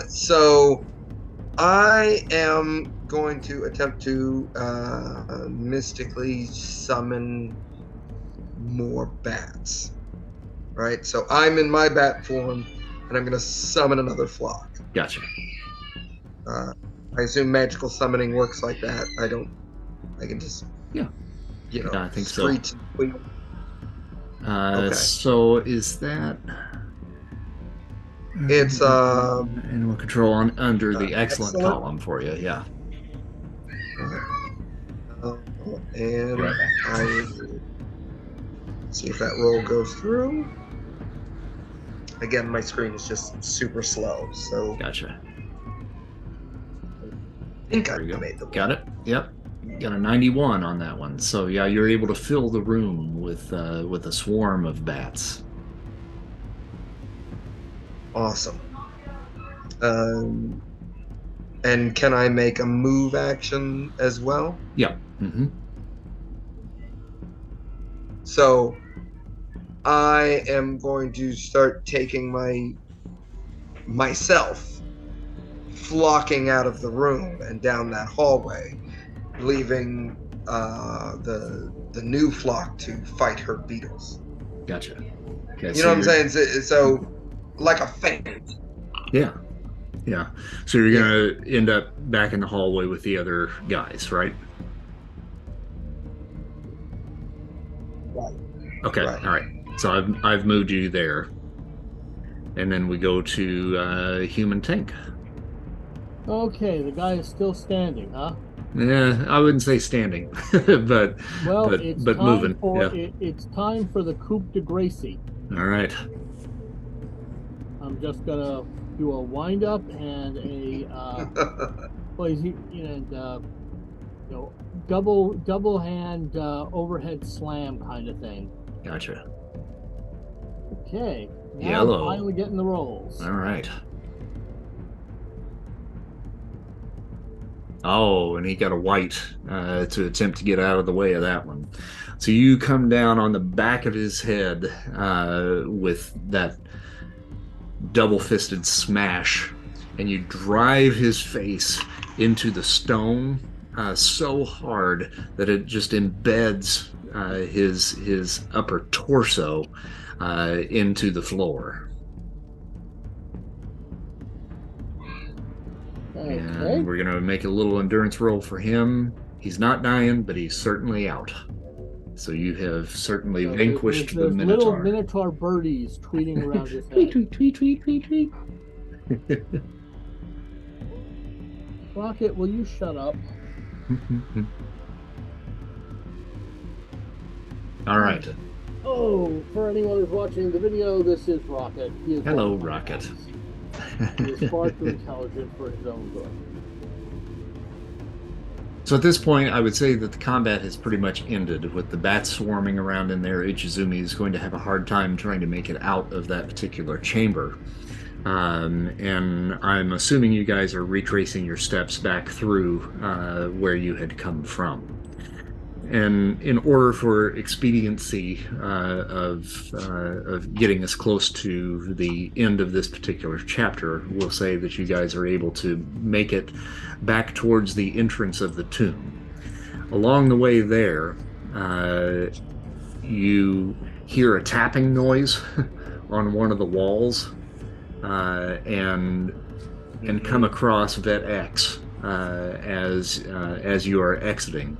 So I am going to attempt to mystically summon more bats. Right? So I'm in my bat form, and I'm going to summon another flock. Gotcha. I assume magical summoning works like that. I can just... Yeah. I think so. Okay. So is that... It's animal control under the excellent column for you, yeah. And I see if that roll goes through. Again, my screen is just super slow, so gotcha. I think I made the one. Got it. Yep. Got a 91 on that one. So yeah, you're able to fill the room with a swarm of bats. Awesome. And can I make a move action as well? Yeah. Mm-hmm. So I am going to start taking myself flocking out of the room and down that hallway, leaving the new flock to fight her beetles. Gotcha. Okay, You know what I'm saying? So like a feint. Yeah. Yeah. So you're Yeah. gonna end up back in the hallway with the other guys, right? Right. Okay. Right. All right. So I've moved you there, and then we go to human tank. Okay, the guy is still standing, huh? Yeah, I wouldn't say standing, but Well, but moving. Yeah. it's time for the coup de Gracie. All right. I'm just gonna do a wind up and double hand overhead slam kind of thing. Gotcha. Okay, now Yellow. I'm finally getting the rolls. All right. Oh, and he got a white to attempt to get out of the way of that one. So you come down on the back of his head with that double-fisted smash, and you drive his face into the stone so hard that it just embeds his upper torso into the floor. Okay. And we're going to make a little endurance roll for him. He's not dying, but he's certainly out. So you have certainly vanquished the Minotaur. Little Minotaur birdies tweeting around his head. Tweet, tweet, tweet, tweet, tweet, tweet. Rocket, will you shut up? All right. Oh, for anyone who's watching the video, this is Rocket. Hello, Rocket. He is far too intelligent for his own good. So at this point, I would say that the combat has pretty much ended. With the bats swarming around in there, Ichizumi is going to have a hard time trying to make it out of that particular chamber. And I'm assuming you guys are retracing your steps back through where you had come from. And in order for expediency of getting us close to the end of this particular chapter, we'll say that you guys are able to make it back towards the entrance of the tomb. Along the way there, you hear a tapping noise on one of the walls, and come across Vet X as you are exiting.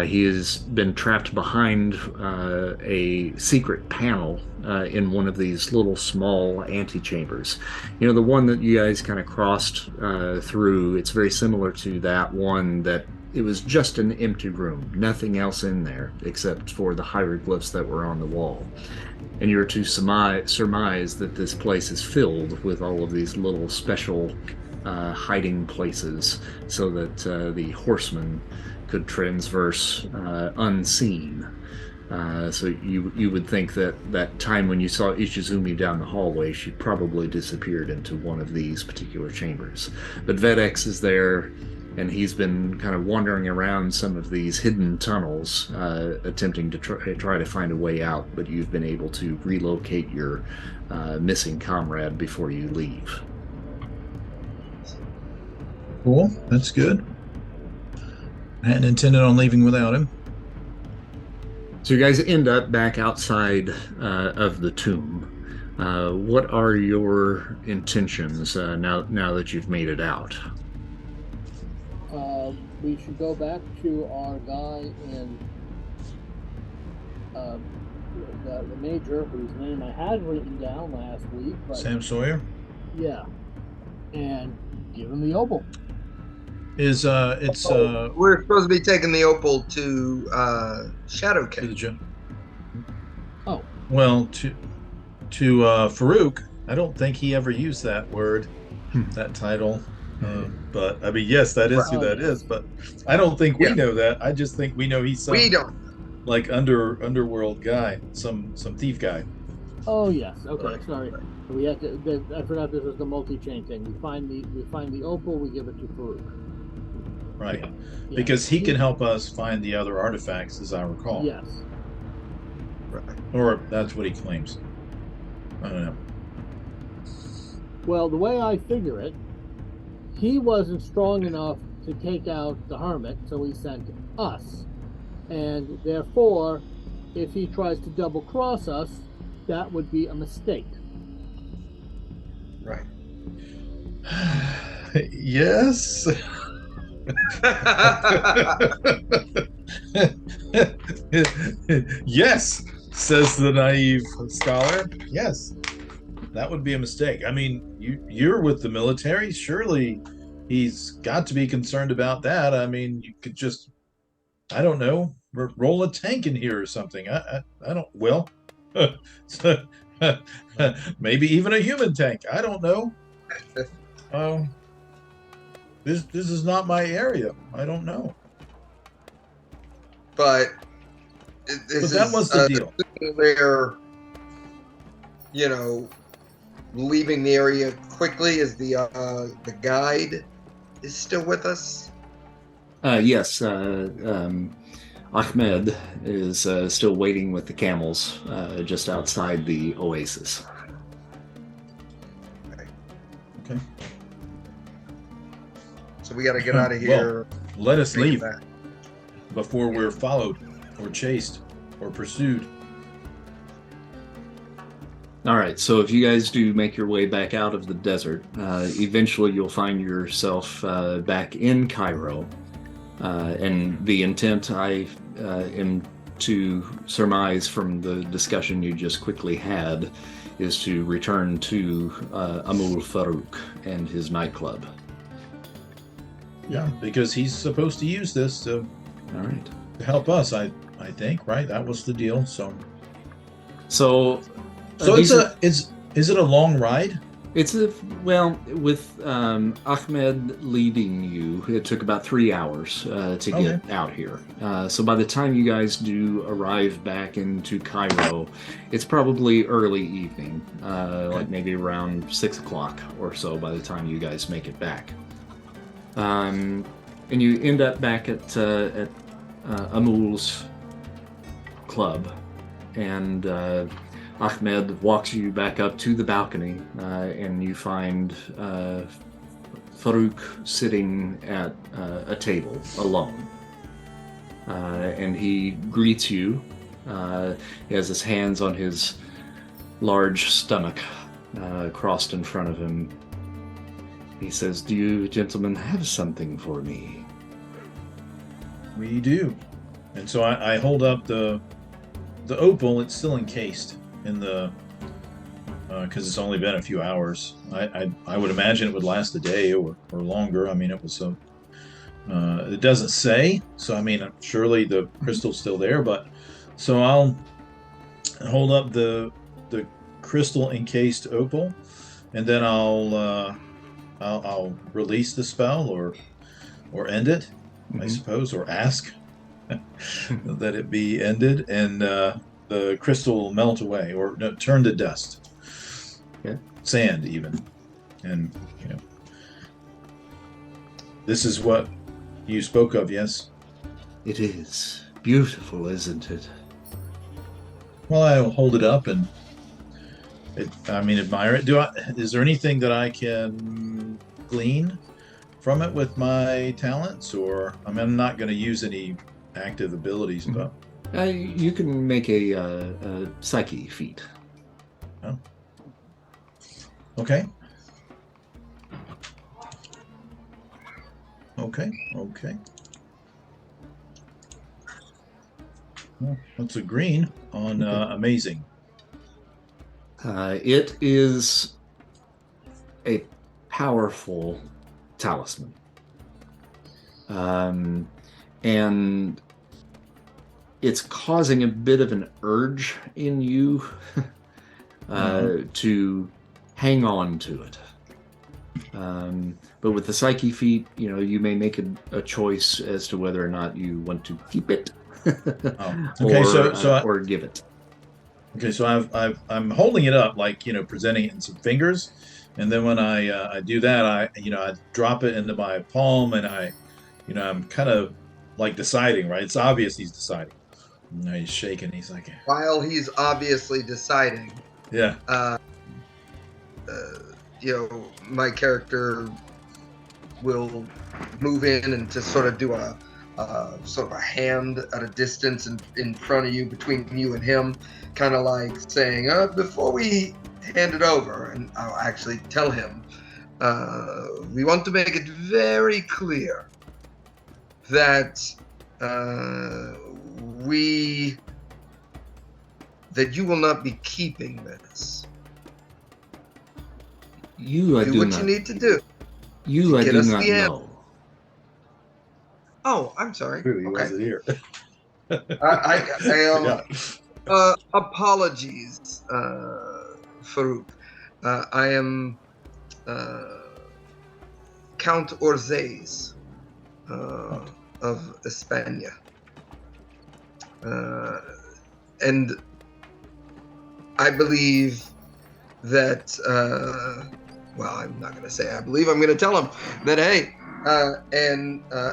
He has been trapped behind a secret panel in one of these little small antechambers. You know, the one that you guys kind of crossed through, it's very similar to that one that it was just an empty room, nothing else in there except for the hieroglyphs that were on the wall. And you're to surmise that this place is filled with all of these little special hiding places so that the horsemen could transverse unseen. So you would think that time when you saw Ichizumi down the hallway, she probably disappeared into one of these particular chambers. But Vedex is there, and he's been kind of wandering around some of these hidden tunnels, attempting to try to find a way out, but you've been able to relocate your missing comrade before you leave. Cool, that's good. I hadn't intended on leaving without him. So you guys end up back outside of the tomb. What are your intentions now that you've made it out? We should go back to our guy in the major, whose name I had written down last week. But, Sam Sawyer? Yeah. And give him the opal. We're supposed to be taking the opal to Shadow King. Oh. Well, to Farouk, I don't think he ever used that word, that title. But I mean, yes, that is who that is. But I don't think we know that. I just think we know he's some like underworld guy, some thief guy. Oh yes. Okay. Sorry. We had to. I forgot this was the multi-chain thing. We find the opal. We give it to Farouk. Right. Yeah. Because he can help us find the other artifacts, as I recall. Yes. Right. Or that's what he claims. I don't know. Well, the way I figure it, he wasn't strong enough to take out the hermit, so he sent us. And therefore, if he tries to double cross us, that would be a mistake. Right. Yes. Yes, says the naive scholar. Yes, that would be a mistake. I mean, you're with the military. Surely he's got to be concerned about that. I mean, you could just, I don't know, roll a tank in here or something. I don't, well, maybe even a human tank. I don't know. Um, this is not my area. I don't know. But But this that is was the deal. where, leaving the area quickly. Is the guide is still with us? Yes, Ahmed is still waiting with the camels just outside the oasis. Okay. So we got to get out of here. Well, let us Make it leave back. before we're followed or chased or pursued. All right, so if you guys do make your way back out of the desert, eventually you'll find yourself back in Cairo. And the intent I am to surmise from the discussion you just quickly had is to return to Amahl Farouk and his nightclub. Yeah, because he's supposed to use this to All right. help us. I think, right? That was the deal. So So it's is it a long ride? It's with Ahmed leading you, it took about 3 hours to get out here. So by the time you guys do arrive back into Cairo, it's probably early evening, like maybe around 6 o'clock or so by the time you guys make it back. And you end up back at Amahl's club, and Ahmed walks you back up to the balcony, and you find Farouk sitting at a table alone. And he greets you. He has his hands on his large stomach crossed in front of him. He says, "Do you gentlemen have something for me?" We do. And so I hold up the opal. It's still encased in the because it's only been a few hours. I would imagine it would last a day or longer. I mean, it was it doesn't say, so I mean, surely the crystal's still there. But so I'll hold up the crystal encased opal, and then I'll release the spell or end it, I suppose, or ask that it be ended, and the crystal will melt away or turn to dust, sand even, and this is what you spoke of. Yes, It is beautiful, isn't it? well, I'll hold it up and admire it. Is there anything that I can glean from it with my talents, or I'm not going to use any active abilities, but You can make a psyche feat. okay. Well, that's a green on amazing. It is a powerful talisman. And it's causing a bit of an urge in you to hang on to it. But with the psyche feat, you may make a choice as to whether or not you want to keep it Okay, or give it. Okay, so I'm holding it up, like presenting it in some fingers, and then when I do that, I drop it into my palm, and I'm kind of like deciding, right? It's obvious he's deciding. No, he's shaking. He's like, while he's obviously deciding, yeah. My character will move in and just sort of do a sort of a hand at a distance in front of you, between you and him, kind of like saying, before we hand it over, and I'll actually tell him, we want to make it very clear that that you will not be keeping this. You, I do do what not. you need to do. You, I get do us not the answer. know. Oh, I'm sorry. He Okay. wasn't here. I am. Apologies, Farouk. I am Count Orzes of España. And I believe that, well, I'm not going to say I believe, I'm going to tell him that, hey,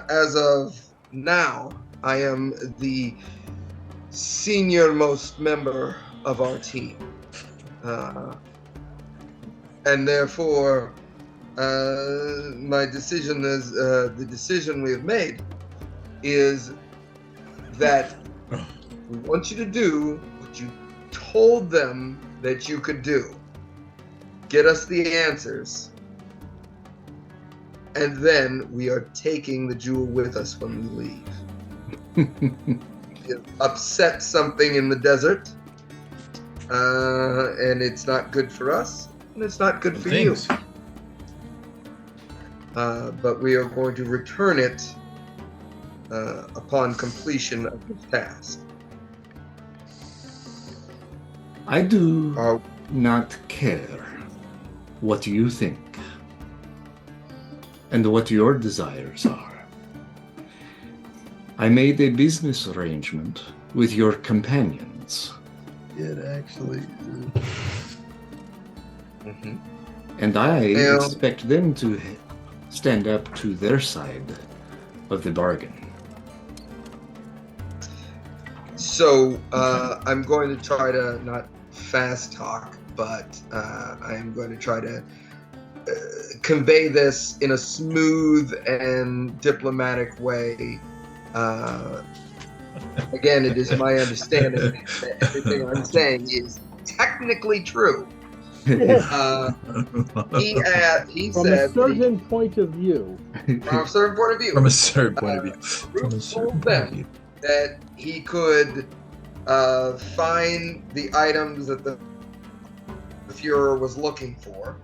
as of now, I am the senior most member of our team. And therefore, my decision is, the decision we have made is that we want you to do what you told them that you could do. Get us the answers. And then we are taking the jewel with us when we leave. Upset something in the desert, and it's not good for us, and it's not good for you. But we are going to return it upon completion of the task. I do not care what you think and what your desires are. I made a business arrangement with your companions. It actually. Mm-hmm. And I expect them to stand up to their side of the bargain. So I'm going to try to not fast talk, but I'm going to try to convey this in a smooth and diplomatic way. Again, it is my understanding that everything I'm saying is technically true. He from said a certain point of view. From a certain point of view. From a certain point of view. From a certain point of view. That he could find the items that the Fuhrer was looking for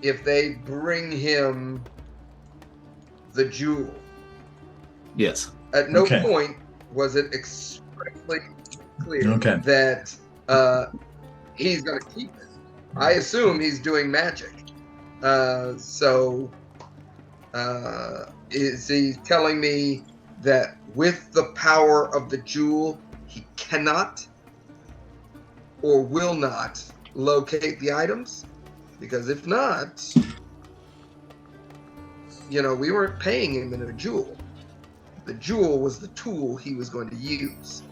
if they bring him the jewel. Yes. At no point was it expressly clear that he's going to keep it. I assume he's doing magic. So is he telling me that with the power of the jewel, he cannot or will not locate the items? Because if not, we weren't paying him in a jewel. The jewel was the tool he was going to use.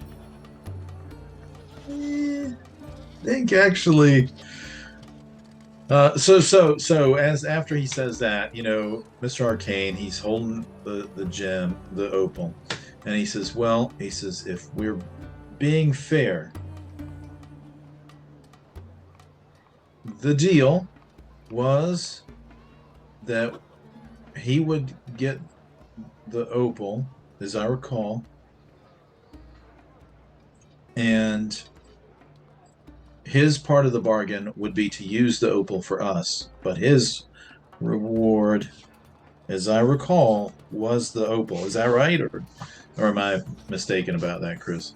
I think actually. So as after he says that, Mr. Arcane, he's holding the gem, the opal, and he says, if we're being fair, the deal was that he would get the opal, as I recall, and his part of the bargain would be to use the opal for us, but his reward, as I recall, was the opal. Is that right, or am I mistaken about that, Chris?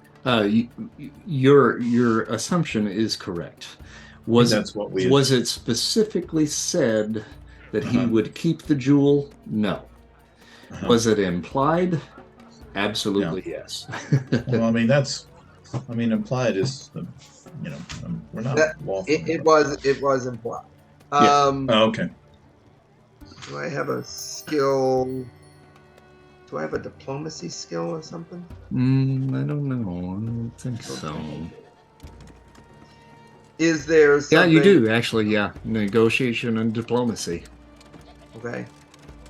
Your assumption is correct. Was it specifically said that he would keep the jewel? No. Was it implied? Absolutely, yes. Well, implied is, we're not lawful. It was implied. Yes. Okay. Do I have a skill? Do I have a diplomacy skill or something? I don't know. I don't think so. Is there Yeah, something? you do actually. Yeah, negotiation and diplomacy. Okay.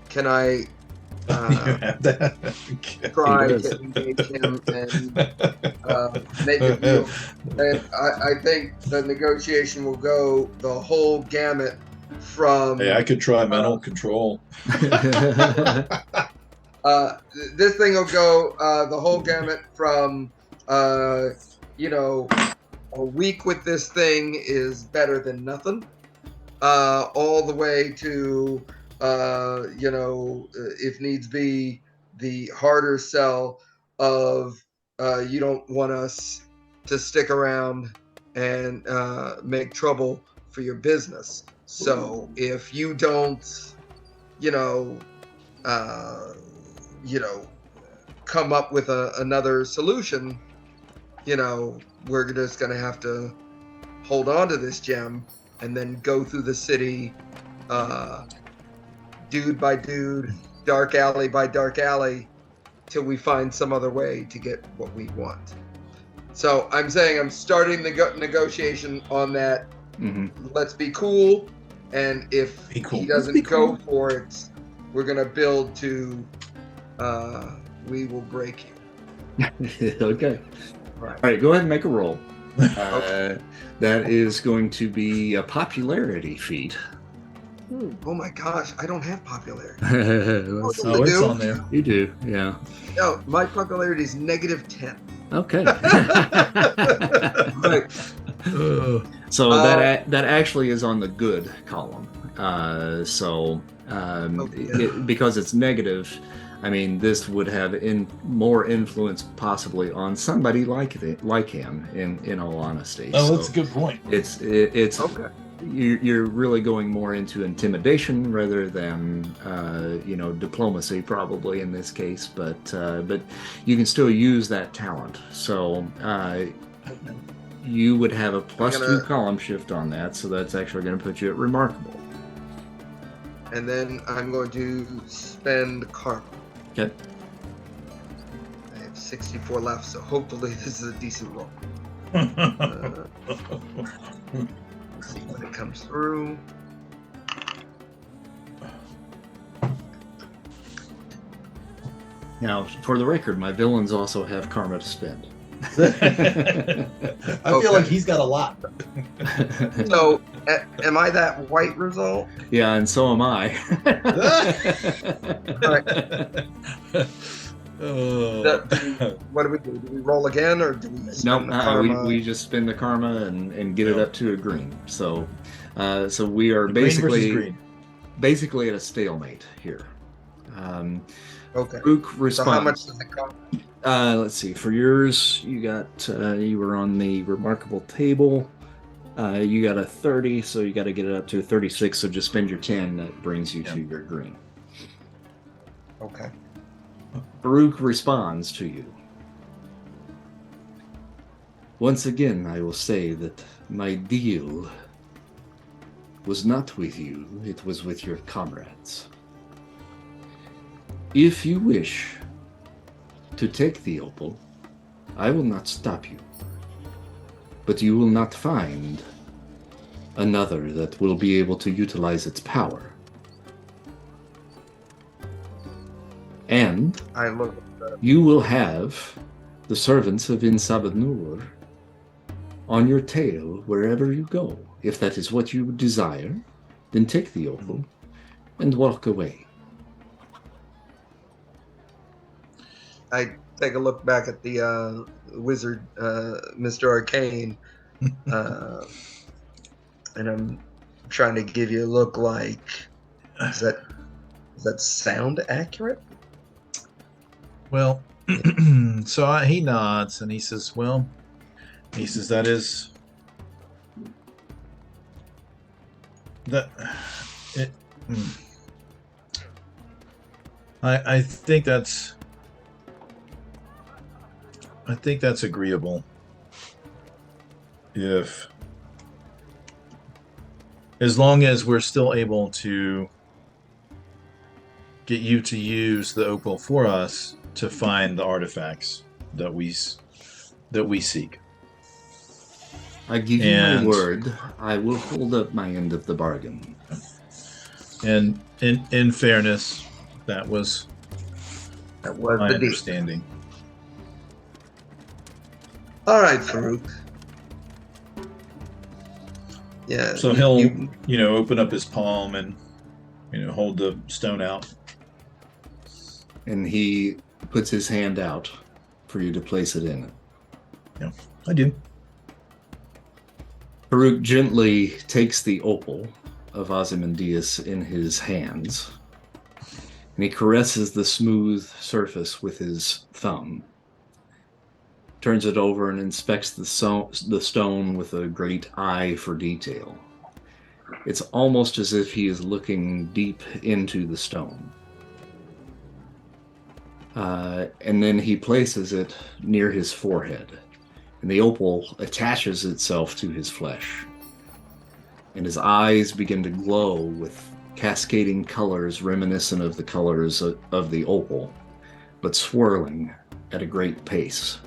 Can I You have that. Okay. try does. to engage him and make a deal? And I think the negotiation will go the whole gamut from Hey, I could try mental control. this thing will go the whole gamut from you know, a week with this thing is better than nothing, all the way to if needs be, the harder sell of you don't want us to stick around and make trouble for your business. So if you don't, you know, uh, you know, come up with another solution, we're just going to have to hold on to this gem and then go through the city, dude by dude, dark alley by dark alley, till we find some other way to get what we want. So I'm saying I'm starting the negotiation on that. Let's be cool. And if Be cool. he Let's doesn't be go cool. for it, we're going to build to we will break you. Okay. Right. All right, go ahead and make a roll. Okay. That is going to be a popularity feat. Oh my gosh, I don't have popularity. Let's see. Oh, it's on there. You do, yeah. No, my popularity is -10. Okay. Right. So that actually is on the good column. Because it's negative, I mean, this would have more influence possibly on somebody like him. In all honesty. Oh, that's a good point. It's Okay. You're really going more into intimidation rather than diplomacy, probably in this case. But you can still use that talent. So you would have a +2 column shift on that. So that's actually going to put you at remarkable. And then I'm going to spend karma. Okay. I have 64 left, so hopefully this is a decent roll. Let's see when it comes through. Now, for the record, my villains also have karma to spend. I feel like he's got a lot. So, am I that white result? Yeah, and so am I. What do we do? Do we roll again, or do we spend the karma? we just spend the karma and get it up to a green. So we are Green versus green. basically at a stalemate here. Okay. Farouk responds. So how much does it cost? Let's see. For yours, you were on the remarkable table. You got a 30, so you got to get it up to a 36. So just spend your 10. That brings you to your green. Okay. Farouk responds to you. Once again, I will say that my deal was not with you, it was with your comrades. If you wish to take the opal, I will not stop you. But you will not find another that will be able to utilize its power. And you will have the servants of En Sabah Nur on your tail wherever you go. If that is what you desire, then take the opal and walk away. I take a look back at the wizard, Mr. Arcane, and I'm trying to give you a look like, does that sound accurate? Well, so he nods and he says, that is that it. I think that's agreeable. If as long as we're still able to get you to use the opal for us to find the artifacts that we seek. I give you my And word, I will hold up my end of the bargain. and in fairness, that was the my deal. understanding. All right, Farouk. Yeah. So he'll open up his palm and hold the stone out. And he puts his hand out for you to place it in it. Yeah, I do. Farouk gently takes the opal of Ozymandias in his hands, and he caresses the smooth surface with his thumb, turns it over and inspects the stone with a great eye for detail. It's almost as if he is looking deep into the stone. And then he places it near his forehead, and the opal attaches itself to his flesh. And his eyes begin to glow with cascading colors reminiscent of the colors of the opal, but swirling at a great pace.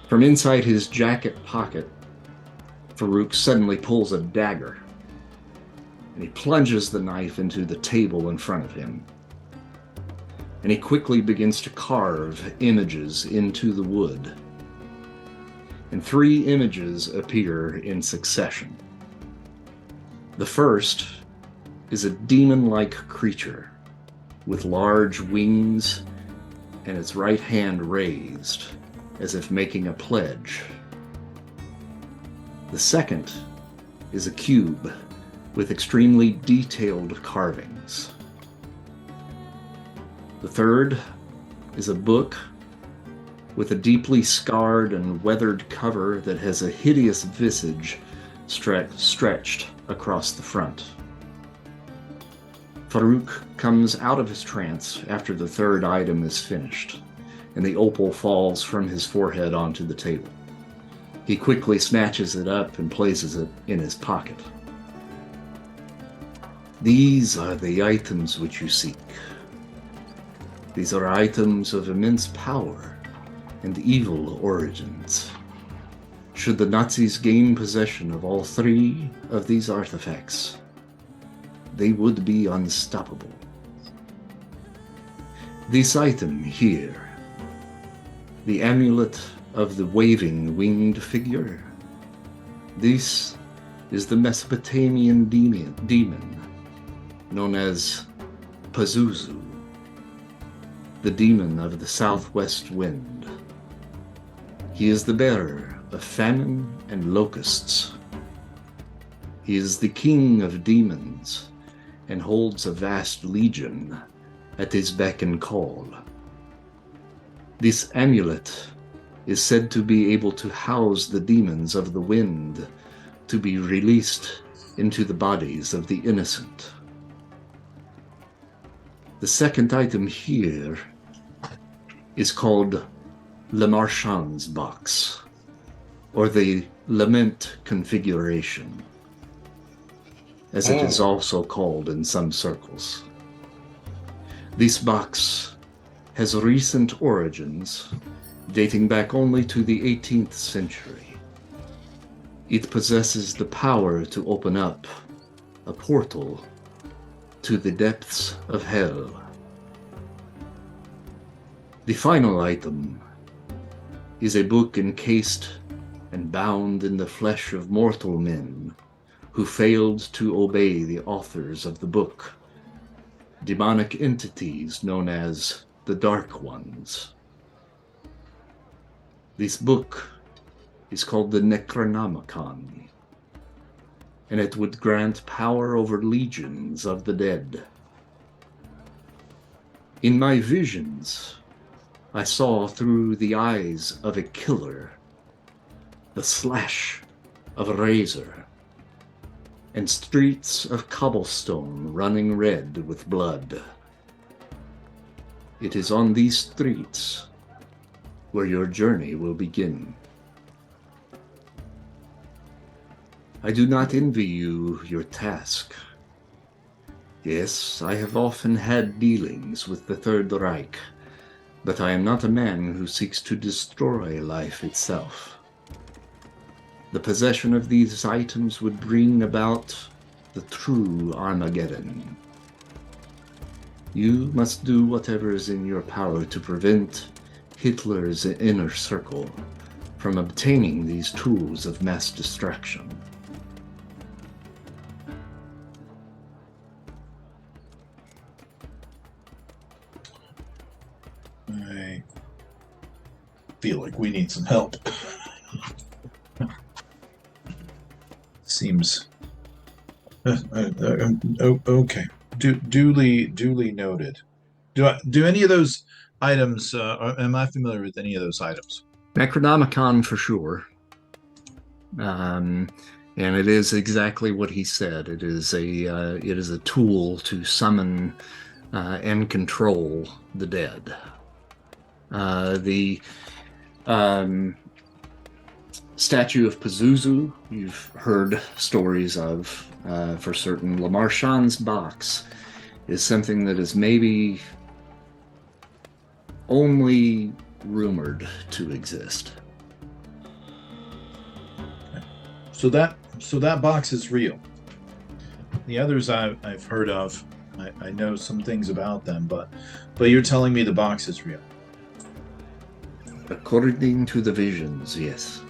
From inside his jacket pocket, Farouk suddenly pulls a dagger, and he plunges the knife into the table in front of him. And he quickly begins to carve images into the wood. And 3 images appear in succession. The first is a demon-like creature with large wings and its right hand raised as if making a pledge. The second is a cube with extremely detailed carvings. The third is a book with a deeply scarred and weathered cover that has a hideous visage stretched across the front. Farouk comes out of his trance after the third item is finished, and the opal falls from his forehead onto the table. He quickly snatches it up and places it in his pocket. These are the items which you seek. These are items of immense power and evil origins. Should the Nazis gain possession of all 3 of these artifacts, they would be unstoppable. This item here, the amulet of the waving winged figure, this is the Mesopotamian demon known as Pazuzu, the demon of the southwest wind. He is the bearer of famine and locusts. He is the king of demons and holds a vast legion at his beck and call. This amulet is said to be able to house the demons of the wind to be released into the bodies of the innocent. The second item here is called Le Marchand's box, or the lament configuration, as it is also called in some circles. This box has recent origins dating back only to the 18th century. It possesses the power to open up a portal to the depths of hell. The final item is a book encased and bound in the flesh of mortal men who failed to obey the authors of the book, demonic entities known as the Dark Ones. This book is called the Necronomicon, and it would grant power over legions of the dead. In my visions, I saw through the eyes of a killer the slash of a razor and streets of cobblestone running red with blood. It is on these streets where your journey will begin. I do not envy you your task. Yes, I have often had dealings with the Third Reich, but I am not a man who seeks to destroy life itself. The possession of these items would bring about the true Armageddon. You must do whatever is in your power to prevent Hitler's inner circle from obtaining these tools of mass destruction. I feel like we need some help. Seems okay. Duly noted. Do any of those items? Am I familiar with any of those items? Necronomicon for sure. And it is exactly what he said. It is a tool to summon and control the dead. The statue of Pazuzu, you've heard stories of for certain. Lamarchan's box is something that is maybe only rumored to exist. So that box is real. The others I've heard of. I know some things about them, but you're telling me the box is real. According to the visions, yes.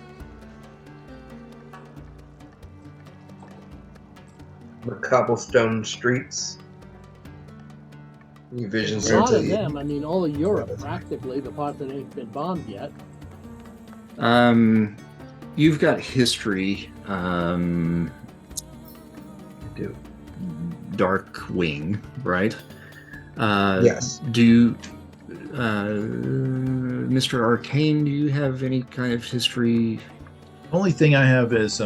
The cobblestone streets. Any visions A lot into of them. I mean, all of Europe, practically, the part that ain't been bombed yet. You've got history. Dark Wing, right? Yes. Mr. Arcane, do you have any kind of history? Only thing I have is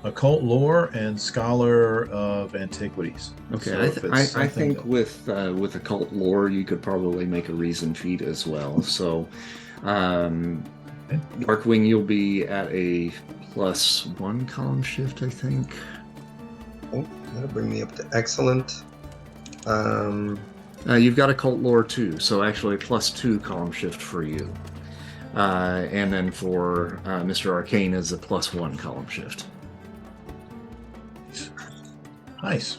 occult lore and scholar of antiquities. Okay, So I think with occult lore, you could probably make a reason feat as well. So, Darkwing, you'll be at a +1 column shift, I think. Oh, that'll bring me up to excellent. You've got occult lore too, so actually a +2 column shift for you. And then for Mr. Arcane is a +1 column shift. Nice.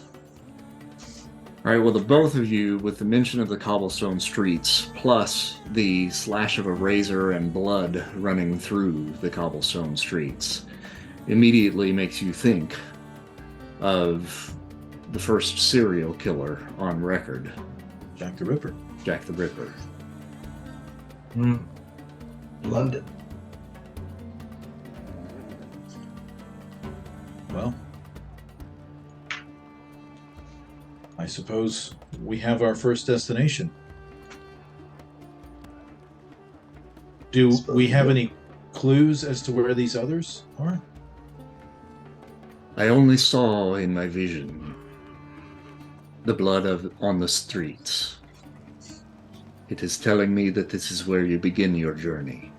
All right, well, the both of you, with the mention of the cobblestone streets, plus the slash of a razor and blood running through the cobblestone streets, immediately makes you think of the first serial killer on record. Jack the Ripper. Jack the Ripper. London. Well, I suppose we have our first destination. Do we have any clues as to where these others are? I only saw in my vision the blood on the streets. It is telling me that this is where you begin your journey.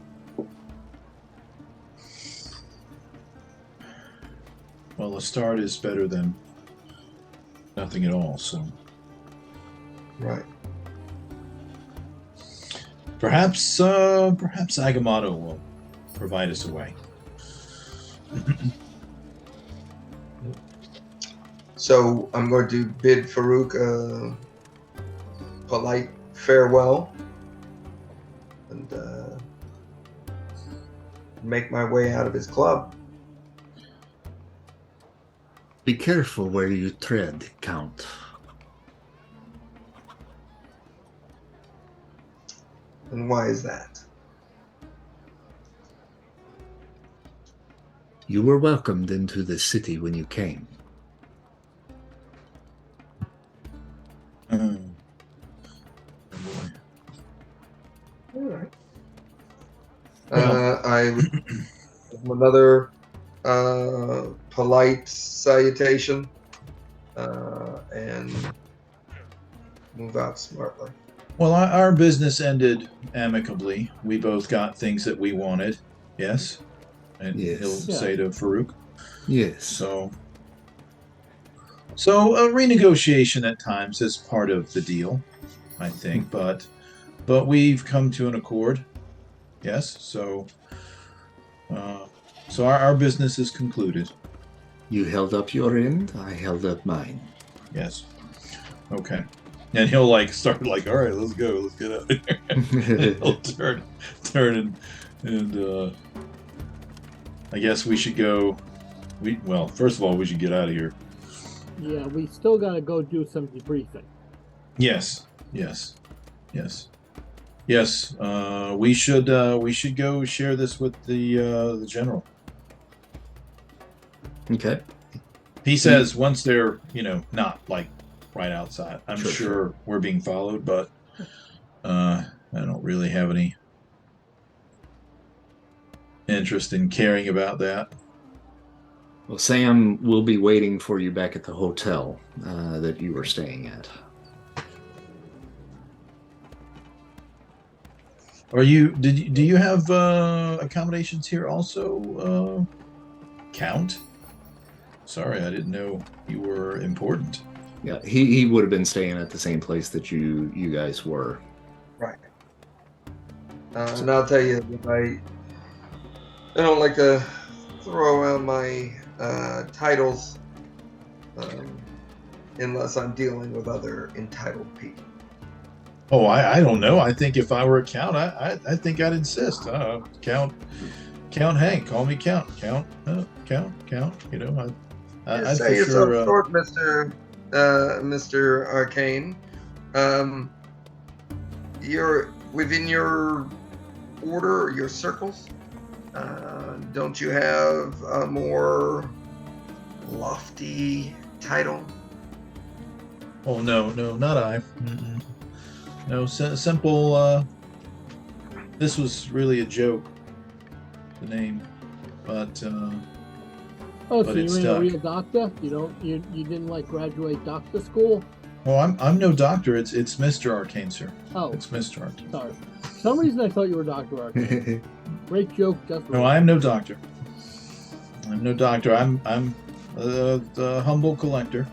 Well, a start is better than nothing at all, so Right. perhaps Agamotto will provide us a way. So I'm going to bid Farouk a polite farewell and make my way out of his club. Be careful where you tread, Count. And why is that? You were welcomed into the city when you came. Oh boy. All right. I another polite salutation and move out smartly. Well, our business ended amicably. We both got things that we wanted. Yes? And Yes. he'll say to Farouk. Yes. So So a renegotiation at times is part of the deal, I think, but we've come to an accord. Yes, uh, so our business is concluded. You held up your end, I held up mine. Yes. Okay. And he'll like start like, all right, let's go, let's get out of here. And he'll turn and I guess we should go. Well, first of all, we should get out of here. Yeah, we still got to go do some debriefing. Yes, yes, yes, yes. We should go share this with the general. Okay. He says once they're not like right outside. I'm Sure, sure we're being followed, but I don't really have any interest in caring about that. Well, Sam will be waiting for you back at the hotel that you were staying at. Do you have accommodations here also, Count? Sorry, I didn't know you were important. Yeah, he would have been staying at the same place that you guys were. Right. And I'll tell you that I don't like to throw around my titles unless I'm dealing with other entitled people. Oh, I don't know. I think if I were a count, I think I'd insist. Count Hank. Call me Count. Count. I'd Say for yourself sure. short, Mr. Arcane. You're within your order or your circles. Don't you have a more lofty title? Oh no, not I. Mm-mm. No, simple. This was really a joke. The name, but Oh, but so it's you ain't a stuck. real doctor? You didn't like graduate doctor school? Oh, I'm no doctor. It's Mr. Arcane, sir. Oh, It's Mr. Arcane. sorry. For some reason I thought you were Dr. Arcane. Great joke, just No, I am no doctor. I'm no doctor. I'm the humble collector.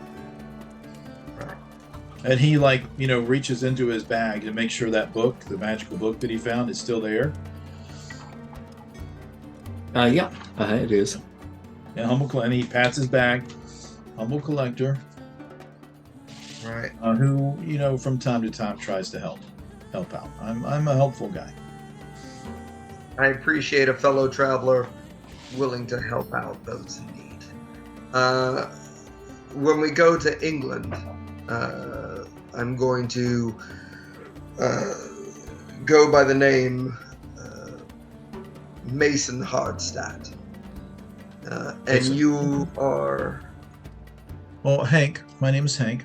And he reaches into his bag to make sure that book, the magical book that he found, is still there. Yeah, it is. And and he pats his bag. Humble collector, Right. who from time to time tries to help out. I'm a helpful guy. I appreciate a fellow traveler willing to help out those in need. When we go to England, I'm going to go by the name Mason Hardstadt. And Mason. you are... Oh, Hank. My name is Hank.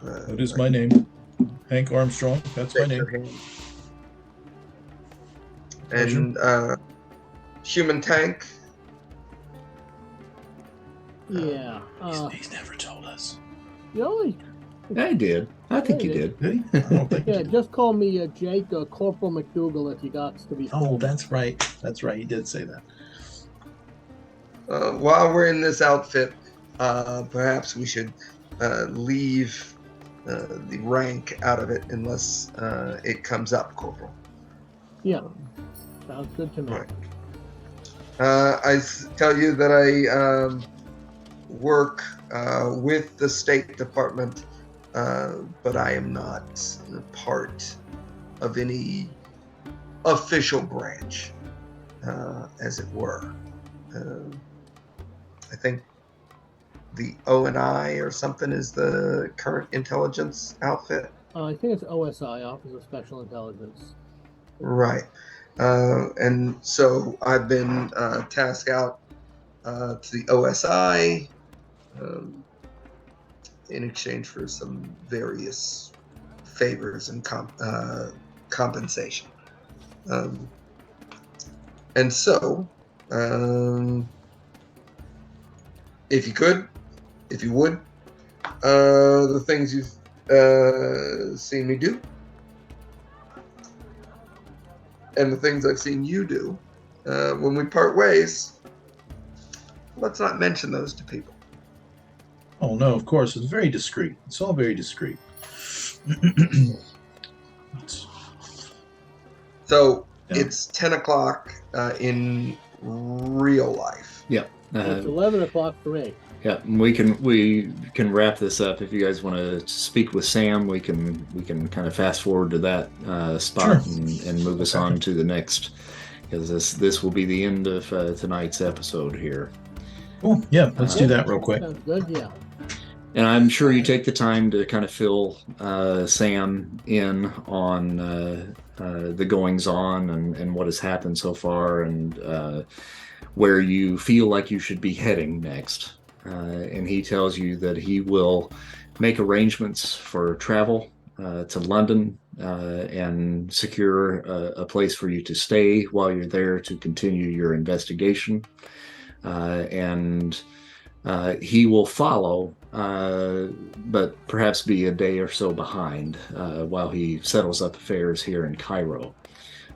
That is my name. Hank Armstrong. That's my name. And Human Tank. Yeah. He's never told us. Really? I did. I think you did. Did he? I don't think he Yeah, did. just call me Jake Corporal McDougal if you got to be. Oh, that's right. That's right. He did say that. While we're in this outfit, perhaps we should leave the rank out of it unless it comes up, Corporal. Yeah, sounds good to me. Right. I tell you that I work with the State Department, but I am not part of any official branch, as it were. I think the O&I or something is the current intelligence outfit. I think it's OSI, Office of Special Intelligence. Right. And so I've been tasked out to the OSI in exchange for some various favors and compensation. And so, if you would, the things you've seen me do, and the things I've seen you do, when we part ways, let's not mention those to people. Oh no, of course, it's very discreet. It's all very discreet. So Yeah. it's 10 o'clock in real life. Yeah. It's 11 o'clock for me. Yeah, and we can wrap this up. If you guys want to speak with Sam, we can kind of fast forward to that spot Sure. and move us on to the next, because this will be the end of tonight's episode here. Cool. Yeah, let's do that real quick. Sounds good, yeah. And I'm sure you take the time to kind of fill Sam in on the goings on and what has happened so far, and where you feel like you should be heading next. And he tells you that he will make arrangements for travel to London and secure a place for you to stay while you're there to continue your investigation. And he will follow, but perhaps be a day or so behind while he settles up affairs here in Cairo.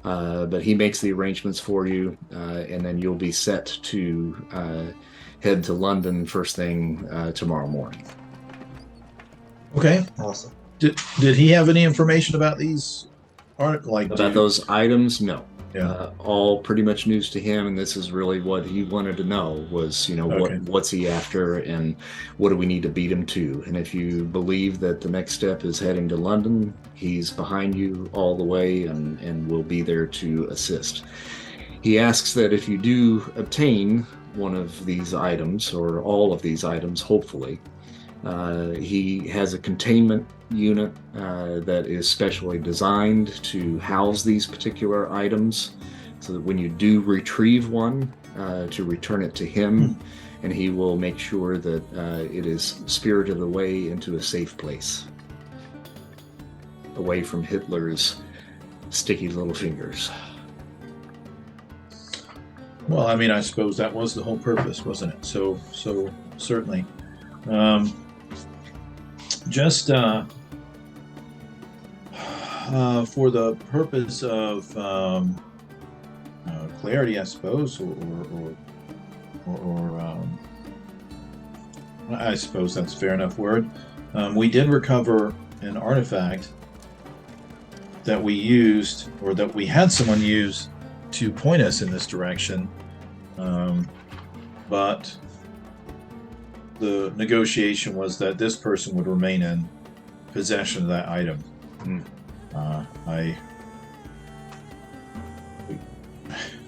But he makes the arrangements for you, and then you'll be set to head to London first thing tomorrow morning. Okay. Awesome. Did he have any information about these About those items? No. Yeah. All pretty much news to him, and this is really what he wanted to know was, Okay. what's he after, and what do we need to beat him to? And if you believe that the next step is heading to London, he's behind you all the way and will be there to assist. He asks that if you do obtain one of these items, or all of these items, hopefully, he has a containment unit that is specially designed to house these particular items, so that when you do retrieve one, to return it to him, and he will make sure that it is spirited away into a safe place, away from Hitler's sticky little fingers. Well, I mean, I suppose that was the whole purpose, wasn't it? So certainly. Just for the purpose of clarity, I suppose, or I suppose that's a fair enough word. We did recover an artifact that we used, or that we had someone use, to point us in this direction, but the negotiation was that this person would remain in possession of that item.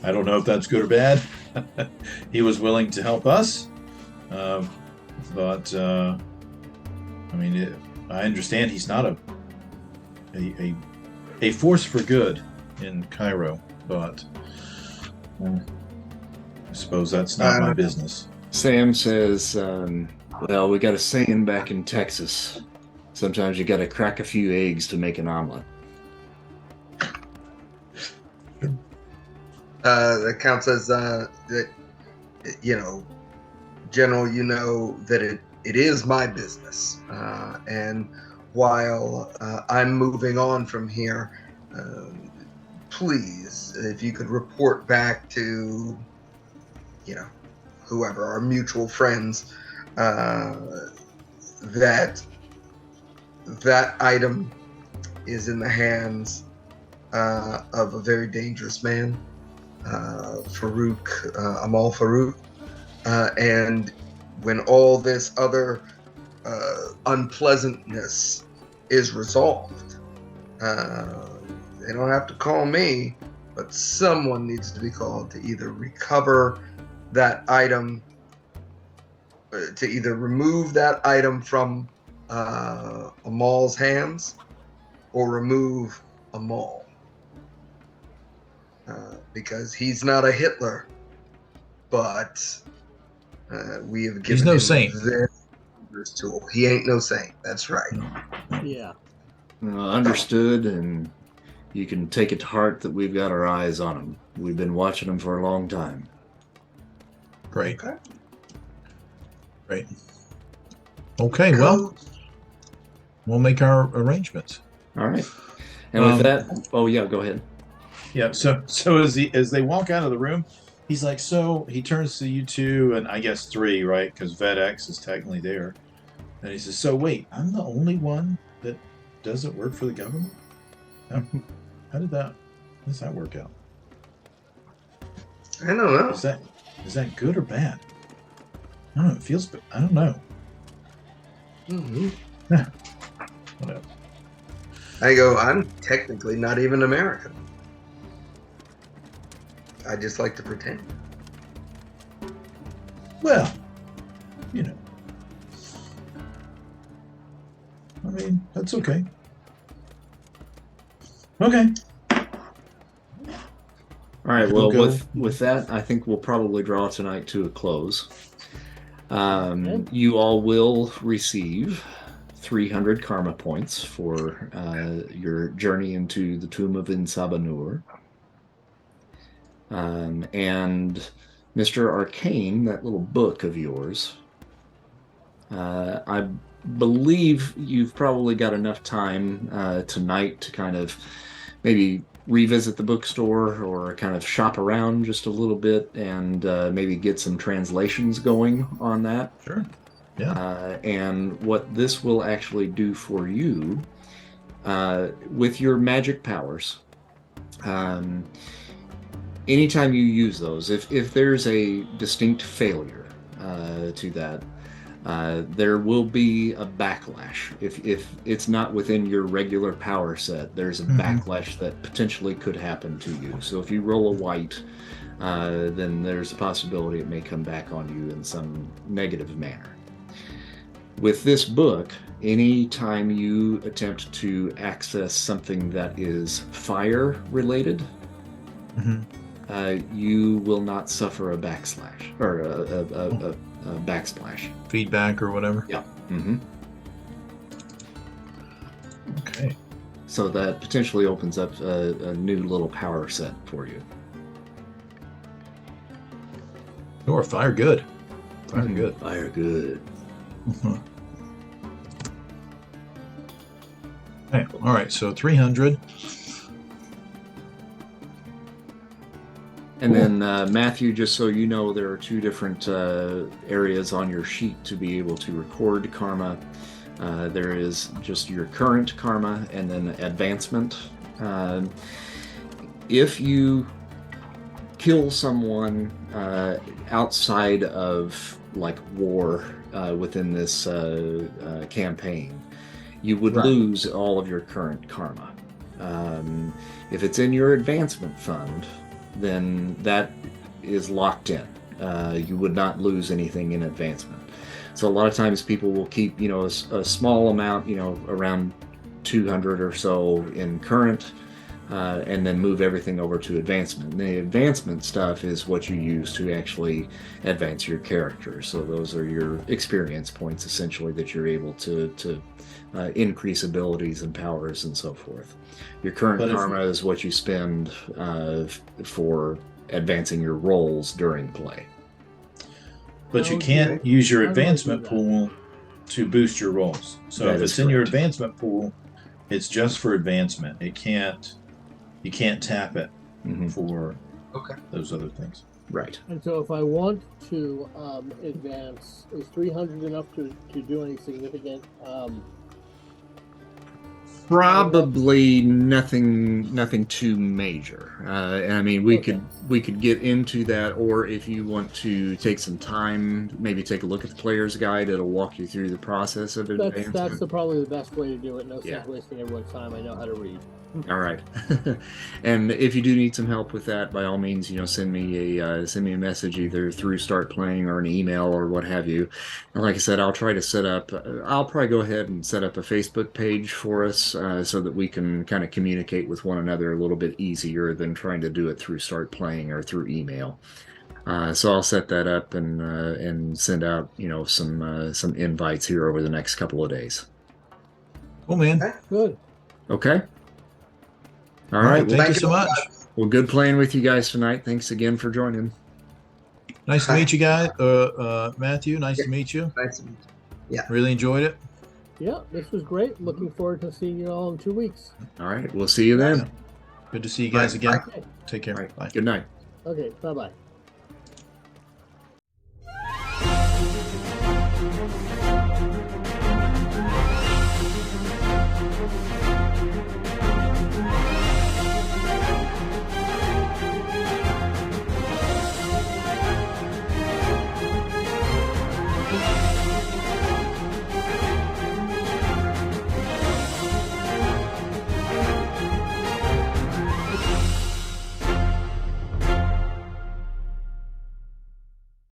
I don't know if that's good or bad. He was willing to help us, but I mean, I understand he's not a force for good in Cairo, but I suppose that's not my business. Sam says, well, we got a saying back in Texas. Sometimes you got to crack a few eggs to make an omelet. The count says that, General, you know that it is my business. And while I'm moving on from here, please, if you could report back to, whoever, our mutual friends, that item is in the hands of a very dangerous man, Farouk, Amahl Farouk, and when all this other unpleasantness is resolved, they don't have to call me, but someone needs to be called to either recover that item, to either remove that item from Amahl's hands, or remove Amahl, because he's not a Hitler, but we have given He's no him saint. this tool. He ain't no saint. That's right. Yeah. Understood, and you can take it to heart that we've got our eyes on him. We've been watching him for a long time. Great. Okay. Great. Okay, well, we'll make our arrangements. All right. And with that, oh yeah, go ahead. Yeah. So as they walk out of the room, he's like, so he turns to you two, and I guess three, right? Because VedX is technically there. And he says, so wait, I'm the only one that doesn't work for the government? How does that work out? I don't know. Is that good or bad? I don't know. It feels, I don't know. Whatever. I go, I'm technically not even American. I just like to pretend. Well, you know. I mean, that's okay. Okay. All right. We'll Well, go. with that, I think we'll probably draw tonight to a close. You all will receive 300 karma points for your journey into the tomb of En Sabah Nur. And Mr. Arcane, that little book of yours, I believe you've probably got enough time tonight to kind of maybe revisit the bookstore or kind of shop around just a little bit and maybe get some translations going on that. Sure. Yeah. And what this will actually do for you with your magic powers, anytime you use those, if there's a distinct failure to that, there will be a backlash. If it's not within your regular power set, there's a backlash that potentially could happen to you. So if you roll a white, then there's a possibility it may come back on you in some negative manner. With this book, anytime you attempt to access something that is fire related, you will not suffer a backslash or a backsplash. Feedback or whatever. Yeah. Okay. So that potentially opens up a new little power set for you. Or fire good. Fire good. Fire good. Okay. All right. So 300. And then Matthew, just so you know, there are two different areas on your sheet to be able to record karma. There is just your current karma and then advancement. If you kill someone outside of like war within this campaign, you would lose all of your current karma. If it's in your advancement fund, then that is locked in. You would not lose anything in advancement. So a lot of times people will keep, a small amount, around 200 or so in current, and then move everything over to advancement. And the advancement stuff is what you use to actually advance your character. So those are your experience points, essentially, that you're able to increase abilities and powers and so forth. Your current karma is what you spend for advancing your roles during play. But you can't use your advancement pool to boost your rolls. So if it's in your advancement pool, it's just for advancement. You can't tap it for those other things. Right. And so if I want to advance, is 300 enough to do any significant? Probably nothing too major. I mean, we could get into that, or if you want to take some time, maybe take a look at the player's guide. It'll walk you through the process of advancement. That's probably the best way to do it. No sense wasting everyone's time. I know how to read. All right. And if you do need some help with that, by all means, send me a message either through Start Playing or an email or what have you. And like I said, I'll try to set up. I'll probably go ahead and set up a Facebook page for us so that we can kind of communicate with one another a little bit easier than trying to do it through Start Playing or through email. So I'll set that up and send out some invites here over the next couple of days. Cool, man. Good. Okay. All right. Thank you so much. Well, good playing with you guys tonight. Thanks again for joining. Nice to meet you guys. Matthew, nice to meet you. Nice to meet you. Yeah. Really enjoyed it. Yeah, this was great. Looking forward to seeing you all in 2 weeks. All right. We'll see you then. Good to see you guys again. Okay. Take care. Right. Bye. Good night. Okay, bye-bye.